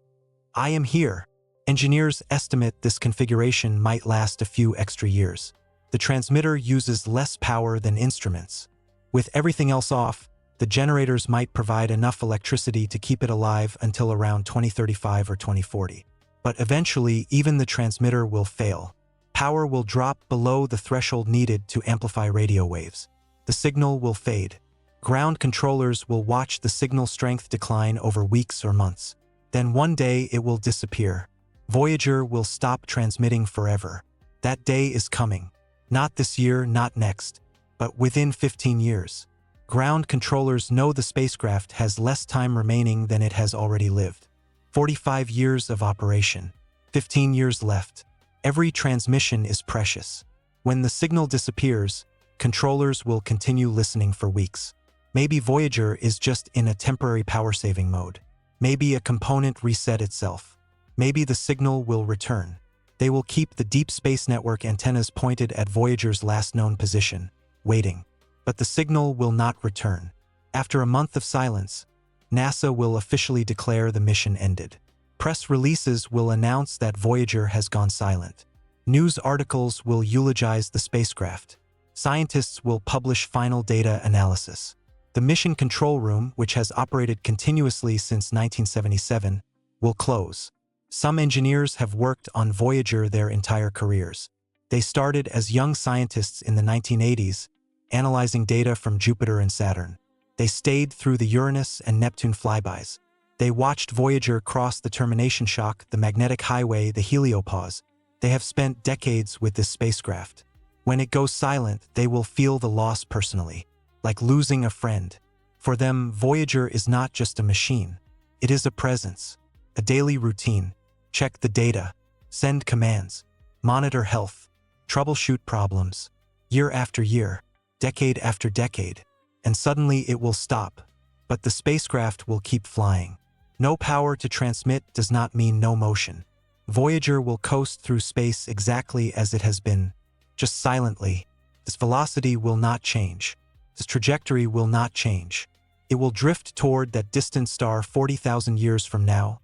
"I am here." Engineers estimate this configuration might last a few extra years. The transmitter uses less power than instruments. With everything else off, the generators might provide enough electricity to keep it alive until around 2035 or 2040. But eventually, even the transmitter will fail. Power will drop below the threshold needed to amplify radio waves. The signal will fade. Ground controllers will watch the signal strength decline over weeks or months. Then one day it will disappear. Voyager will stop transmitting forever. That day is coming. Not this year, not next, but within 15 years. Ground controllers know the spacecraft has less time remaining than it has already lived. 45 years of operation. 15 years left. Every transmission is precious. When the signal disappears, controllers will continue listening for weeks. Maybe Voyager is just in a temporary power-saving mode. Maybe a component reset itself. Maybe the signal will return. They will keep the Deep Space Network antennas pointed at Voyager's last known position, waiting. But the signal will not return. After a month of silence, NASA will officially declare the mission ended. Press releases will announce that Voyager has gone silent. News articles will eulogize the spacecraft. Scientists will publish final data analysis. The Mission Control Room, which has operated continuously since 1977, will close. Some engineers have worked on Voyager their entire careers. They started as young scientists in the 1980s, analyzing data from Jupiter and Saturn. They stayed through the Uranus and Neptune flybys. They watched Voyager cross the Termination Shock, the magnetic highway, the heliopause. They have spent decades with this spacecraft. When it goes silent, they will feel the loss personally, like losing a friend. For them, Voyager is not just a machine. It is a presence, a daily routine. Check the data, send commands, monitor health, troubleshoot problems, year after year, decade after decade. And suddenly it will stop, but the spacecraft will keep flying. No power to transmit does not mean no motion. Voyager will coast through space exactly as it has been, just silently. This velocity will not change. This trajectory will not change. It will drift toward that distant star 40,000 years from now,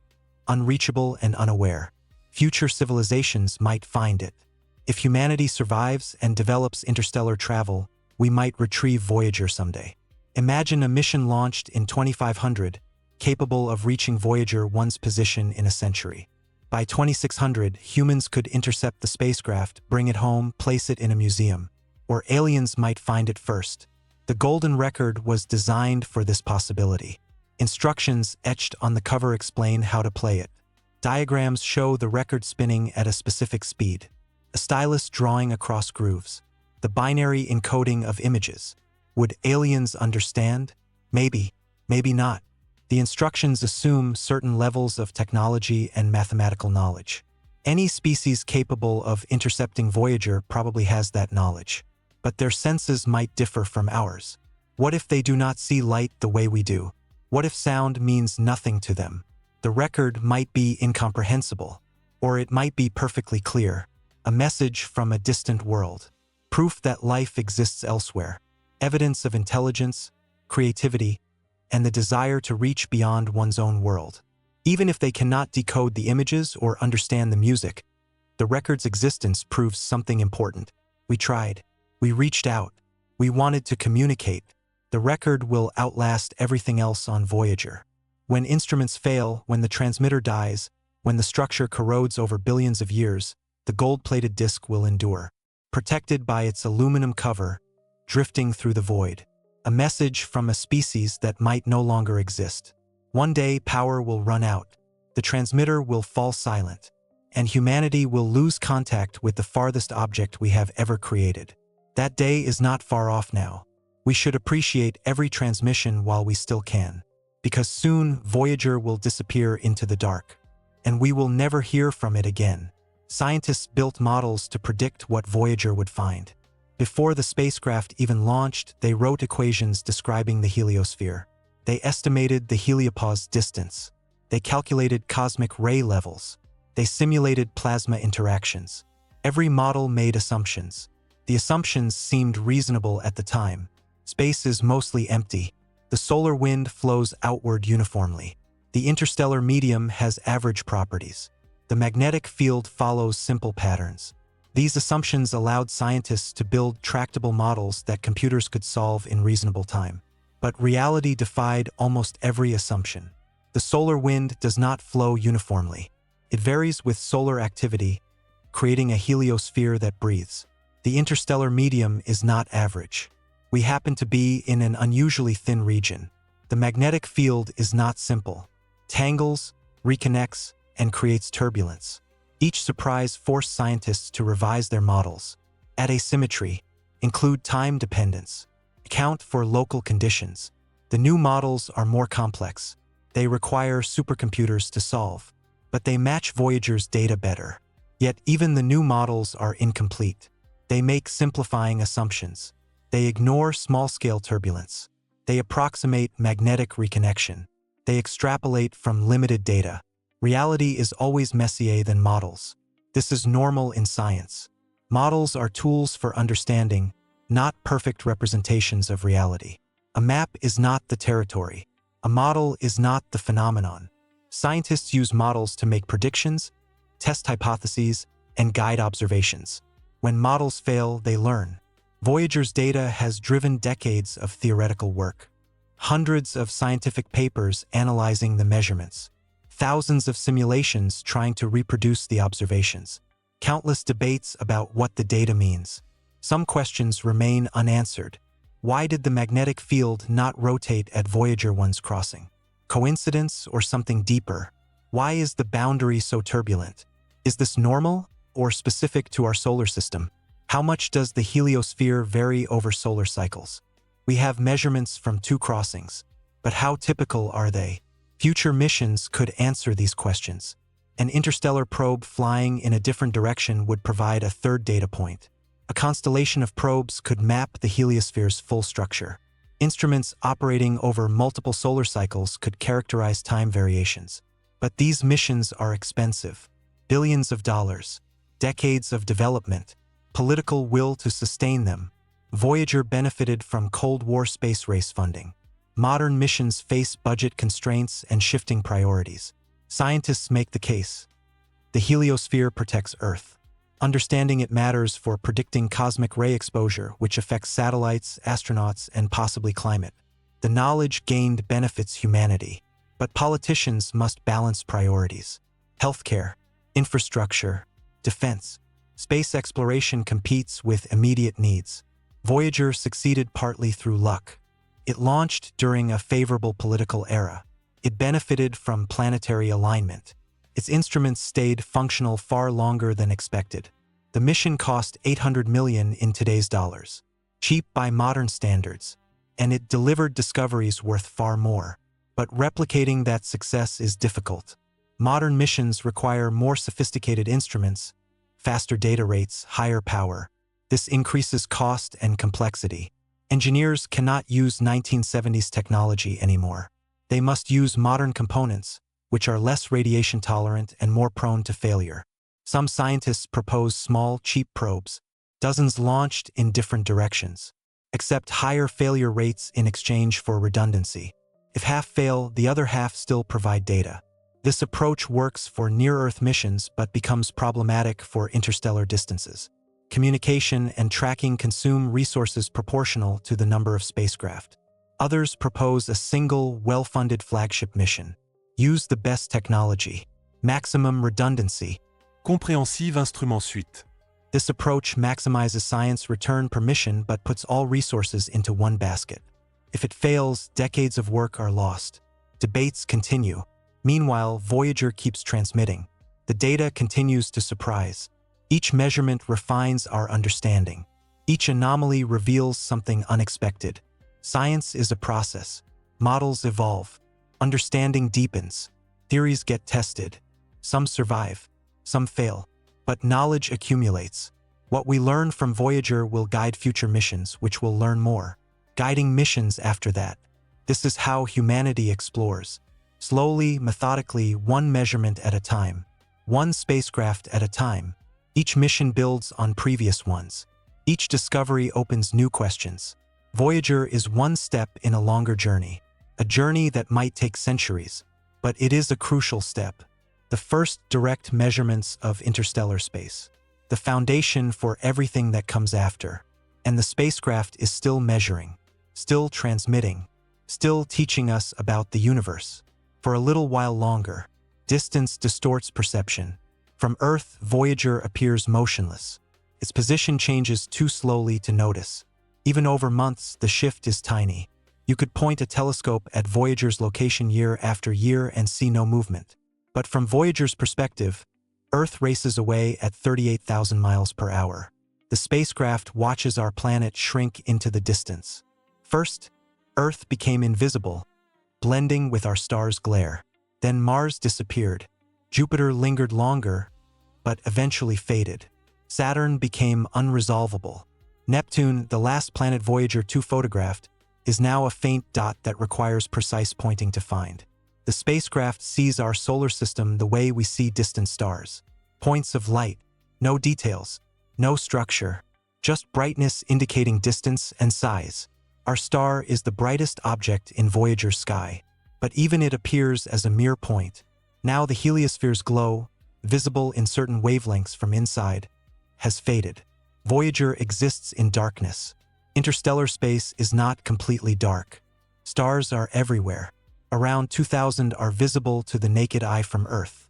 unreachable and unaware. Future civilizations might find it. If humanity survives and develops interstellar travel, we might retrieve Voyager someday. Imagine a mission launched in 2500, capable of reaching Voyager 1's position in a century. By 2600, humans could intercept the spacecraft, bring it home, place it in a museum. Or aliens might find it first. The golden record was designed for this possibility. Instructions etched on the cover explain how to play it. Diagrams show the record spinning at a specific speed. A stylus drawing across grooves. The binary encoding of images. Would aliens understand? Maybe, maybe not. The instructions assume certain levels of technology and mathematical knowledge. Any species capable of intercepting Voyager probably has that knowledge. But their senses might differ from ours. What if they do not see light the way we do? What if sound means nothing to them? The record might be incomprehensible, or it might be perfectly clear. A message from a distant world. Proof that life exists elsewhere. Evidence of intelligence, creativity, and the desire to reach beyond one's own world. Even if they cannot decode the images or understand the music, the record's existence proves something important. We tried. We reached out. We wanted to communicate. The record will outlast everything else on Voyager. When instruments fail, when the transmitter dies, when the structure corrodes over billions of years, the gold-plated disc will endure, protected by its aluminum cover, drifting through the void. A message from a species that might no longer exist. One day, power will run out. The transmitter will fall silent. and humanity will lose contact with the farthest object we have ever created. That day is not far off now. We should appreciate every transmission while we still can, because soon Voyager will disappear into the dark, and we will never hear from it again. Scientists built models to predict what Voyager would find. Before the spacecraft even launched, they wrote equations describing the heliosphere. They estimated the heliopause distance. They calculated cosmic ray levels. They simulated plasma interactions. Every model made assumptions. The assumptions seemed reasonable at the time. Space is mostly empty. The solar wind flows outward uniformly. The interstellar medium has average properties. The magnetic field follows simple patterns. These assumptions allowed scientists to build tractable models that computers could solve in reasonable time. But reality defied almost every assumption. The solar wind does not flow uniformly. It varies with solar activity, creating a heliosphere that breathes. The interstellar medium is not average. We happen to be in an unusually thin region. The magnetic field is not simple. Tangles, reconnects, and creates turbulence. Each surprise forced scientists to revise their models, add asymmetry, include time dependence, account for local conditions. The new models are more complex. They require supercomputers to solve, but they match Voyager's data better. Yet even the new models are incomplete. They make simplifying assumptions. They ignore small-scale turbulence. They approximate magnetic reconnection. They extrapolate from limited data. Reality is always messier than models. This is normal in science. Models are tools for understanding, not perfect representations of reality. A map is not the territory. A model is not the phenomenon. Scientists use models to make predictions, test hypotheses, and guide observations. When models fail, they learn. Voyager's data has driven decades of theoretical work. Hundreds of scientific papers analyzing the measurements. Thousands of simulations trying to reproduce the observations. Countless debates about what the data means. Some questions remain unanswered. Why did the magnetic field not rotate at Voyager 1's crossing? Coincidence or something deeper? Why is the boundary so turbulent? Is this normal or specific to our solar system? How much does the heliosphere vary over solar cycles? We have measurements from 2 crossings, but how typical are they? Future missions could answer these questions. An interstellar probe flying in a different direction would provide a third data point. A constellation of probes could map the heliosphere's full structure. Instruments operating over multiple solar cycles could characterize time variations. But these missions are expensive. Billions of dollars, decades of development, political will to sustain them. Voyager benefited from Cold War space race funding. Modern missions face budget constraints and shifting priorities. Scientists make the case. The heliosphere protects Earth. Understanding it matters for predicting cosmic ray exposure, which affects satellites, astronauts, and possibly climate. The knowledge gained benefits humanity, but politicians must balance priorities. Healthcare, infrastructure, defense. Space exploration competes with immediate needs. Voyager succeeded partly through luck. It launched during a favorable political era. It benefited from planetary alignment. Its instruments stayed functional far longer than expected. The mission cost $800 million in today's dollars, cheap by modern standards, and it delivered discoveries worth far more. But replicating that success is difficult. Modern missions require more sophisticated instruments, faster data rates, higher power. This increases cost and complexity. Engineers cannot use 1970s technology anymore. They must use modern components, which are less radiation tolerant and more prone to failure. Some scientists propose small, cheap probes, dozens launched in different directions, accept higher failure rates in exchange for redundancy. If half fail, the other half still provide data. This approach works for near-Earth missions but becomes problematic for interstellar distances. Communication and tracking consume resources proportional to the number of spacecraft. Others propose a single, well-funded flagship mission. Use the best technology. Maximum redundancy. Compréhensive instrument suite. This approach maximizes science return per mission but puts all resources into one basket. If it fails, decades of work are lost. Debates continue. Meanwhile, Voyager keeps transmitting. The data continues to surprise. Each measurement refines our understanding. Each anomaly reveals something unexpected. Science is a process. Models evolve. Understanding deepens. Theories get tested. Some survive. Some fail. But knowledge accumulates. What we learn from Voyager will guide future missions, which will learn more, guiding missions after that. This is how humanity explores. Slowly, methodically, one measurement at a time. One spacecraft at a time. Each mission builds on previous ones. Each discovery opens new questions. Voyager is one step in a longer journey. A journey that might take centuries. But it is a crucial step. The first direct measurements of interstellar space. The foundation for everything that comes after. And the spacecraft is still measuring. Still transmitting. Still teaching us about the universe. For a little while longer. Distance distorts perception. From Earth, Voyager appears motionless. Its position changes too slowly to notice. Even over months, the shift is tiny. You could point a telescope at Voyager's location year after year and see no movement. But from Voyager's perspective, Earth races away at 38,000 miles per hour. The spacecraft watches our planet shrink into the distance. First, Earth became invisible, blending with our star's glare. Then Mars disappeared. Jupiter lingered longer, but eventually faded. Saturn became unresolvable. Neptune, the last planet Voyager 2 photographed, is now a faint dot that requires precise pointing to find. The spacecraft sees our solar system the way we see distant stars. Points of light, no details, no structure, just brightness indicating distance and size. Our star is the brightest object in Voyager's sky, but even it appears as a mere point. Now the heliosphere's glow, visible in certain wavelengths from inside, has faded. Voyager exists in darkness. Interstellar space is not completely dark. Stars are everywhere. Around 2,000 are visible to the naked eye from Earth.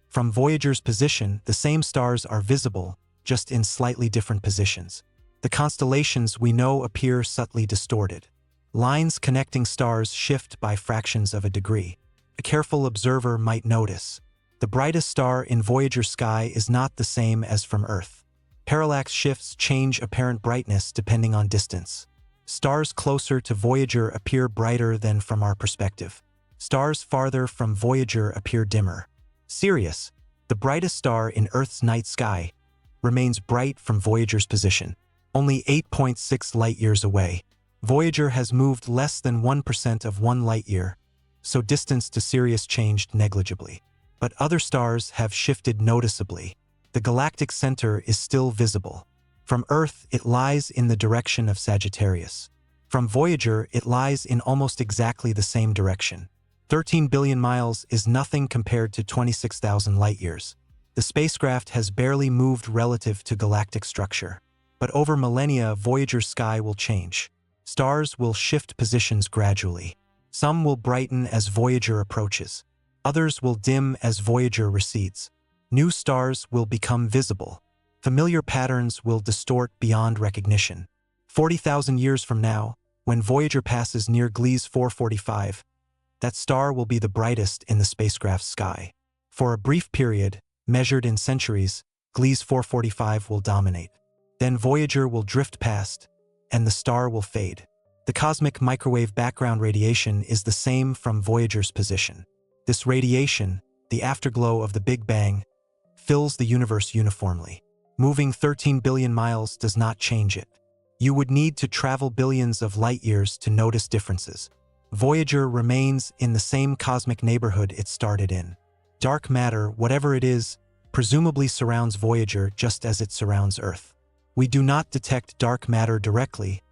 From Voyager's position, the same stars are visible, just in slightly different positions. The constellations we know appear subtly distorted. Lines connecting stars shift by fractions of a degree. A careful observer might notice. The brightest star in Voyager's sky is not the same as from Earth. Parallax shifts change apparent brightness depending on distance. Stars closer to Voyager appear brighter than from our perspective. Stars farther from Voyager appear dimmer. Sirius, the brightest star in Earth's night sky, remains bright from Voyager's position, only 8.6 light-years away. Voyager has moved less than 1% of 1 light-year, so distance to Sirius changed negligibly. But other stars have shifted noticeably. The galactic center is still visible. From Earth, it lies in the direction of Sagittarius. From Voyager, it lies in almost exactly the same direction. 13 billion miles is nothing compared to 26,000 light-years. The spacecraft has barely moved relative to galactic structure. But over millennia, Voyager's sky will change. Stars will shift positions gradually. Some will brighten as Voyager approaches. Others will dim as Voyager recedes. New stars will become visible. Familiar patterns will distort beyond recognition. 40,000 years from now, when Voyager passes near Gliese 445, that star will be the brightest in the spacecraft's sky. For a brief period, measured in centuries, Gliese 445 will dominate. Then Voyager will drift past, and the star will fade. The cosmic microwave background radiation is the same from Voyager's position. This radiation, the afterglow of the Big Bang, fills the universe uniformly. Moving 13 billion miles does not change it. You would need to travel billions of light-years to notice differences. Voyager remains in the same cosmic neighborhood it started in. Dark matter, whatever it is, presumably surrounds Voyager just as it surrounds Earth. We do not detect dark matter directly,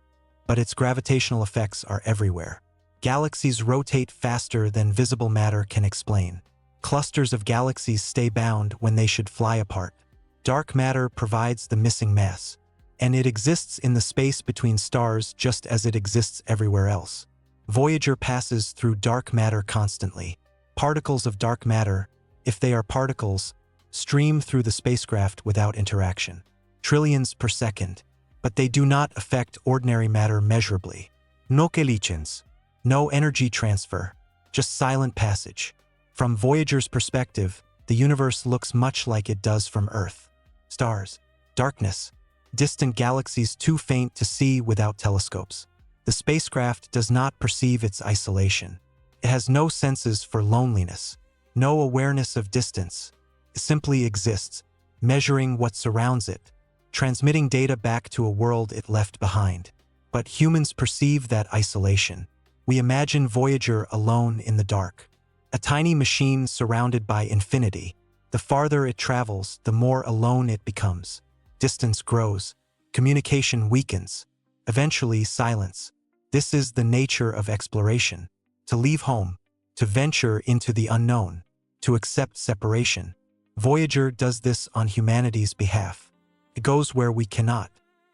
but its gravitational effects are everywhere. Galaxies rotate faster than visible matter can explain. Clusters of galaxies stay bound when they should fly apart. Dark matter provides the missing mass, and it exists in the space between stars just as it exists everywhere else. Voyager passes through dark matter constantly. Particles of dark matter, if they are particles, stream through the spacecraft without interaction. Trillions per second, but they do not affect ordinary matter measurably. No collisions, no energy transfer, just silent passage. From Voyager's perspective, the universe looks much like it does from Earth. Stars, darkness, distant galaxies too faint to see without telescopes. The spacecraft does not perceive its isolation. It has no senses for loneliness, no awareness of distance. It simply exists, measuring what surrounds it, transmitting data back to a world it left behind. But humans perceive that isolation. We imagine Voyager alone in the dark, a tiny machine surrounded by infinity. The farther it travels, the more alone it becomes. Distance grows, communication weakens, eventually silence. This is the nature of exploration. To leave home, to venture into the unknown, to accept separation. Voyager does this on humanity's behalf. It goes where we cannot.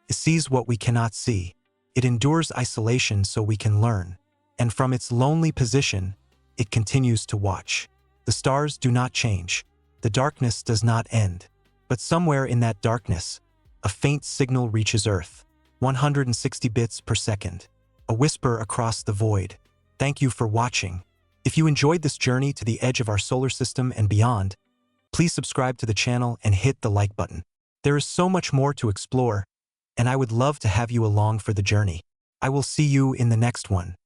It sees what we cannot see. It endures isolation so we can learn. And from its lonely position, it continues to watch. The stars do not change. The darkness does not end. But somewhere in that darkness, a faint signal reaches Earth. 160 bits per second. A whisper across the void. Thank you for watching. If you enjoyed this journey to the edge of our solar system and beyond, please subscribe to the channel and hit the like button. There is so much more to explore, and I would love to have you along for the journey. I will see you in the next one.